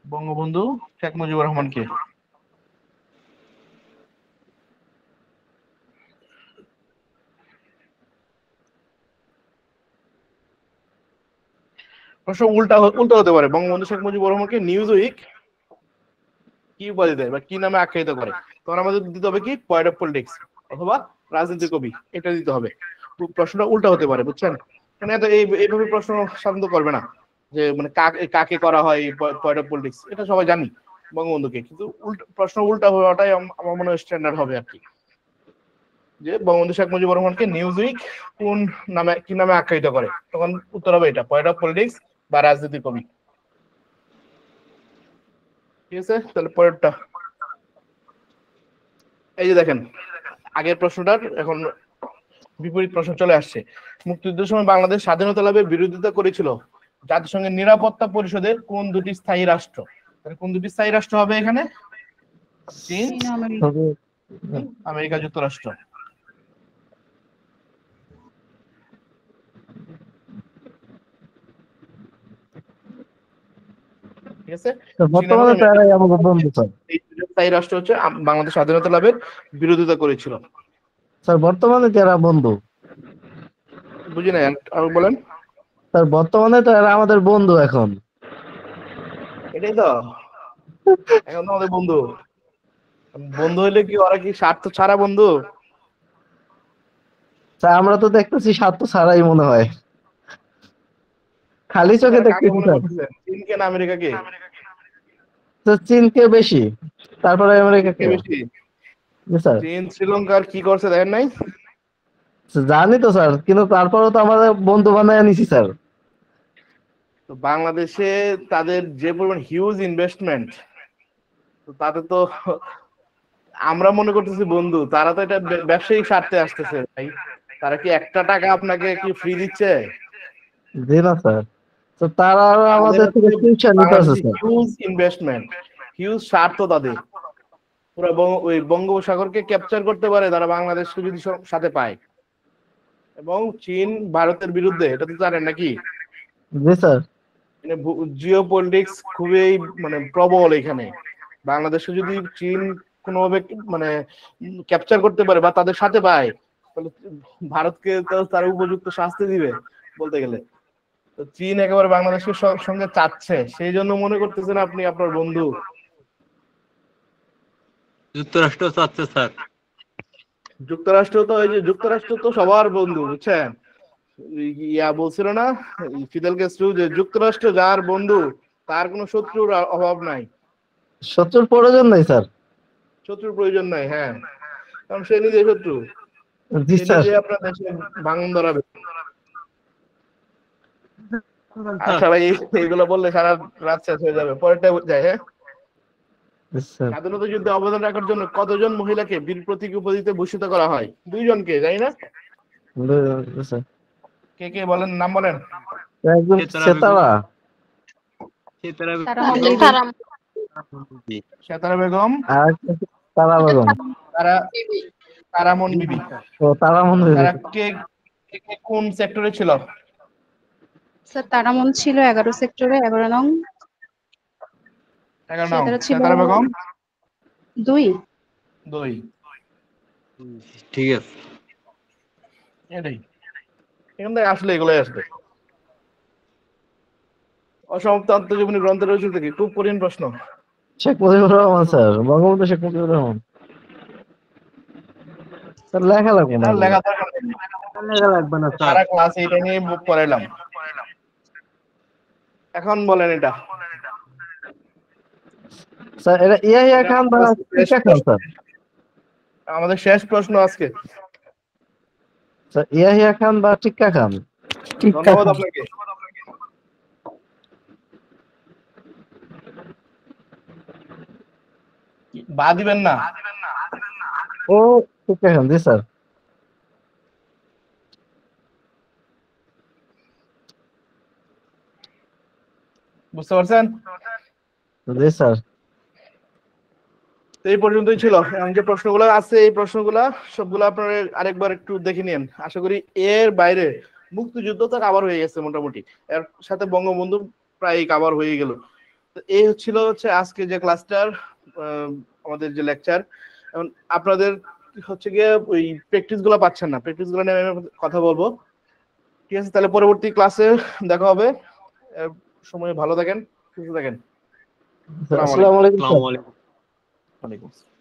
বঙ্গবন্ধু শেখ মুজিবুর রহমানকে। প্রশ্ন উল্টা হতে পারে, বঙ্গবন্ধু শেখ মুজিবুর রহমানকে নিউজ উইক কি উপাধি দেয় বা কি নামে আখ্যায়িত করে, তখন আমাদের দিতে হবে কি পয়েন্ট অফ পলিটিক্স অথবা রাজনীতির কবি, এটা দিতে হবে। প্রশ্নটা উল্টা হতে পারে বুঝছেন, মানে এত এইভাবে প্রশ্ন সাধারণত করবে না যে মানে কাকে করা হয় পয়েন্ট অফ পলিটিক্স, এটা সবাই জানি বঙ্গবন্ধুকে, কিন্তু প্রশ্ন উল্টা হওয়াটাই আমার মনে হয় স্ট্যান্ডার্ড হবে আর কি, যে বঙ্গবন্ধু শেখ মুজিবুর রহমানকে নিউজ উইক কোন নামে কি নামে আখ্যায়িত করে, তখন উত্তর হবে এটা পয়েন্ট অফ পলিটিক্স বা রাজনীতির কবি। ঠিক আছে, তাহলে পরেরটা এই যে দেখেন, আগের প্রশ্নটার এখন বিপরীত প্রশ্ন চলে আসছে। মুক্তিযুদ্ধের সময় বাংলাদেশ স্বাধীনতা লাভের বিরোধিতা করেছিল জাতিসংঘের নিরাপত্তা পরিষদের কোন দুটি স্থায়ী রাষ্ট্র? কোন দুটি স্থায়ী রাষ্ট্র হবে এখানে? চীন, আমেরিকা যুক্তরাষ্ট্র। ঠিক আছে, বর্তমানে তারাই আমাদের বন্ধু স্যার। এই দুটি স্থায়ী রাষ্ট্র হচ্ছে বাংলাদেশ স্বাধীনতা লাভের বিরোধিতা করেছিল। স্যার বর্তমানে যারা বন্ধু, বুঝি না, আর বলেন। স্যার বর্তমানে তো এরা আমাদের বন্ধু এখন। এটাই তো, এখন তো আমাদের বন্ধু। বন্ধু হইলে কি ওরা কি স্বার্থ ছাড়া বন্ধু? স্যার আমরা তো দেখতেছি স্বার্থ ছাড়াই মনে হয়, খালি চোখে কাকে দেখতেছি মনে স্যার। করতেছেন, চীনকে না আমেরিকাকে? তো চীনকে বেশি, তারপরে আমেরিকাকে। চীনকে বেশি? জি স্যার। চীন শ্রীলঙ্কার কি করছে দেখেন নাই? জানি তো স্যার, কিন্তু তারপরেও তো আমাদের বন্ধু বানায় নিছি স্যার। তো বাংলাদেশে তাদের যে পরিমাণ হিউজ ইনভেস্টমেন্ট, তো তাতে তো আমরা মনে করতেছি বন্ধু, তারা তো এটা ব্যবসায়িক স্বার্থে আসতেছে ভাই। তারা কি একটা টাকা আপনাকে কি ফ্রি দিচ্ছে? জি না স্যার, তো তারা আরো তাদের আমাদের থেকে হচ্ছে টিউশন নিতে আছে বাংলাদেশে স্যার। হিউজ ইনভেস্টমেন্ট, হিউজ স্বার্থ তাদের। পুরো ওই বঙ্গোপসাগরকে ক্যাপচার করতে পারে তারা, বাংলাদেশকে যদি সাথে পায়। এবং চীন ভারতের বিরুদ্ধে, এটা তো জানেন নাকি? জি স্যার। জিও পলিটিক্স খুবই মানে প্রবল এখানে। বাংলাদেশে যদি চীন কোনোভাবে মানে ক্যাপচার করতে পারে বা তাদের সাথে পায়, তাহলে ভারতকে তো তারা উপযুক্ত শাস্তি দিবে বলতে গেলে। তো চীন একেবারে বাংলাদেশের সঙ্গে চাচ্ছে, সেই জন্য মনে করতেছেন আপনি আপনার বন্ধু। যুক্তরাষ্ট্র চাচ্ছে স্যার। যুক্তরাষ্ট্র তো, এই যে যুক্তরাষ্ট্র তো সবার বন্ধু, বুঝছেন? ইয়া বলছিল না ফিদেল ক্যাস্ট্রো, যে যুক্তরাষ্ট্র যার বন্ধু তার কোনো শত্রুর অভাব নাই। শত্রুর প্রয়োজন নাই স্যার। শত্রুর প্রয়োজন নাই, হ্যাঁ, কারণ সে নিজে শত্রু। জি সে স্যার। নিজে আপনার দেশে ভাঙন ধরাবে। আচ্ছা ভাই, এইগুলো বললে সারা রাত শেষ হয়ে যাবে, পরেরটা যাই। হ্যাঁ, জি স্যার। স্বাধীনতা যুদ্ধে অবদান রাখার জন্য কতজন মহিলাকে বীর প্রতীক উপাধিতে ভূষিত করা হয়? 2 জনকে, জানি না। জি স্যার। কে কে বলেন, নাম বলেন। একদম সেতারা। সেতারা বেগম আর তারা বেগম। তারামন বিবি। ও তারামন বিবি। তারা কে কে কোন সেক্টরে ছিল? স্যার তারামন ছিল 11 সেক্টরে, 11 নং। 11 নং। সেতারা ছিল সেতারা বেগম 2। ঠিক আছে, এটাই, এখান থেকে আসলে এগুলোই আসবে। অসমাপ্ত আত্মজীবনী গ্রন্থের রচিত কি? খুব কঠিন প্রশ্ন। Sheikh Mujibur Rahman sir, Bangabandhu Sheikh Mujibur Rahman sir. লেখা লাগবে না, এটা লেখা দরকার নেই, লেখা লাগবে না স্যার। সারা ক্লাস এটা নিয়ে বুক পড়াইলাম। এখন বলেন এটা। স্যার এটা ইয়াহিয়া খান বা টিক্কা খান স্যার। আমাদের শেষ প্রশ্ন আজকে। স্যার ইয়াহিয়া খান বা টিক্কা খান। ধন্যবাদ আপনাকে। বা দিবেন না? ও টিক্কা খান, জি স্যার। বুঝতে পারছেন? জি স্যার। এই পর্যন্তই ছিল। এখন যে প্রশ্নগুলো আছে, এই প্রশ্নগুলা সবগুলো আপনারা আরেকবার একটু দেখে নিন। আশা করি এর বাইরে মুক্তিযুদ্ধ তো কাভার হয়ে গেছে মোটামুটি, এর সাথে বঙ্গবন্ধু প্রায় কাভার হয়ে গেল। তো এই হচ্ছে আজকে যে ক্লাসটার, আমাদের যে লেকচার। এখন আপনাদের হচ্ছে গিয়ে ওই প্র্যাকটিস গুলা পাচ্ছেন না, প্র্যাকটিস গুলো নিয়ে আমি কথা বলবো। ঠিক আছে, তাহলে পরবর্তী ক্লাসে দেখা হবে। সময় ভালো থাকেন, সুস্থ থাকেন। আসসালামু আলাইকুম। ওয়ালাইকুম আসসালাম।